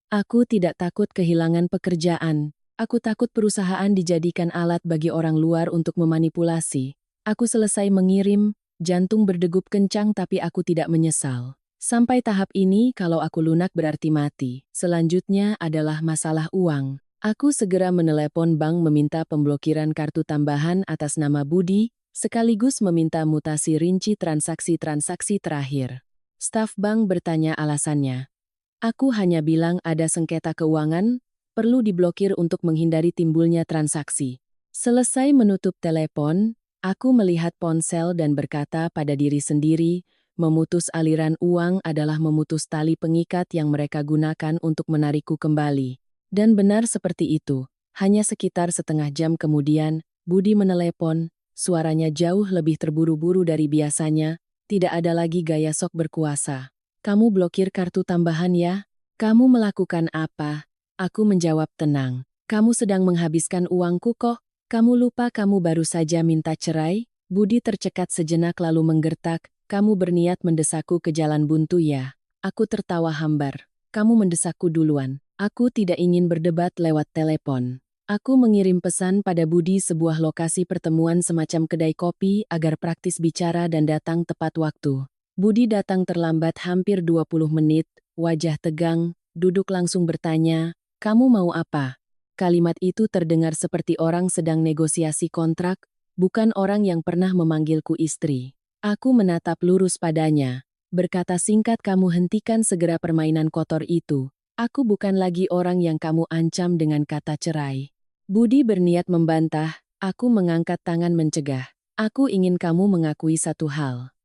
Aku tidak takut kehilangan pekerjaan. Aku takut perusahaan dijadikan alat bagi orang luar untuk memanipulasi. Aku selesai mengirim, jantung berdegup kencang tapi aku tidak menyesal. Sampai tahap ini kalau aku lunak berarti mati. Selanjutnya adalah masalah uang. Aku segera menelepon bank meminta pemblokiran kartu tambahan atas nama Budi, sekaligus meminta mutasi rinci transaksi-transaksi terakhir. Staf bank bertanya alasannya. Aku hanya bilang ada sengketa keuangan, perlu diblokir untuk menghindari timbulnya transaksi. Selesai menutup telepon, aku melihat ponsel dan berkata pada diri sendiri, memutus aliran uang adalah memutus tali pengikat yang mereka gunakan untuk menarikku kembali. Dan benar seperti itu, hanya sekitar setengah jam kemudian, Budi menelepon, suaranya jauh lebih terburu-buru dari biasanya, tidak ada lagi gaya sok berkuasa. Kamu blokir kartu tambahan ya? Kamu melakukan apa? Aku menjawab tenang. Kamu sedang menghabiskan uangku kok. Kamu lupa kamu baru saja minta cerai? Budi tercekat sejenak lalu menggertak, kamu berniat mendesakku ke jalan buntu ya? Aku tertawa hambar. Kamu mendesakku duluan. Aku tidak ingin berdebat lewat telepon. Aku mengirim pesan pada Budi sebuah lokasi pertemuan semacam kedai kopi agar praktis bicara dan datang tepat waktu. Budi datang terlambat hampir 20 menit, wajah tegang, duduk langsung bertanya, kamu mau apa? Kalimat itu terdengar seperti orang sedang negosiasi kontrak, bukan orang yang pernah memanggilku istri. Aku menatap lurus padanya, berkata singkat, kamu hentikan segera permainan kotor itu. Aku bukan lagi orang yang kamu ancam dengan kata cerai. Budi berniat membantah, aku mengangkat tangan mencegah. Aku ingin kamu mengakui satu hal.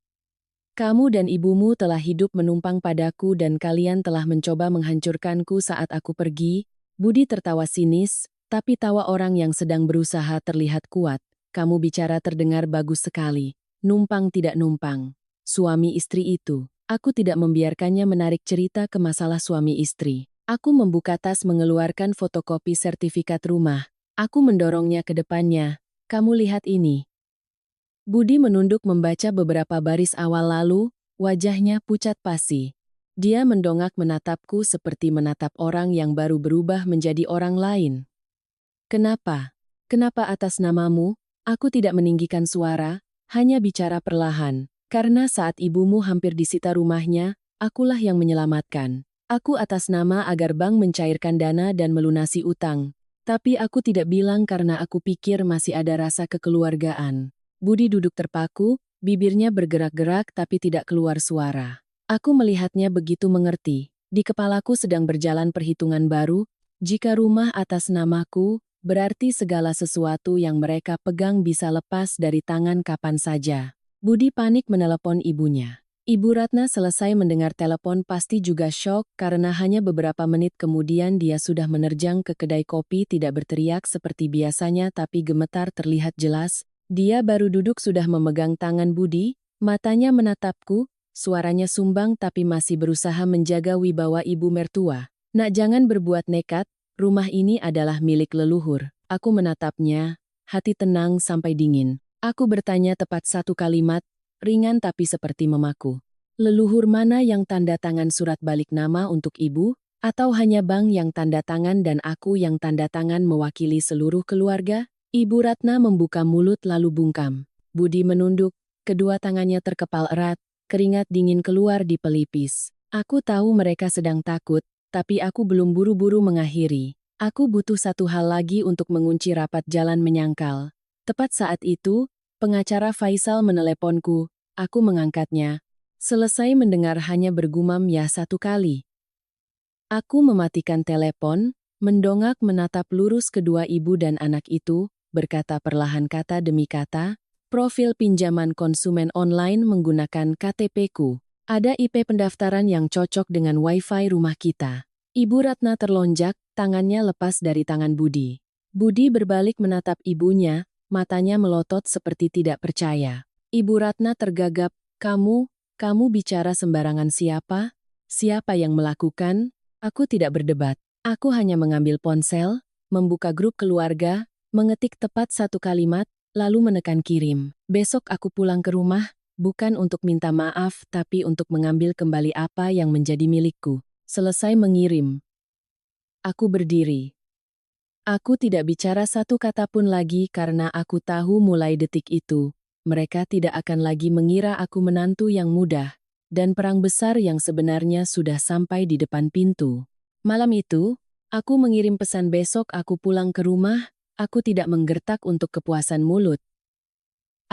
Kamu dan ibumu telah hidup menumpang padaku dan kalian telah mencoba menghancurkanku saat aku pergi. Budi tertawa sinis, tapi tawa orang yang sedang berusaha terlihat kuat. Kamu bicara terdengar bagus sekali. Numpang tidak numpang. Suami istri itu. Aku tidak membiarkannya menarik cerita ke masalah suami istri. Aku membuka tas mengeluarkan fotokopi sertifikat rumah. Aku mendorongnya ke depannya. Kamu lihat ini. Budi menunduk membaca beberapa baris awal lalu, wajahnya pucat pasi. Dia mendongak menatapku seperti menatap orang yang baru berubah menjadi orang lain. Kenapa? Kenapa atas namamu? Aku tidak meninggikan suara, hanya bicara perlahan. Karena saat ibumu hampir disita rumahnya, akulah yang menyelamatkan. Aku atas nama agar bank mencairkan dana dan melunasi utang. Tapi aku tidak bilang karena aku pikir masih ada rasa kekeluargaan. Budi duduk terpaku, bibirnya bergerak-gerak tapi tidak keluar suara. Aku melihatnya begitu mengerti. Di kepalaku sedang berjalan perhitungan baru, jika rumah atas namaku, berarti segala sesuatu yang mereka pegang bisa lepas dari tangan kapan saja. Budi panik menelepon ibunya. Ibu Ratna selesai mendengar telepon pasti juga syok karena hanya beberapa menit kemudian dia sudah menerjang ke kedai kopi tidak berteriak seperti biasanya tapi gemetar terlihat jelas. Dia baru duduk sudah memegang tangan Budi, matanya menatapku, suaranya sumbang tapi masih berusaha menjaga wibawa ibu mertua. Nak jangan berbuat nekat, rumah ini adalah milik leluhur. Aku menatapnya, hati tenang sampai dingin. Aku bertanya tepat satu kalimat, ringan tapi seperti memaku. Leluhur mana yang tanda tangan surat balik nama untuk ibu? Atau hanya bank yang tanda tangan dan aku yang tanda tangan mewakili seluruh keluarga? Ibu Ratna membuka mulut lalu bungkam. Budi menunduk, kedua tangannya terkepal erat, keringat dingin keluar di pelipis. Aku tahu mereka sedang takut, tapi aku belum buru-buru mengakhiri. Aku butuh satu hal lagi untuk mengunci rapat jalan menyangkal. Tepat saat itu, pengacara Faisal meneleponku. Aku mengangkatnya. Selesai mendengar hanya bergumam ya satu kali. Aku mematikan telepon, mendongak menatap lurus kedua ibu dan anak itu, berkata perlahan kata demi kata, profil pinjaman konsumen online menggunakan KTP-ku. Ada IP pendaftaran yang cocok dengan WiFi rumah kita. Ibu Ratna terlonjak, tangannya lepas dari tangan Budi. Budi berbalik menatap ibunya, matanya melotot seperti tidak percaya. Ibu Ratna tergagap, kamu bicara sembarangan siapa? Siapa yang melakukan? Aku tidak berdebat. Aku hanya mengambil ponsel, membuka grup keluarga, mengetik tepat satu kalimat, lalu menekan kirim. Besok aku pulang ke rumah, bukan untuk minta maaf tapi untuk mengambil kembali apa yang menjadi milikku. Selesai mengirim. Aku berdiri. Aku tidak bicara satu kata pun lagi karena aku tahu mulai detik itu, mereka tidak akan lagi mengira aku menantu yang mudah, dan perang besar yang sebenarnya sudah sampai di depan pintu. Malam itu, aku mengirim pesan besok aku pulang ke rumah, aku tidak menggertak untuk kepuasan mulut.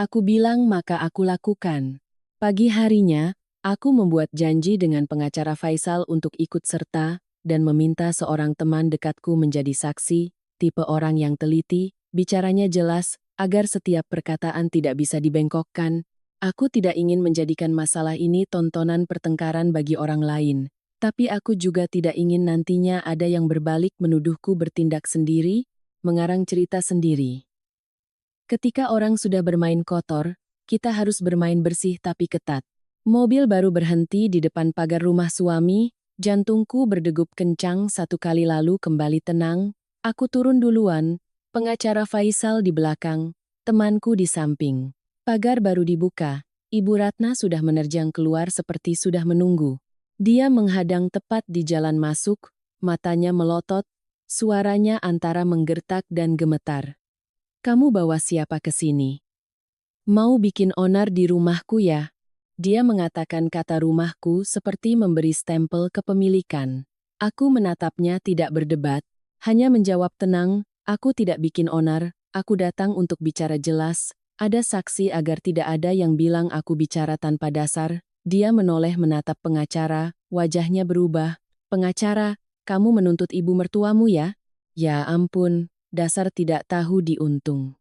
Aku bilang maka aku lakukan. Pagi harinya, aku membuat janji dengan pengacara Faisal untuk ikut serta dan meminta seorang teman dekatku menjadi saksi, tipe orang yang teliti, bicaranya jelas, agar setiap perkataan tidak bisa dibengkokkan. Aku tidak ingin menjadikan masalah ini tontonan pertengkaran bagi orang lain. Tapi aku juga tidak ingin nantinya ada yang berbalik menuduhku bertindak sendiri, mengarang cerita sendiri. Ketika orang sudah bermain kotor, kita harus bermain bersih tapi ketat. Mobil baru berhenti di depan pagar rumah suami, jantungku berdegup kencang satu kali lalu kembali tenang. Aku turun duluan, pengacara Faisal di belakang, temanku di samping. Pagar baru dibuka, Ibu Ratna sudah menerjang keluar seperti sudah menunggu. Dia menghadang tepat di jalan masuk, matanya melotot, suaranya antara menggertak dan gemetar. Kamu bawa siapa ke sini? Mau bikin onar di rumahku ya? Dia mengatakan kata rumahku seperti memberi stempel kepemilikan. Aku menatapnya tidak berdebat, hanya menjawab tenang, aku tidak bikin onar, aku datang untuk bicara jelas, ada saksi agar tidak ada yang bilang aku bicara tanpa dasar. Dia menoleh menatap pengacara, wajahnya berubah. Pengacara, kamu menuntut ibu mertuamu ya? Ya ampun, dasar tidak tahu diuntung.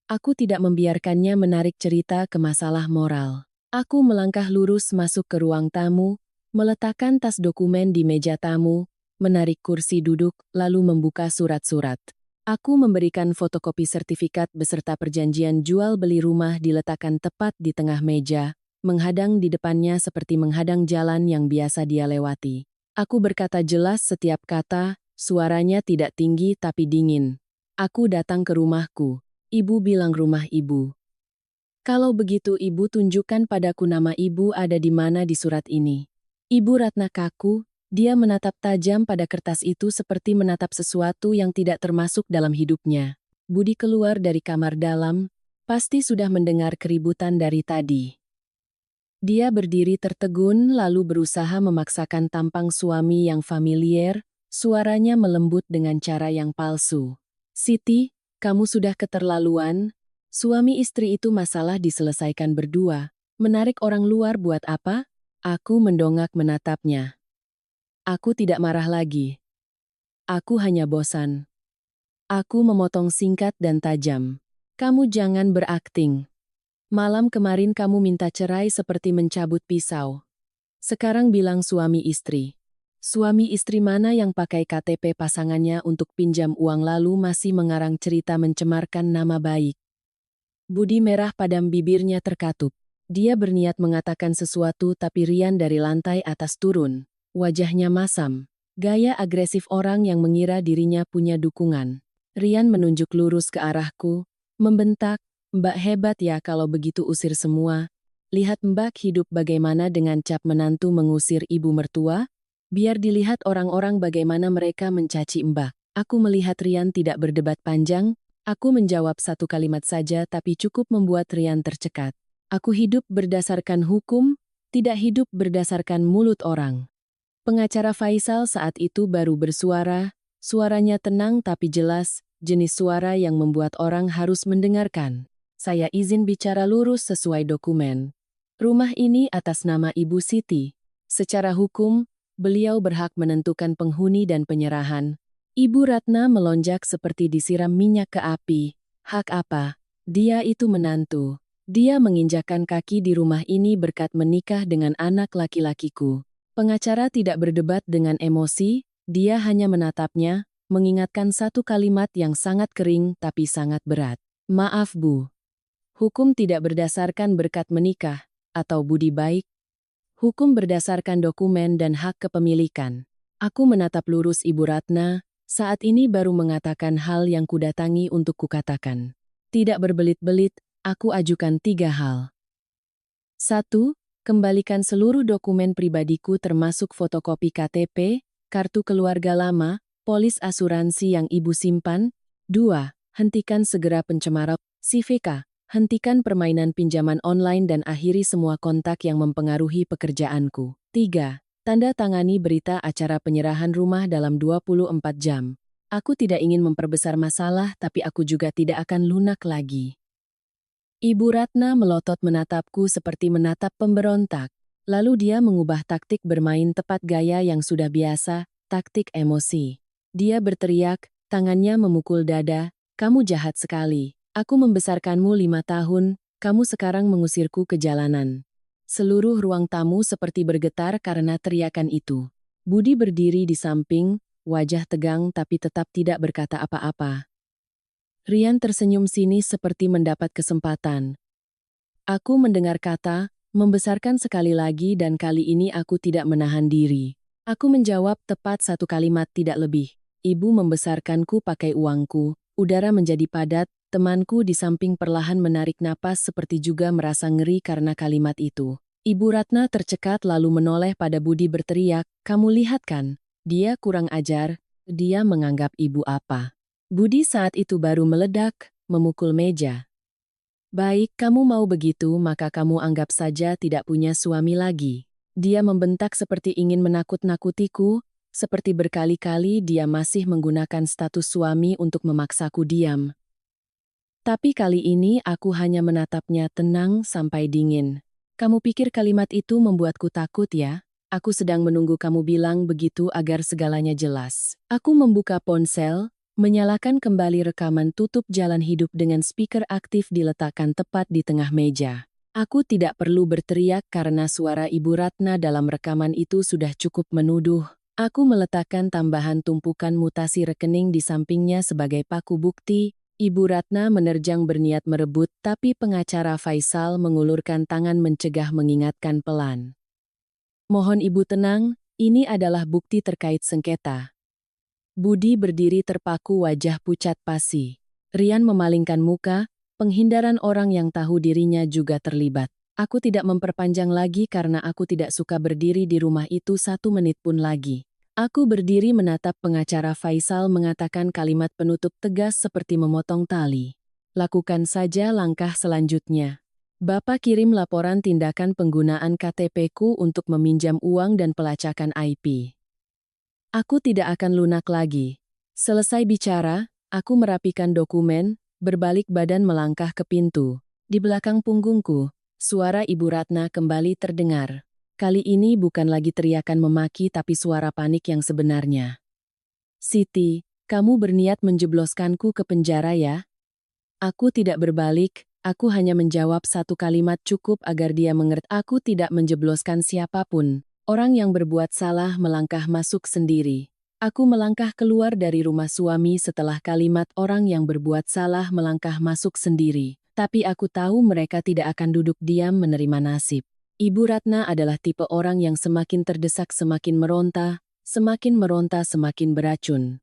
Aku tidak membiarkannya menarik cerita ke masalah moral. Aku melangkah lurus masuk ke ruang tamu, meletakkan tas dokumen di meja tamu, menarik kursi duduk, lalu membuka surat-surat. Aku memberikan fotokopi sertifikat beserta perjanjian jual beli rumah diletakkan tepat di tengah meja, menghadang di depannya seperti menghadang jalan yang biasa dia lewati. Aku berkata jelas setiap kata, suaranya tidak tinggi tapi dingin. Aku datang ke rumahku. Ibu bilang rumah ibu. Kalau begitu ibu tunjukkan padaku nama ibu ada di mana di surat ini. Ibu Ratna kaku, dia menatap tajam pada kertas itu seperti menatap sesuatu yang tidak termasuk dalam hidupnya. Budi keluar dari kamar dalam, pasti sudah mendengar keributan dari tadi. Dia berdiri tertegun lalu berusaha memaksakan tampang suami yang familiar, suaranya melembut dengan cara yang palsu. Siti, kamu sudah keterlaluan. Suami istri itu masalah diselesaikan berdua. Menarik orang luar buat apa? Aku mendongak menatapnya. Aku tidak marah lagi. Aku hanya bosan. Aku memotong singkat dan tajam. Kamu jangan berakting. Malam kemarin kamu minta cerai seperti mencabut pisau. Sekarang bilang suami istri. Suami istri mana yang pakai KTP pasangannya untuk pinjam uang lalu masih mengarang cerita mencemarkan nama baik. Budi merah padam bibirnya terkatup. Dia berniat mengatakan sesuatu tapi Rian dari lantai atas turun. Wajahnya masam. Gaya agresif orang yang mengira dirinya punya dukungan. Rian menunjuk lurus ke arahku, membentak, Mbak hebat ya kalau begitu usir semua. Lihat Mbak hidup bagaimana dengan cap menantu mengusir ibu mertua? Biar dilihat orang-orang bagaimana mereka mencaci Mbak. Aku melihat Rian tidak berdebat panjang, aku menjawab satu kalimat saja tapi cukup membuat Rian tercekat. Aku hidup berdasarkan hukum, tidak hidup berdasarkan mulut orang. Pengacara Faisal saat itu baru bersuara, suaranya tenang tapi jelas, jenis suara yang membuat orang harus mendengarkan. Saya izin bicara lurus sesuai dokumen. Rumah ini atas nama Ibu Siti. Secara hukum, beliau berhak menentukan penghuni dan penyerahan. Ibu Ratna melonjak seperti disiram minyak ke api. Hak apa? Dia itu menantu. Dia menginjakkan kaki di rumah ini berkat menikah dengan anak laki-lakiku. Pengacara tidak berdebat dengan emosi, dia hanya menatapnya, mengingatkan satu kalimat yang sangat kering tapi sangat berat. Maaf Bu. Hukum tidak berdasarkan berkat menikah, atau budi baik. Hukum berdasarkan dokumen dan hak kepemilikan. Aku menatap lurus Ibu Ratna, saat ini baru mengatakan hal yang kudatangi untuk kukatakan. Tidak berbelit-belit, aku ajukan 3 hal. 1. Kembalikan seluruh dokumen pribadiku termasuk fotokopi KTP, kartu keluarga lama, polis asuransi yang Ibu simpan. 2. Hentikan segera pencemaran CVK. Hentikan permainan pinjaman online dan akhiri semua kontak yang mempengaruhi pekerjaanku. 3. Tanda tangani berita acara penyerahan rumah dalam 24 jam. Aku tidak ingin memperbesar masalah tapi aku juga tidak akan lunak lagi. Ibu Ratna melotot menatapku seperti menatap pemberontak. Lalu dia mengubah taktik bermain tepat gaya yang sudah biasa, taktik emosi. Dia berteriak, tangannya memukul dada, kamu jahat sekali. Aku membesarkanmu 5 tahun, kamu sekarang mengusirku ke jalanan. Seluruh ruang tamu seperti bergetar karena teriakan itu. Budi berdiri di samping, wajah tegang tapi tetap tidak berkata apa-apa. Rian tersenyum sinis seperti mendapat kesempatan. Aku mendengar kata, membesarkan sekali lagi dan kali ini aku tidak menahan diri. Aku menjawab tepat satu kalimat tidak lebih. Ibu membesarkanku pakai uangku, udara menjadi padat, temanku di samping perlahan menarik napas seperti juga merasa ngeri karena kalimat itu. Ibu Ratna tercekat lalu menoleh pada Budi berteriak, kamu lihat kan, dia kurang ajar, dia menganggap ibu apa. Budi saat itu baru meledak, memukul meja. Baik, kamu mau begitu maka kamu anggap saja tidak punya suami lagi. Dia membentak seperti ingin menakut-nakutiku, seperti berkali-kali dia masih menggunakan status suami untuk memaksaku diam. Tapi kali ini aku hanya menatapnya tenang sampai dingin. Kamu pikir kalimat itu membuatku takut ya? Aku sedang menunggu kamu bilang begitu agar segalanya jelas. Aku membuka ponsel, menyalakan kembali rekaman tutup jalan hidup dengan speaker aktif diletakkan tepat di tengah meja. Aku tidak perlu berteriak karena suara Ibu Ratna dalam rekaman itu sudah cukup menuduh. Aku meletakkan tambahan tumpukan mutasi rekening di sampingnya sebagai paku bukti. Ibu Ratna menerjang berniat merebut, tapi pengacara Faisal mengulurkan tangan mencegah mengingatkan pelan. Mohon Ibu tenang, ini adalah bukti terkait sengketa. Budi berdiri terpaku wajah pucat pasi. Rian memalingkan muka, penghindaran orang yang tahu dirinya juga terlibat. Aku tidak memperpanjang lagi karena aku tidak suka berdiri di rumah itu 1 menit pun lagi. Aku berdiri menatap pengacara Faisal mengatakan kalimat penutup tegas seperti memotong tali. Lakukan saja langkah selanjutnya. Bapak kirim laporan tindakan penggunaan KTP-ku untuk meminjam uang dan pelacakan IP. Aku tidak akan lunak lagi. Selesai bicara, aku merapikan dokumen, berbalik badan melangkah ke pintu. Di belakang punggungku, suara Ibu Ratna kembali terdengar. Kali ini bukan lagi teriakan memaki tapi suara panik yang sebenarnya. Siti, kamu berniat menjebloskanku ke penjara ya? Aku tidak berbalik, aku hanya menjawab satu kalimat cukup agar dia mengerti. Aku tidak menjebloskan siapapun. Orang yang berbuat salah melangkah masuk sendiri. Aku melangkah keluar dari rumah suami setelah kalimat orang yang berbuat salah melangkah masuk sendiri. Tapi aku tahu mereka tidak akan duduk diam menerima nasib. Ibu Ratna adalah tipe orang yang semakin terdesak semakin meronta semakin beracun.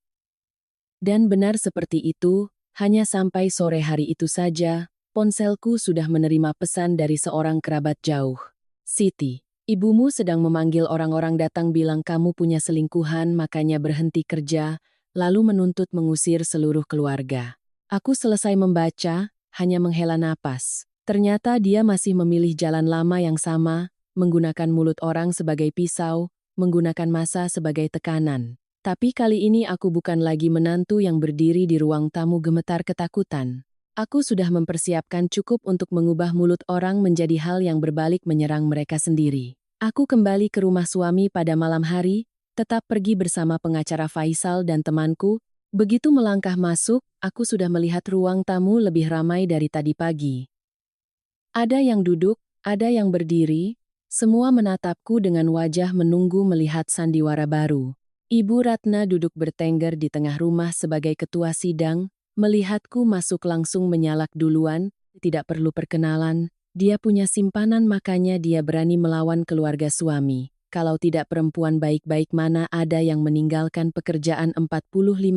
Dan benar seperti itu, hanya sampai sore hari itu saja, ponselku sudah menerima pesan dari seorang kerabat jauh. Siti, ibumu sedang memanggil orang-orang datang bilang kamu punya selingkuhan makanya berhenti kerja, lalu menuntut mengusir seluruh keluarga. Aku selesai membaca, hanya menghela napas. Ternyata dia masih memilih jalan lama yang sama, menggunakan mulut orang sebagai pisau, menggunakan massa sebagai tekanan. Tapi kali ini aku bukan lagi menantu yang berdiri di ruang tamu gemetar ketakutan. Aku sudah mempersiapkan cukup untuk mengubah mulut orang menjadi hal yang berbalik menyerang mereka sendiri. Aku kembali ke rumah suami pada malam hari, tetap pergi bersama pengacara Faisal dan temanku. Begitu melangkah masuk, aku sudah melihat ruang tamu lebih ramai dari tadi pagi. Ada yang duduk, ada yang berdiri, semua menatapku dengan wajah menunggu melihat sandiwara baru. Ibu Ratna duduk bertengger di tengah rumah sebagai ketua sidang, melihatku masuk langsung menyalak duluan, tidak perlu perkenalan, dia punya simpanan makanya dia berani melawan keluarga suami. Kalau tidak perempuan baik-baik mana ada yang meninggalkan pekerjaan 45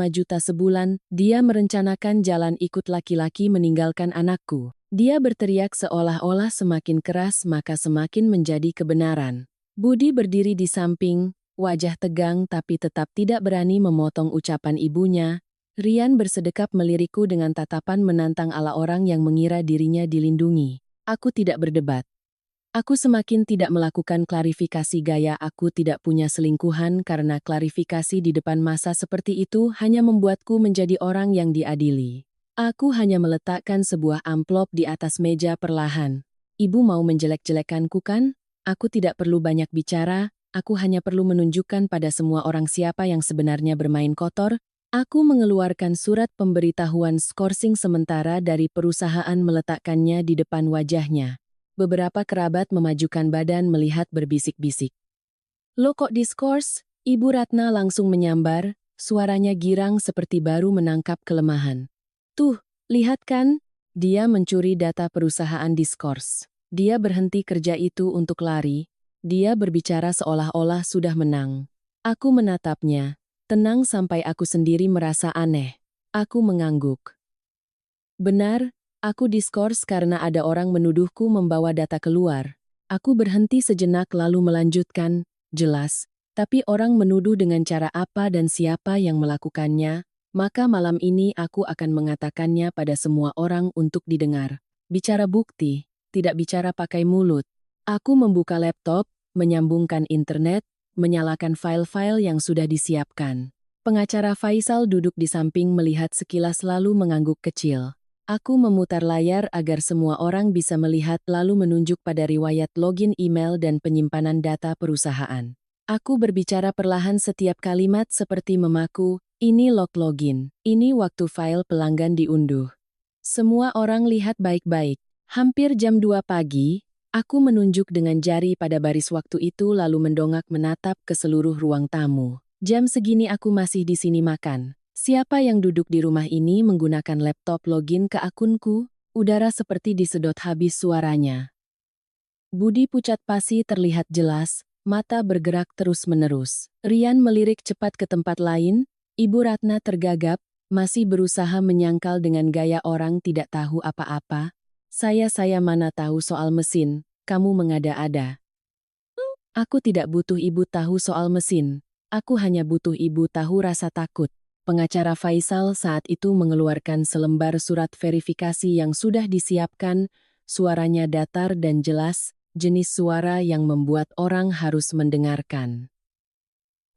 juta sebulan, dia merencanakan jalan ikut laki-laki meninggalkan anakku. Dia berteriak seolah-olah semakin keras maka semakin menjadi kebenaran. Budi berdiri di samping, wajah tegang tapi tetap tidak berani memotong ucapan ibunya. Rian bersedekap melirikku dengan tatapan menantang ala orang yang mengira dirinya dilindungi. Aku tidak berdebat. Aku semakin tidak melakukan klarifikasi gaya aku tidak punya selingkuhan karena klarifikasi di depan massa seperti itu hanya membuatku menjadi orang yang diadili. Aku hanya meletakkan sebuah amplop di atas meja perlahan. Ibu mau menjelek-jelekanku kan? Aku tidak perlu banyak bicara, aku hanya perlu menunjukkan pada semua orang siapa yang sebenarnya bermain kotor. Aku mengeluarkan surat pemberitahuan skorsing sementara dari perusahaan meletakkannya di depan wajahnya. Beberapa kerabat memajukan badan melihat berbisik-bisik. Lo kok diskors? Ibu Ratna langsung menyambar, suaranya girang seperti baru menangkap kelemahan. Tuh, lihat kan? Dia mencuri data perusahaan diskors. Dia berhenti kerja itu untuk lari. Dia berbicara seolah-olah sudah menang. Aku menatapnya, tenang sampai aku sendiri merasa aneh. Aku mengangguk. Benar, aku diskors karena ada orang menuduhku membawa data keluar. Aku berhenti sejenak lalu melanjutkan, jelas, tapi orang menuduh dengan cara apa dan siapa yang melakukannya, maka malam ini aku akan mengatakannya pada semua orang untuk didengar. Bicara bukti, tidak bicara pakai mulut. Aku membuka laptop, menyambungkan internet, menyalakan file-file yang sudah disiapkan. Pengacara Faisal duduk di samping melihat sekilas lalu mengangguk kecil. Aku memutar layar agar semua orang bisa melihat lalu menunjuk pada riwayat login email dan penyimpanan data perusahaan. Aku berbicara perlahan setiap kalimat seperti memaku, ini login, ini waktu file pelanggan diunduh. Semua orang lihat baik-baik. Hampir jam 2 pagi, aku menunjuk dengan jari pada baris waktu itu lalu mendongak menatap ke seluruh ruang tamu. Jam segini aku masih di sini makan. Siapa yang duduk di rumah ini menggunakan laptop login ke akunku? Udara seperti disedot habis suaranya. Budi pucat pasi terlihat jelas, mata bergerak terus-menerus. Rian melirik cepat ke tempat lain, Ibu Ratna tergagap, masih berusaha menyangkal dengan gaya orang tidak tahu apa-apa. Saya mana tahu soal mesin, kamu mengada-ada. Aku tidak butuh ibu tahu soal mesin, aku hanya butuh ibu tahu rasa takut. Pengacara Faisal saat itu mengeluarkan selembar surat verifikasi yang sudah disiapkan, suaranya datar dan jelas, jenis suara yang membuat orang harus mendengarkan.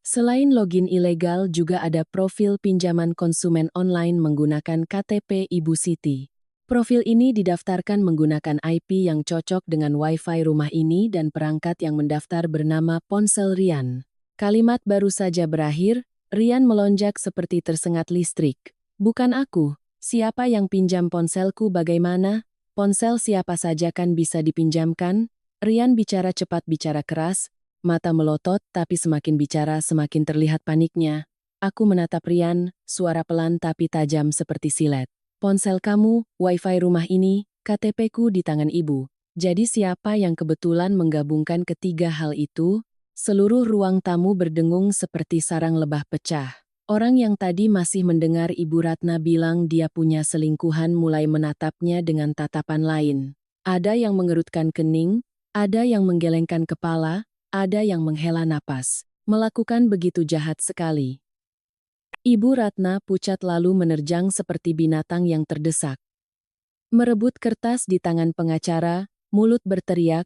Selain login ilegal juga ada profil pinjaman konsumen online menggunakan KTP Ibu Siti. Profil ini didaftarkan menggunakan IP yang cocok dengan Wi-Fi rumah ini dan perangkat yang mendaftar bernama ponsel Rian. Kalimat baru saja berakhir, Rian melonjak seperti tersengat listrik. Bukan aku. Siapa yang pinjam ponselku bagaimana? Ponsel siapa saja kan bisa dipinjamkan? Rian bicara cepat bicara keras, mata melotot tapi semakin bicara semakin terlihat paniknya. Aku menatap Rian, suara pelan tapi tajam seperti silet. Ponsel kamu, Wi-Fi rumah ini, KTP-ku di tangan ibu. Jadi siapa yang kebetulan menggabungkan ketiga hal itu? Seluruh ruang tamu berdengung seperti sarang lebah pecah. Orang yang tadi masih mendengar Ibu Ratna bilang dia punya selingkuhan mulai menatapnya dengan tatapan lain. Ada yang mengerutkan kening, ada yang menggelengkan kepala, ada yang menghela napas. Melakukan begitu jahat sekali. Ibu Ratna pucat lalu menerjang seperti binatang yang terdesak. Merebut kertas di tangan pengacara, mulut berteriak,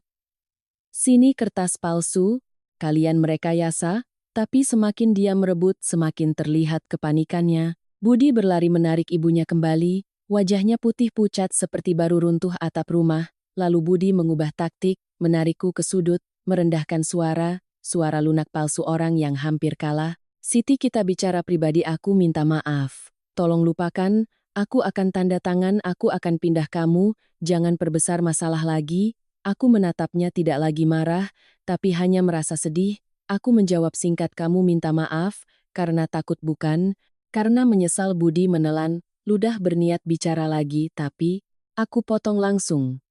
"Sini kertas palsu, kalian merekayasa," tapi semakin dia merebut semakin terlihat kepanikannya. Budi berlari menarik ibunya kembali, wajahnya putih pucat seperti baru runtuh atap rumah, lalu Budi mengubah taktik, menarikku ke sudut, merendahkan suara lunak palsu orang yang hampir kalah. "Siti, kita bicara pribadi, aku minta maaf. Tolong lupakan, aku akan tanda tangan, aku akan pindah kamu, jangan perbesar masalah lagi." Aku menatapnya tidak lagi marah, tapi hanya merasa sedih. Aku menjawab singkat, "Kamu minta maaf, karena takut bukan?" Karena menyesal. Budi menelan, ludah berniat bicara lagi, tapi aku potong langsung.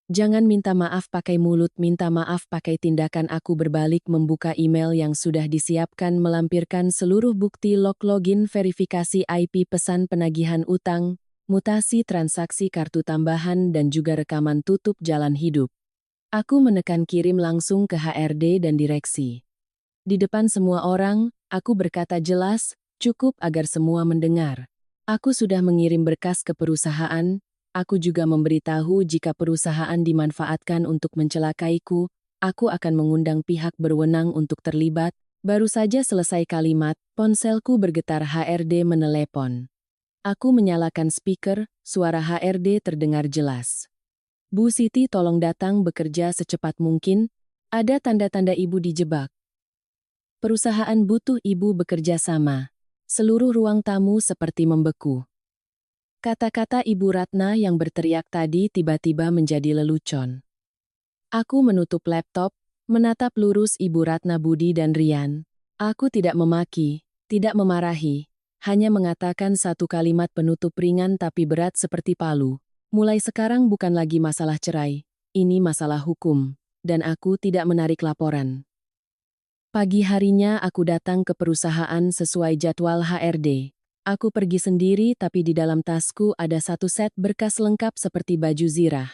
"Jangan minta maaf pakai mulut, minta maaf pakai tindakan." Aku berbalik membuka email yang sudah disiapkan melampirkan seluruh bukti login verifikasi IP pesan penagihan utang, mutasi transaksi kartu tambahan dan juga rekaman tutup jalan hidup. Aku menekan kirim langsung ke HRD dan direksi. Di depan semua orang, aku berkata jelas, cukup agar semua mendengar. Aku sudah mengirim berkas ke perusahaan, aku juga memberitahu jika perusahaan dimanfaatkan untuk mencelakaiku, aku akan mengundang pihak berwenang untuk terlibat. Baru saja selesai kalimat, ponselku bergetar. HRD menelepon. Aku menyalakan speaker, suara HRD terdengar jelas. "Bu Siti, tolong datang bekerja secepat mungkin, ada tanda-tanda ibu dijebak. Perusahaan butuh ibu bekerja sama." Seluruh ruang tamu seperti membeku. Kata-kata Ibu Ratna yang berteriak tadi tiba-tiba menjadi lelucon. Aku menutup laptop, menatap lurus Ibu Ratna, Budi dan Rian. Aku tidak memaki, tidak memarahi. Hanya mengatakan satu kalimat penutup ringan tapi berat seperti palu. "Mulai sekarang bukan lagi masalah cerai, ini masalah hukum, dan aku tidak menarik laporan." Pagi harinya aku datang ke perusahaan sesuai jadwal HRD. Aku pergi sendiri tapi di dalam tasku ada satu set berkas lengkap seperti baju zirah.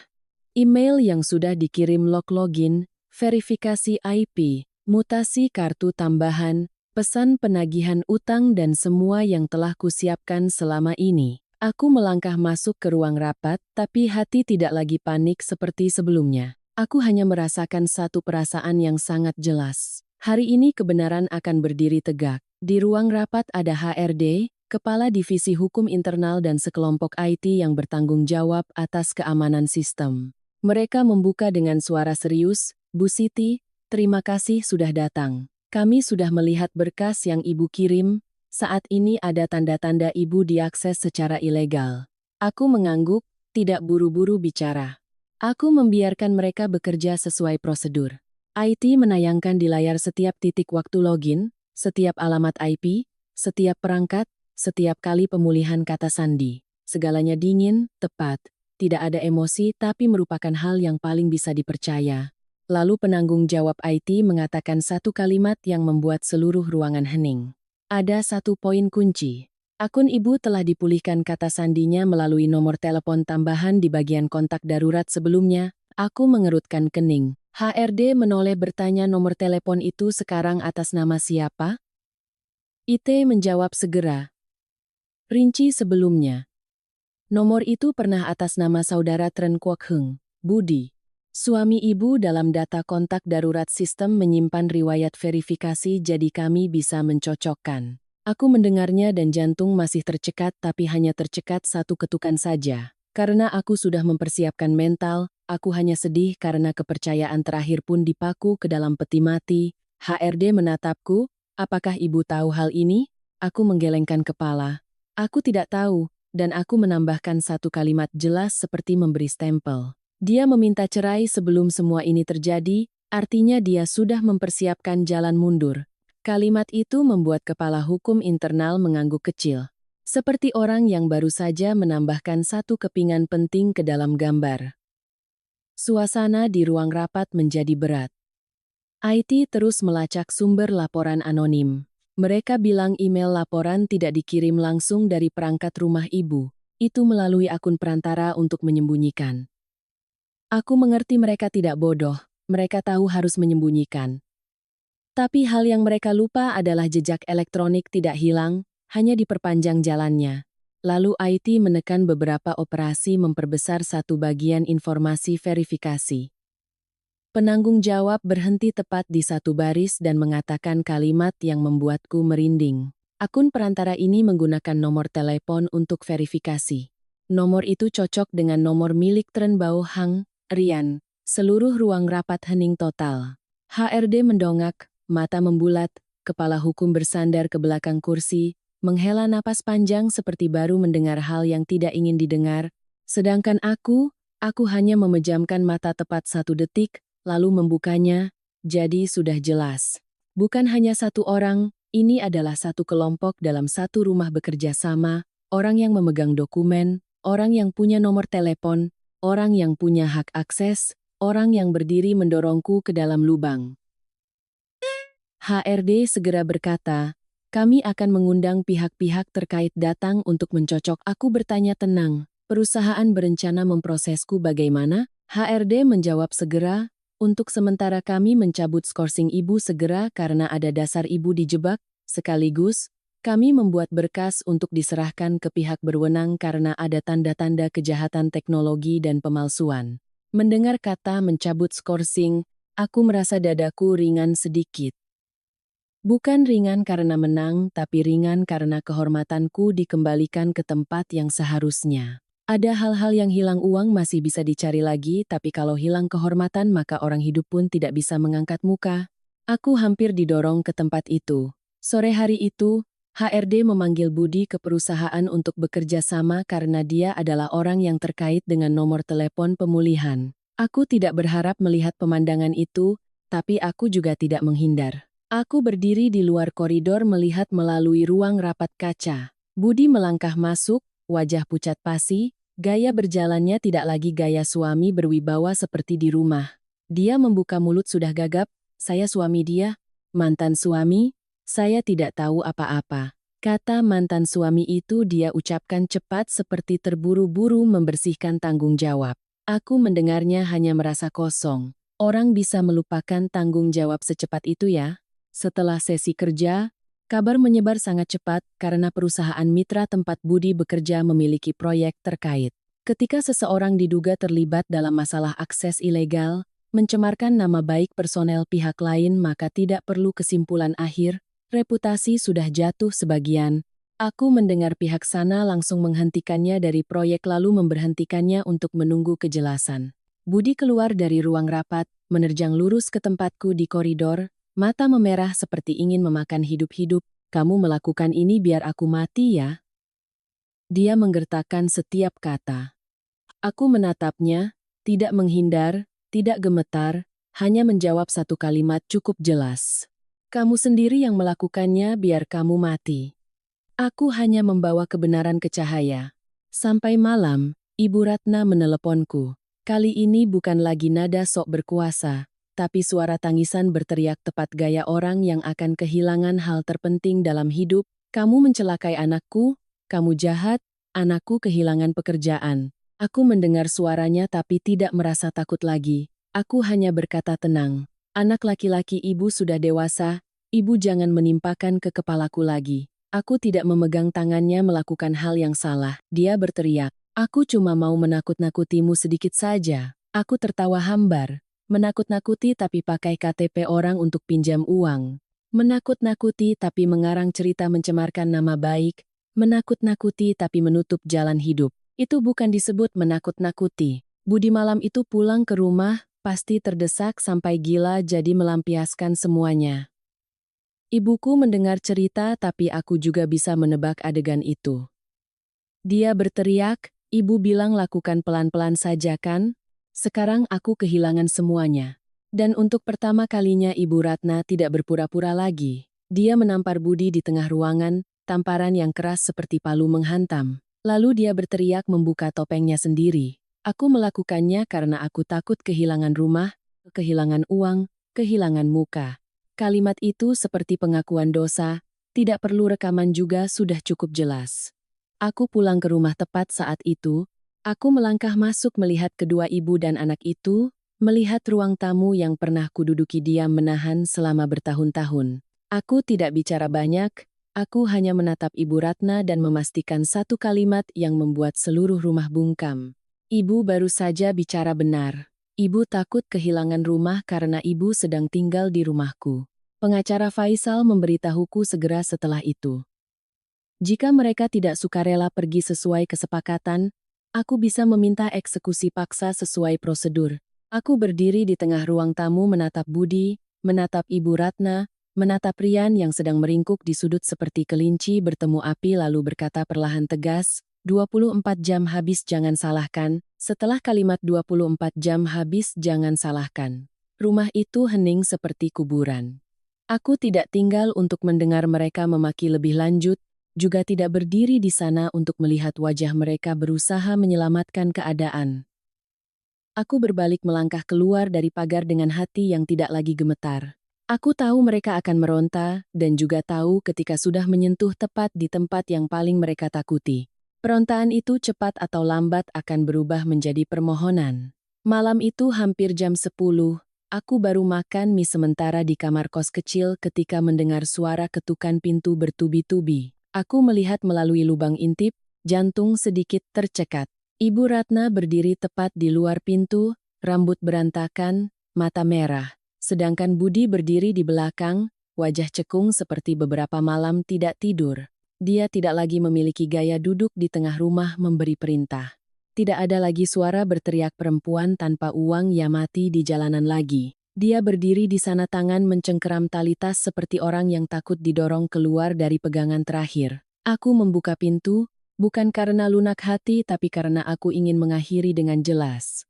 Email yang sudah dikirim login, verifikasi IP, mutasi kartu tambahan, pesan penagihan utang dan semua yang telah kusiapkan selama ini. Aku melangkah masuk ke ruang rapat, tapi hati tidak lagi panik seperti sebelumnya. Aku hanya merasakan satu perasaan yang sangat jelas. Hari ini kebenaran akan berdiri tegak. Di ruang rapat ada HRD, kepala divisi hukum internal dan sekelompok IT yang bertanggung jawab atas keamanan sistem. Mereka membuka dengan suara serius, "Bu Siti, terima kasih sudah datang. Kami sudah melihat berkas yang Ibu kirim. Saat ini ada tanda-tanda Ibu diakses secara ilegal." Aku mengangguk, tidak buru-buru bicara. Aku membiarkan mereka bekerja sesuai prosedur. IT menayangkan di layar setiap titik waktu login, setiap alamat IP, setiap perangkat, setiap kali pemulihan kata sandi. Segalanya dingin, tepat, tidak ada emosi tapi merupakan hal yang paling bisa dipercaya. Lalu penanggung jawab IT mengatakan satu kalimat yang membuat seluruh ruangan hening. Ada satu poin kunci. Akun Ibu telah dipulihkan, kata sandinya melalui nomor telepon tambahan di bagian kontak darurat sebelumnya. Aku mengerutkan kening. HRD menoleh bertanya, nomor telepon itu sekarang atas nama siapa? IT menjawab segera. Rinci sebelumnya. Nomor itu pernah atas nama saudara Tren Kwok Heng, Budi. Suami Ibu dalam data kontak darurat sistem menyimpan riwayat verifikasi, jadi kami bisa mencocokkan. Aku mendengarnya dan jantung masih tercekat, tapi hanya tercekat satu ketukan saja. Karena aku sudah mempersiapkan mental, aku hanya sedih karena kepercayaan terakhir pun dipaku ke dalam peti mati. HRD menatapku, apakah Ibu tahu hal ini? Aku menggelengkan kepala. Aku tidak tahu, dan aku menambahkan satu kalimat jelas seperti memberi stempel. Dia meminta cerai sebelum semua ini terjadi, artinya dia sudah mempersiapkan jalan mundur. Kalimat itu membuat kepala hukum internal mengangguk kecil. Seperti orang yang baru saja menambahkan satu kepingan penting ke dalam gambar. Suasana di ruang rapat menjadi berat. IT terus melacak sumber laporan anonim. Mereka bilang email laporan tidak dikirim langsung dari perangkat rumah Ibu. Itu melalui akun perantara untuk menyembunyikan. Aku mengerti mereka tidak bodoh, mereka tahu harus menyembunyikan. Tapi hal yang mereka lupa adalah jejak elektronik tidak hilang, hanya diperpanjang jalannya. Lalu IT menekan beberapa operasi memperbesar satu bagian informasi verifikasi. Penanggung jawab berhenti tepat di satu baris dan mengatakan kalimat yang membuatku merinding. Akun perantara ini menggunakan nomor telepon untuk verifikasi. Nomor itu cocok dengan nomor milik Tren Bao Hang, Rian. Seluruh ruang rapat hening total. HRD mendongak, mata membulat, kepala hukum bersandar ke belakang kursi, menghela napas panjang seperti baru mendengar hal yang tidak ingin didengar. Sedangkan aku hanya memejamkan mata tepat 1 detik, lalu membukanya, jadi sudah jelas. Bukan hanya satu orang, ini adalah satu kelompok dalam satu rumah bekerja sama, orang yang memegang dokumen, orang yang punya nomor telepon, orang yang punya hak akses, orang yang berdiri mendorongku ke dalam lubang. HRD segera berkata, kami akan mengundang pihak-pihak terkait datang untuk mencocok. Aku bertanya tenang, perusahaan berencana memprosesku bagaimana? HRD menjawab segera, untuk sementara kami mencabut skorsing Ibu segera karena ada dasar Ibu dijebak, sekaligus, kami membuat berkas untuk diserahkan ke pihak berwenang karena ada tanda-tanda kejahatan teknologi dan pemalsuan. Mendengar kata mencabut skorsing, aku merasa dadaku ringan sedikit. Bukan ringan karena menang, tapi ringan karena kehormatanku dikembalikan ke tempat yang seharusnya. Ada hal-hal yang hilang, uang masih bisa dicari lagi, tapi kalau hilang kehormatan maka orang hidup pun tidak bisa mengangkat muka. Aku hampir didorong ke tempat itu. Sore hari itu, HRD memanggil Budi ke perusahaan untuk bekerja sama karena dia adalah orang yang terkait dengan nomor telepon pemulihan. Aku tidak berharap melihat pemandangan itu, tapi aku juga tidak menghindar. Aku berdiri di luar koridor melihat melalui ruang rapat kaca. Budi melangkah masuk, wajah pucat pasi, gaya berjalannya tidak lagi gaya suami berwibawa seperti di rumah. Dia membuka mulut sudah gagap, saya suami dia, mantan suami, saya tidak tahu apa-apa. Kata mantan suami itu dia ucapkan cepat seperti terburu-buru membersihkan tanggung jawab. Aku mendengarnya hanya merasa kosong. Orang bisa melupakan tanggung jawab secepat itu ya? Setelah sesi kerja, kabar menyebar sangat cepat karena perusahaan mitra tempat Budi bekerja memiliki proyek terkait. Ketika seseorang diduga terlibat dalam masalah akses ilegal, mencemarkan nama baik personel pihak lain, maka tidak perlu kesimpulan akhir, reputasi sudah jatuh sebagian, Aku mendengar pihak sana langsung menghentikannya dari proyek lalu memberhentikannya untuk menunggu kejelasan. Budi keluar dari ruang rapat, menerjang lurus ke tempatku di koridor, mata memerah seperti ingin memakan hidup-hidup. Kamu melakukan ini biar aku mati ya? Dia menggertakkan setiap kata. Aku menatapnya, tidak menghindar, tidak gemetar, hanya menjawab satu kalimat cukup jelas. Kamu sendiri yang melakukannya biar kamu mati. Aku hanya membawa kebenaran ke cahaya. Sampai malam, Ibu Ratna meneleponku. Kali ini bukan lagi nada sok berkuasa, tapi suara tangisan berteriak tepat gaya orang yang akan kehilangan hal terpenting dalam hidup. Kamu mencelakai anakku, kamu jahat, anakku kehilangan pekerjaan. Aku mendengar suaranya tapi tidak merasa takut lagi. Aku hanya berkata tenang. Anak laki-laki ibu sudah dewasa, ibu jangan menimpakan ke kepalaku lagi. Aku tidak memegang tangannya melakukan hal yang salah. Dia berteriak, aku cuma mau menakut-nakutimu sedikit saja. Aku tertawa hambar. Menakut-nakuti tapi pakai KTP orang untuk pinjam uang. Menakut-nakuti tapi mengarang cerita mencemarkan nama baik. Menakut-nakuti tapi menutup jalan hidup. Itu bukan disebut menakut-nakuti. Budi malam itu pulang ke rumah, pasti terdesak sampai gila jadi melampiaskan semuanya. Ibuku mendengar cerita tapi aku juga bisa menebak adegan itu. Dia berteriak, ibu bilang lakukan pelan-pelan saja kan? Sekarang aku kehilangan semuanya. Dan untuk pertama kalinya Ibu Ratna tidak berpura-pura lagi. Dia menampar Budi di tengah ruangan, tamparan yang keras seperti palu menghantam. Lalu dia berteriak membuka topengnya sendiri. Aku melakukannya karena aku takut kehilangan rumah, kehilangan uang, kehilangan muka. Kalimat itu seperti pengakuan dosa, tidak perlu rekaman juga sudah cukup jelas. Aku pulang ke rumah tepat saat itu, aku melangkah masuk melihat kedua ibu dan anak itu, melihat ruang tamu yang pernah kududuki diam menahan selama bertahun-tahun. Aku tidak bicara banyak, aku hanya menatap Ibu Ratna dan memastikan satu kalimat yang membuat seluruh rumah bungkam. Ibu baru saja bicara benar. Ibu takut kehilangan rumah karena ibu sedang tinggal di rumahku. Pengacara Faisal memberitahuku segera setelah itu. Jika mereka tidak sukarela pergi sesuai kesepakatan, aku bisa meminta eksekusi paksa sesuai prosedur. Aku berdiri di tengah ruang tamu menatap Budi, menatap Ibu Ratna, menatap Rian yang sedang meringkuk di sudut seperti kelinci bertemu api lalu berkata perlahan tegas, 24 jam habis jangan salahkan. Setelah kalimat 24 jam habis jangan salahkan. Rumah itu hening seperti kuburan. Aku tidak tinggal untuk mendengar mereka memaki lebih lanjut, juga tidak berdiri di sana untuk melihat wajah mereka berusaha menyelamatkan keadaan. Aku berbalik melangkah keluar dari pagar dengan hati yang tidak lagi gemetar. Aku tahu mereka akan meronta, dan juga tahu ketika sudah menyentuh tepat di tempat yang paling mereka takuti. Perontaan itu cepat atau lambat akan berubah menjadi permohonan. Malam itu hampir jam 10, aku baru makan mie sementara di kamar kos kecil ketika mendengar suara ketukan pintu bertubi-tubi. Aku melihat melalui lubang intip, jantung sedikit tercekat. Ibu Ratna berdiri tepat di luar pintu, rambut berantakan, mata merah. Sedangkan Budi berdiri di belakang, wajah cekung seperti beberapa malam tidak tidur. Dia tidak lagi memiliki gaya duduk di tengah rumah memberi perintah. Tidak ada lagi suara berteriak perempuan tanpa uang ya mati di jalanan lagi. Dia berdiri di sana tangan mencengkeram tali tas seperti orang yang takut didorong keluar dari pegangan terakhir. Aku membuka pintu, bukan karena lunak hati tapi karena aku ingin mengakhiri dengan jelas.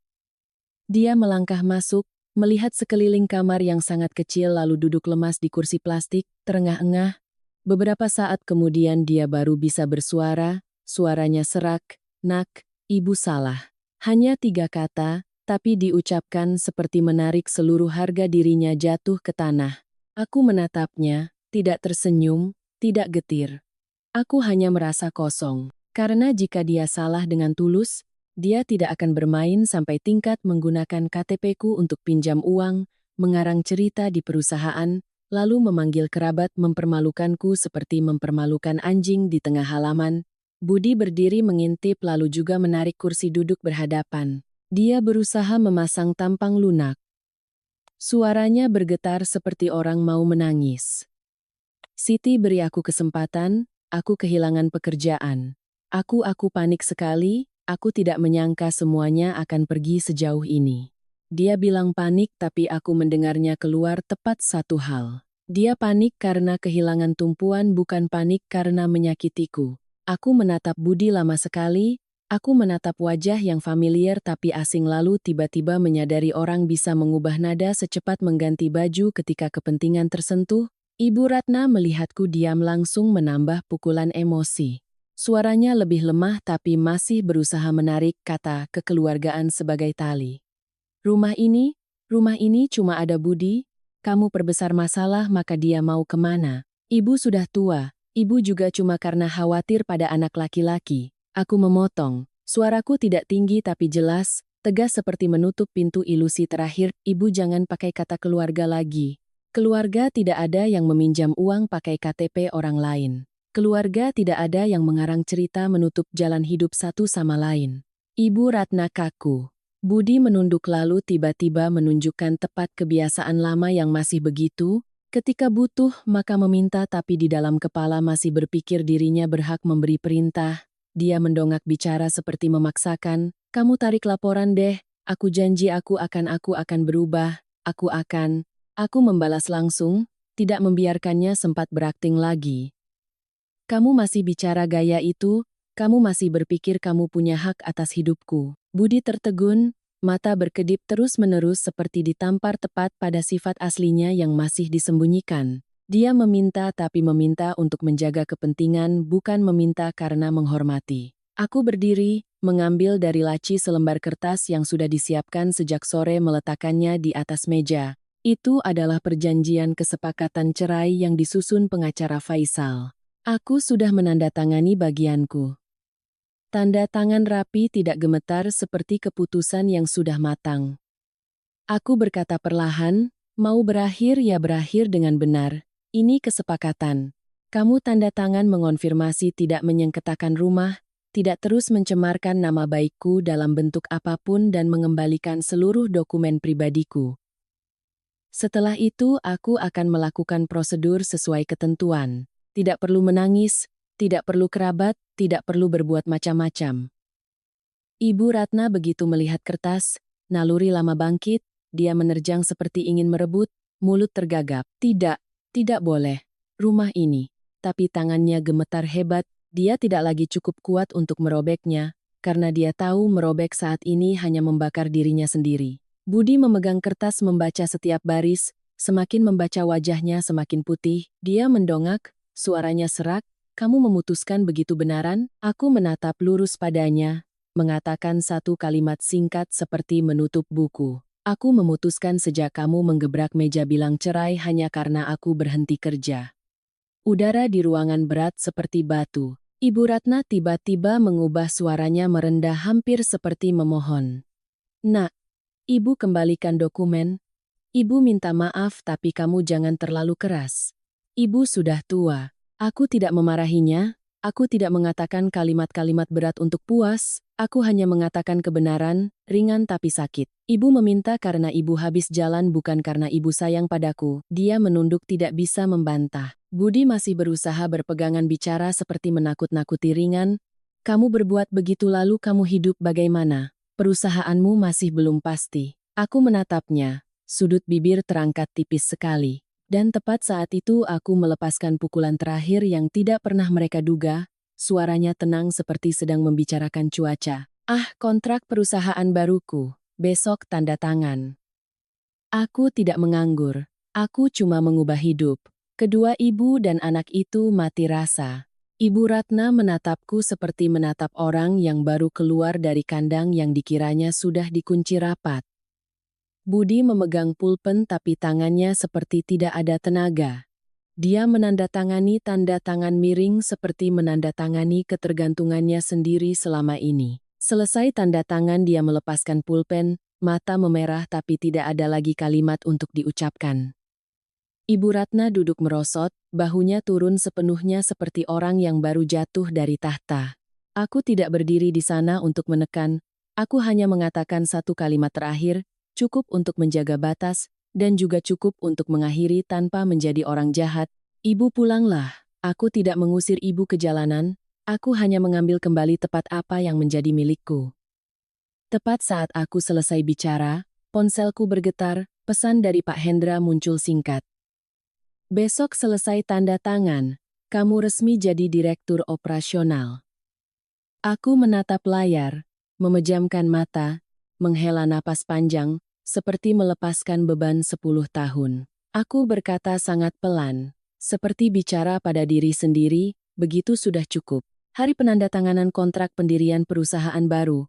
Dia melangkah masuk, melihat sekeliling kamar yang sangat kecil lalu duduk lemas di kursi plastik, terengah-engah. Beberapa saat kemudian dia baru bisa bersuara, suaranya serak, "Nak, ibu salah." Hanya 3 kata, tapi diucapkan seperti menarik seluruh harga dirinya jatuh ke tanah. Aku menatapnya, tidak tersenyum, tidak getir. Aku hanya merasa kosong. Karena jika dia salah dengan tulus, dia tidak akan bermain sampai tingkat menggunakan KTP-ku untuk pinjam uang, mengarang cerita di perusahaan, lalu memanggil kerabat mempermalukanku seperti mempermalukan anjing di tengah halaman. Budi berdiri mengintip lalu juga menarik kursi duduk berhadapan. Dia berusaha memasang tampang lunak. Suaranya bergetar seperti orang mau menangis. "Siti beri aku kesempatan, aku kehilangan pekerjaan. Aku panik sekali, aku tidak menyangka semuanya akan pergi sejauh ini. Dia bilang panik tapi aku mendengarnya keluar tepat satu hal. Dia panik karena kehilangan tumpuan bukan panik karena menyakitiku. Aku menatap Budi lama sekali, aku menatap wajah yang familiar tapi asing lalu tiba-tiba menyadari orang bisa mengubah nada secepat mengganti baju ketika kepentingan tersentuh. Ibu Ratna melihatku diam langsung menambah pukulan emosi. Suaranya lebih lemah tapi masih berusaha menarik kata kekeluargaan sebagai tali. Rumah ini cuma ada Budi, kamu perbesar masalah maka dia mau kemana? Ibu sudah tua, ibu juga cuma karena khawatir pada anak laki-laki. Aku memotong, suaraku tidak tinggi tapi jelas, tegas seperti menutup pintu ilusi terakhir, ibu jangan pakai kata keluarga lagi. Keluarga tidak ada yang meminjam uang pakai KTP orang lain. Keluarga tidak ada yang mengarang cerita menutup jalan hidup satu sama lain. Ibu Ratna kaku. Budi menunduk lalu tiba-tiba menunjukkan tepat kebiasaan lama yang masih begitu, ketika butuh maka meminta tapi di dalam kepala masih berpikir dirinya berhak memberi perintah. Dia mendongak bicara seperti memaksakan, kamu tarik laporan deh, aku janji aku akan berubah, aku membalas langsung, tidak membiarkannya sempat berakting lagi. Kamu masih bicara gaya itu, kamu masih berpikir kamu punya hak atas hidupku. Budi tertegun, mata berkedip terus-menerus seperti ditampar tepat pada sifat aslinya yang masih disembunyikan. Dia meminta tapi meminta untuk menjaga kepentingan bukan meminta karena menghormati. Aku berdiri, mengambil dari laci selembar kertas yang sudah disiapkan sejak sore meletakkannya di atas meja. Itu adalah perjanjian kesepakatan cerai yang disusun pengacara Faisal. Aku sudah menandatangani bagianku. Tanda tangan rapi tidak gemetar seperti keputusan yang sudah matang. Aku berkata perlahan, mau berakhir ya berakhir dengan benar. Ini kesepakatan. Kamu tanda tangan mengonfirmasi tidak menyengketakan rumah, tidak terus mencemarkan nama baikku dalam bentuk apapun dan mengembalikan seluruh dokumen pribadiku. Setelah itu aku akan melakukan prosedur sesuai ketentuan. Tidak perlu menangis, tidak perlu kerabat, tidak perlu berbuat macam-macam. Ibu Ratna begitu melihat kertas, naluri lama bangkit, dia menerjang seperti ingin merebut, mulut tergagap. Tidak boleh. Rumah ini. Tapi tangannya gemetar hebat, dia tidak lagi cukup kuat untuk merobeknya, karena dia tahu merobek saat ini hanya membakar dirinya sendiri. Budi memegang kertas membaca setiap baris, semakin membaca wajahnya semakin putih, dia mendongak, suaranya serak, kamu memutuskan begitu benaran? Aku menatap lurus padanya, mengatakan satu kalimat singkat seperti menutup buku. Aku memutuskan sejak kamu menggebrak meja bilang cerai hanya karena aku berhenti kerja. Udara di ruangan berat seperti batu. Ibu Ratna tiba-tiba mengubah suaranya merendah hampir seperti memohon. Nak, ibu kembalikan dokumen. Ibu minta maaf tapi kamu jangan terlalu keras. Ibu sudah tua. Aku tidak memarahinya, aku tidak mengatakan kalimat-kalimat berat untuk puas, aku hanya mengatakan kebenaran, ringan tapi sakit. Ibu meminta karena ibu habis jalan bukan karena ibu sayang padaku. Dia menunduk tidak bisa membantah. Budi masih berusaha berpegangan bicara seperti menakut-nakuti ringan. Kamu berbuat begitu lalu kamu hidup bagaimana? Perusahaanmu masih belum pasti. Aku menatapnya, sudut bibir terangkat tipis sekali. Dan tepat saat itu aku melepaskan pukulan terakhir yang tidak pernah mereka duga, suaranya tenang seperti sedang membicarakan cuaca. Kontrak perusahaan baruku, besok tanda tangan. Aku tidak menganggur, aku cuma mengubah hidup. Kedua ibu dan anak itu mati rasa. Ibu Ratna menatapku seperti menatap orang yang baru keluar dari kandang yang dikiranya sudah dikunci rapat. Budi memegang pulpen tapi tangannya seperti tidak ada tenaga. Dia menandatangani tanda tangan miring seperti menandatangani ketergantungannya sendiri selama ini. Selesai tanda tangan dia melepaskan pulpen, mata memerah tapi tidak ada lagi kalimat untuk diucapkan. Ibu Ratna duduk merosot, bahunya turun sepenuhnya seperti orang yang baru jatuh dari tahta. Aku tidak berdiri di sana untuk menekan, aku hanya mengatakan satu kalimat terakhir, cukup untuk menjaga batas, dan juga cukup untuk mengakhiri tanpa menjadi orang jahat. Ibu pulanglah. Aku tidak mengusir ibu ke jalanan, aku hanya mengambil kembali tepat apa yang menjadi milikku. Tepat saat aku selesai bicara, ponselku bergetar, pesan dari Pak Hendra muncul singkat. Besok selesai tanda tangan, kamu resmi jadi direktur operasional. Aku menatap layar, memejamkan mata, menghela napas panjang, seperti melepaskan beban 10 tahun. Aku berkata sangat pelan, seperti bicara pada diri sendiri, begitu sudah cukup. Hari penandatanganan kontrak pendirian perusahaan baru.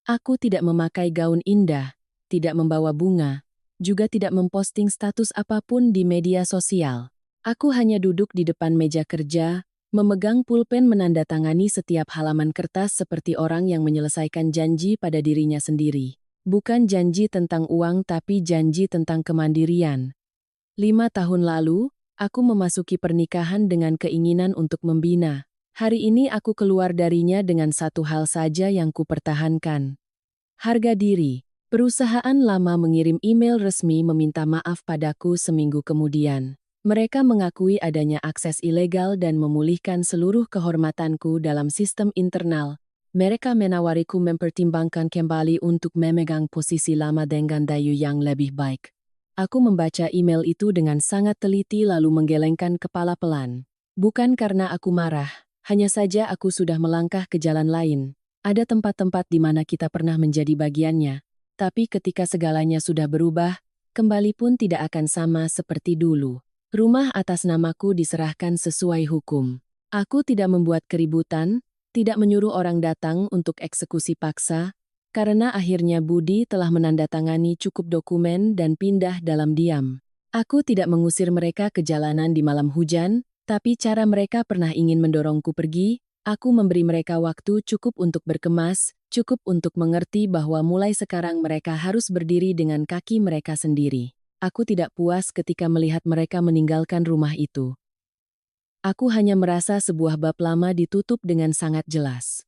Aku tidak memakai gaun indah, tidak membawa bunga, juga tidak memposting status apapun di media sosial. Aku hanya duduk di depan meja kerja, memegang pulpen menandatangani setiap halaman kertas seperti orang yang menyelesaikan janji pada dirinya sendiri. Bukan janji tentang uang tapi janji tentang kemandirian. 5 tahun lalu, aku memasuki pernikahan dengan keinginan untuk membina. Hari ini aku keluar darinya dengan satu hal saja yang kupertahankan. Harga diri. Perusahaan lama mengirim email resmi meminta maaf padaku seminggu kemudian. Mereka mengakui adanya akses ilegal dan memulihkan seluruh kehormatanku dalam sistem internal. Mereka menawariku mempertimbangkan kembali untuk memegang posisi lama dengan daya yang lebih baik. Aku membaca email itu dengan sangat teliti lalu menggelengkan kepala pelan. Bukan karena aku marah, hanya saja aku sudah melangkah ke jalan lain. Ada tempat-tempat di mana kita pernah menjadi bagiannya. Tapi ketika segalanya sudah berubah, kembali pun tidak akan sama seperti dulu. Rumah atas namaku diserahkan sesuai hukum. Aku tidak membuat keributan, tidak menyuruh orang datang untuk eksekusi paksa, karena akhirnya Budi telah menandatangani cukup dokumen dan pindah dalam diam. Aku tidak mengusir mereka ke jalanan di malam hujan, tapi cara mereka pernah ingin mendorongku pergi. Aku memberi mereka waktu cukup untuk berkemas, cukup untuk mengerti bahwa mulai sekarang mereka harus berdiri dengan kaki mereka sendiri. Aku tidak puas ketika melihat mereka meninggalkan rumah itu. Aku hanya merasa sebuah bab lama ditutup dengan sangat jelas.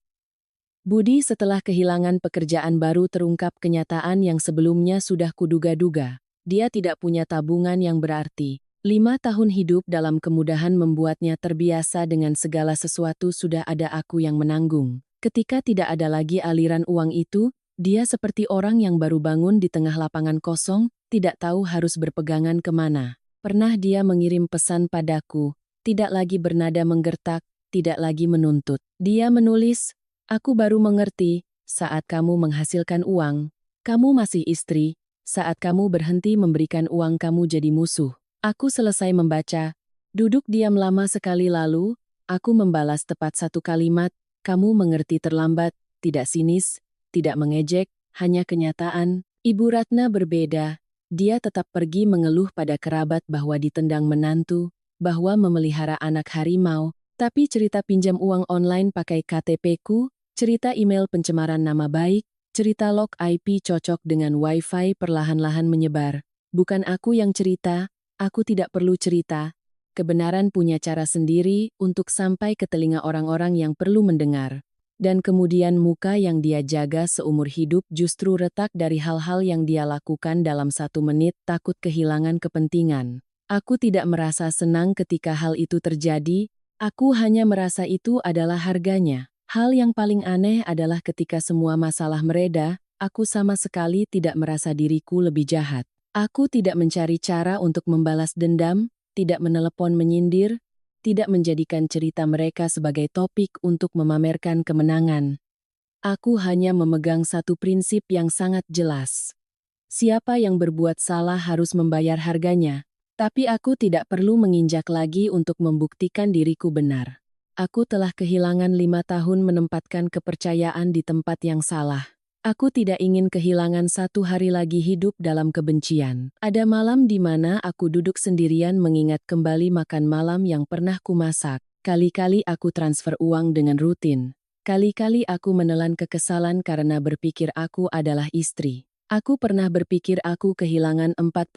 Budi setelah kehilangan pekerjaan baru terungkap kenyataan yang sebelumnya sudah kuduga-duga. Dia tidak punya tabungan yang berarti. 5 tahun hidup dalam kemudahan membuatnya terbiasa dengan segala sesuatu sudah ada aku yang menanggung. Ketika tidak ada lagi aliran uang itu, dia seperti orang yang baru bangun di tengah lapangan kosong, tidak tahu harus berpegangan kemana. Pernah dia mengirim pesan padaku, tidak lagi bernada menggertak, tidak lagi menuntut. Dia menulis, aku baru mengerti, saat kamu menghasilkan uang, kamu masih istri, saat kamu berhenti memberikan uang kamu jadi musuh. Aku selesai membaca, duduk diam lama sekali lalu, aku membalas tepat satu kalimat, kamu mengerti terlambat, tidak sinis, tidak mengejek, hanya kenyataan. Ibu Ratna berbeda, dia tetap pergi mengeluh pada kerabat bahwa ditendang menantu, bahwa memelihara anak harimau, tapi cerita pinjam uang online pakai KTP-ku, cerita email pencemaran nama baik, cerita log IP cocok dengan Wi-Fi perlahan-lahan menyebar. Bukan aku yang cerita, aku tidak perlu cerita. Kebenaran punya cara sendiri untuk sampai ke telinga orang-orang yang perlu mendengar. Dan kemudian muka yang dia jaga seumur hidup justru retak dari hal-hal yang dia lakukan dalam 1 menit takut kehilangan kepentingan. Aku tidak merasa senang ketika hal itu terjadi, aku hanya merasa itu adalah harganya. Hal yang paling aneh adalah ketika semua masalah mereda, aku sama sekali tidak merasa diriku lebih jahat. Aku tidak mencari cara untuk membalas dendam, tidak menelepon menyindir, tidak menjadikan cerita mereka sebagai topik untuk memamerkan kemenangan. Aku hanya memegang satu prinsip yang sangat jelas. Siapa yang berbuat salah harus membayar harganya, tapi aku tidak perlu menginjak lagi untuk membuktikan diriku benar. Aku telah kehilangan 5 tahun menempatkan kepercayaan di tempat yang salah. Aku tidak ingin kehilangan 1 hari lagi hidup dalam kebencian. Ada malam di mana aku duduk sendirian mengingat kembali makan malam yang pernah kumasak. Kali-kali aku transfer uang dengan rutin. Kali-kali aku menelan kekesalan karena berpikir aku adalah istri. Aku pernah berpikir aku kehilangan 45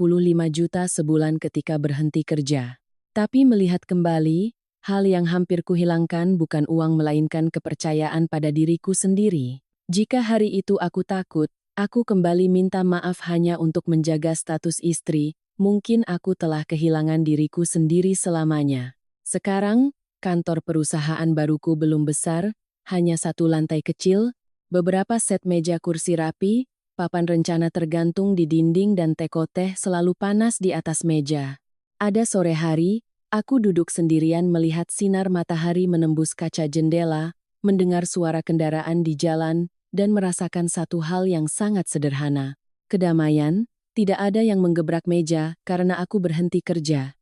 juta sebulan ketika berhenti kerja. Tapi melihat kembali, hal yang hampir kuhilangkan bukan uang melainkan kepercayaan pada diriku sendiri. Jika hari itu aku takut, aku kembali minta maaf hanya untuk menjaga status istri, mungkin aku telah kehilangan diriku sendiri selamanya. Sekarang, kantor perusahaan baruku belum besar, hanya satu lantai kecil, beberapa set meja kursi rapi, papan rencana tergantung di dinding dan teko teh selalu panas di atas meja. Ada sore hari, aku duduk sendirian melihat sinar matahari menembus kaca jendela, mendengar suara kendaraan di jalan, dan merasakan satu hal yang sangat sederhana. Kedamaian, tidak ada yang menggebrak meja karena aku berhenti kerja.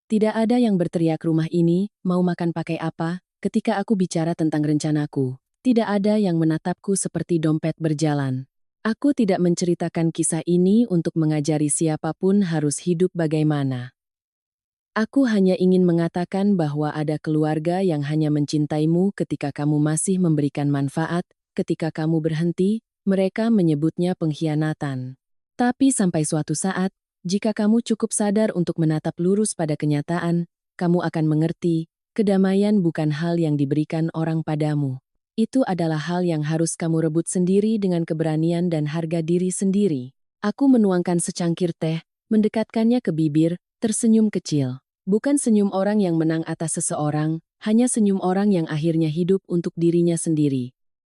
Tidak ada yang berteriak rumah ini, mau makan pakai apa, ketika aku bicara tentang rencanaku. Tidak ada yang menatapku seperti dompet berjalan. Aku tidak menceritakan kisah ini untuk mengajari siapapun harus hidup bagaimana. Aku hanya ingin mengatakan bahwa ada keluarga yang hanya mencintaimu ketika kamu masih memberikan manfaat, ketika kamu berhenti, mereka menyebutnya pengkhianatan. Tapi sampai suatu saat, jika kamu cukup sadar untuk menatap lurus pada kenyataan, kamu akan mengerti, kedamaian bukan hal yang diberikan orang padamu. Itu adalah hal yang harus kamu rebut sendiri dengan keberanian dan harga diri sendiri. Aku menuangkan secangkir teh, mendekatkannya ke bibir, tersenyum kecil. Bukan senyum orang yang menang atas seseorang, hanya senyum orang yang akhirnya hidup untuk dirinya sendiri.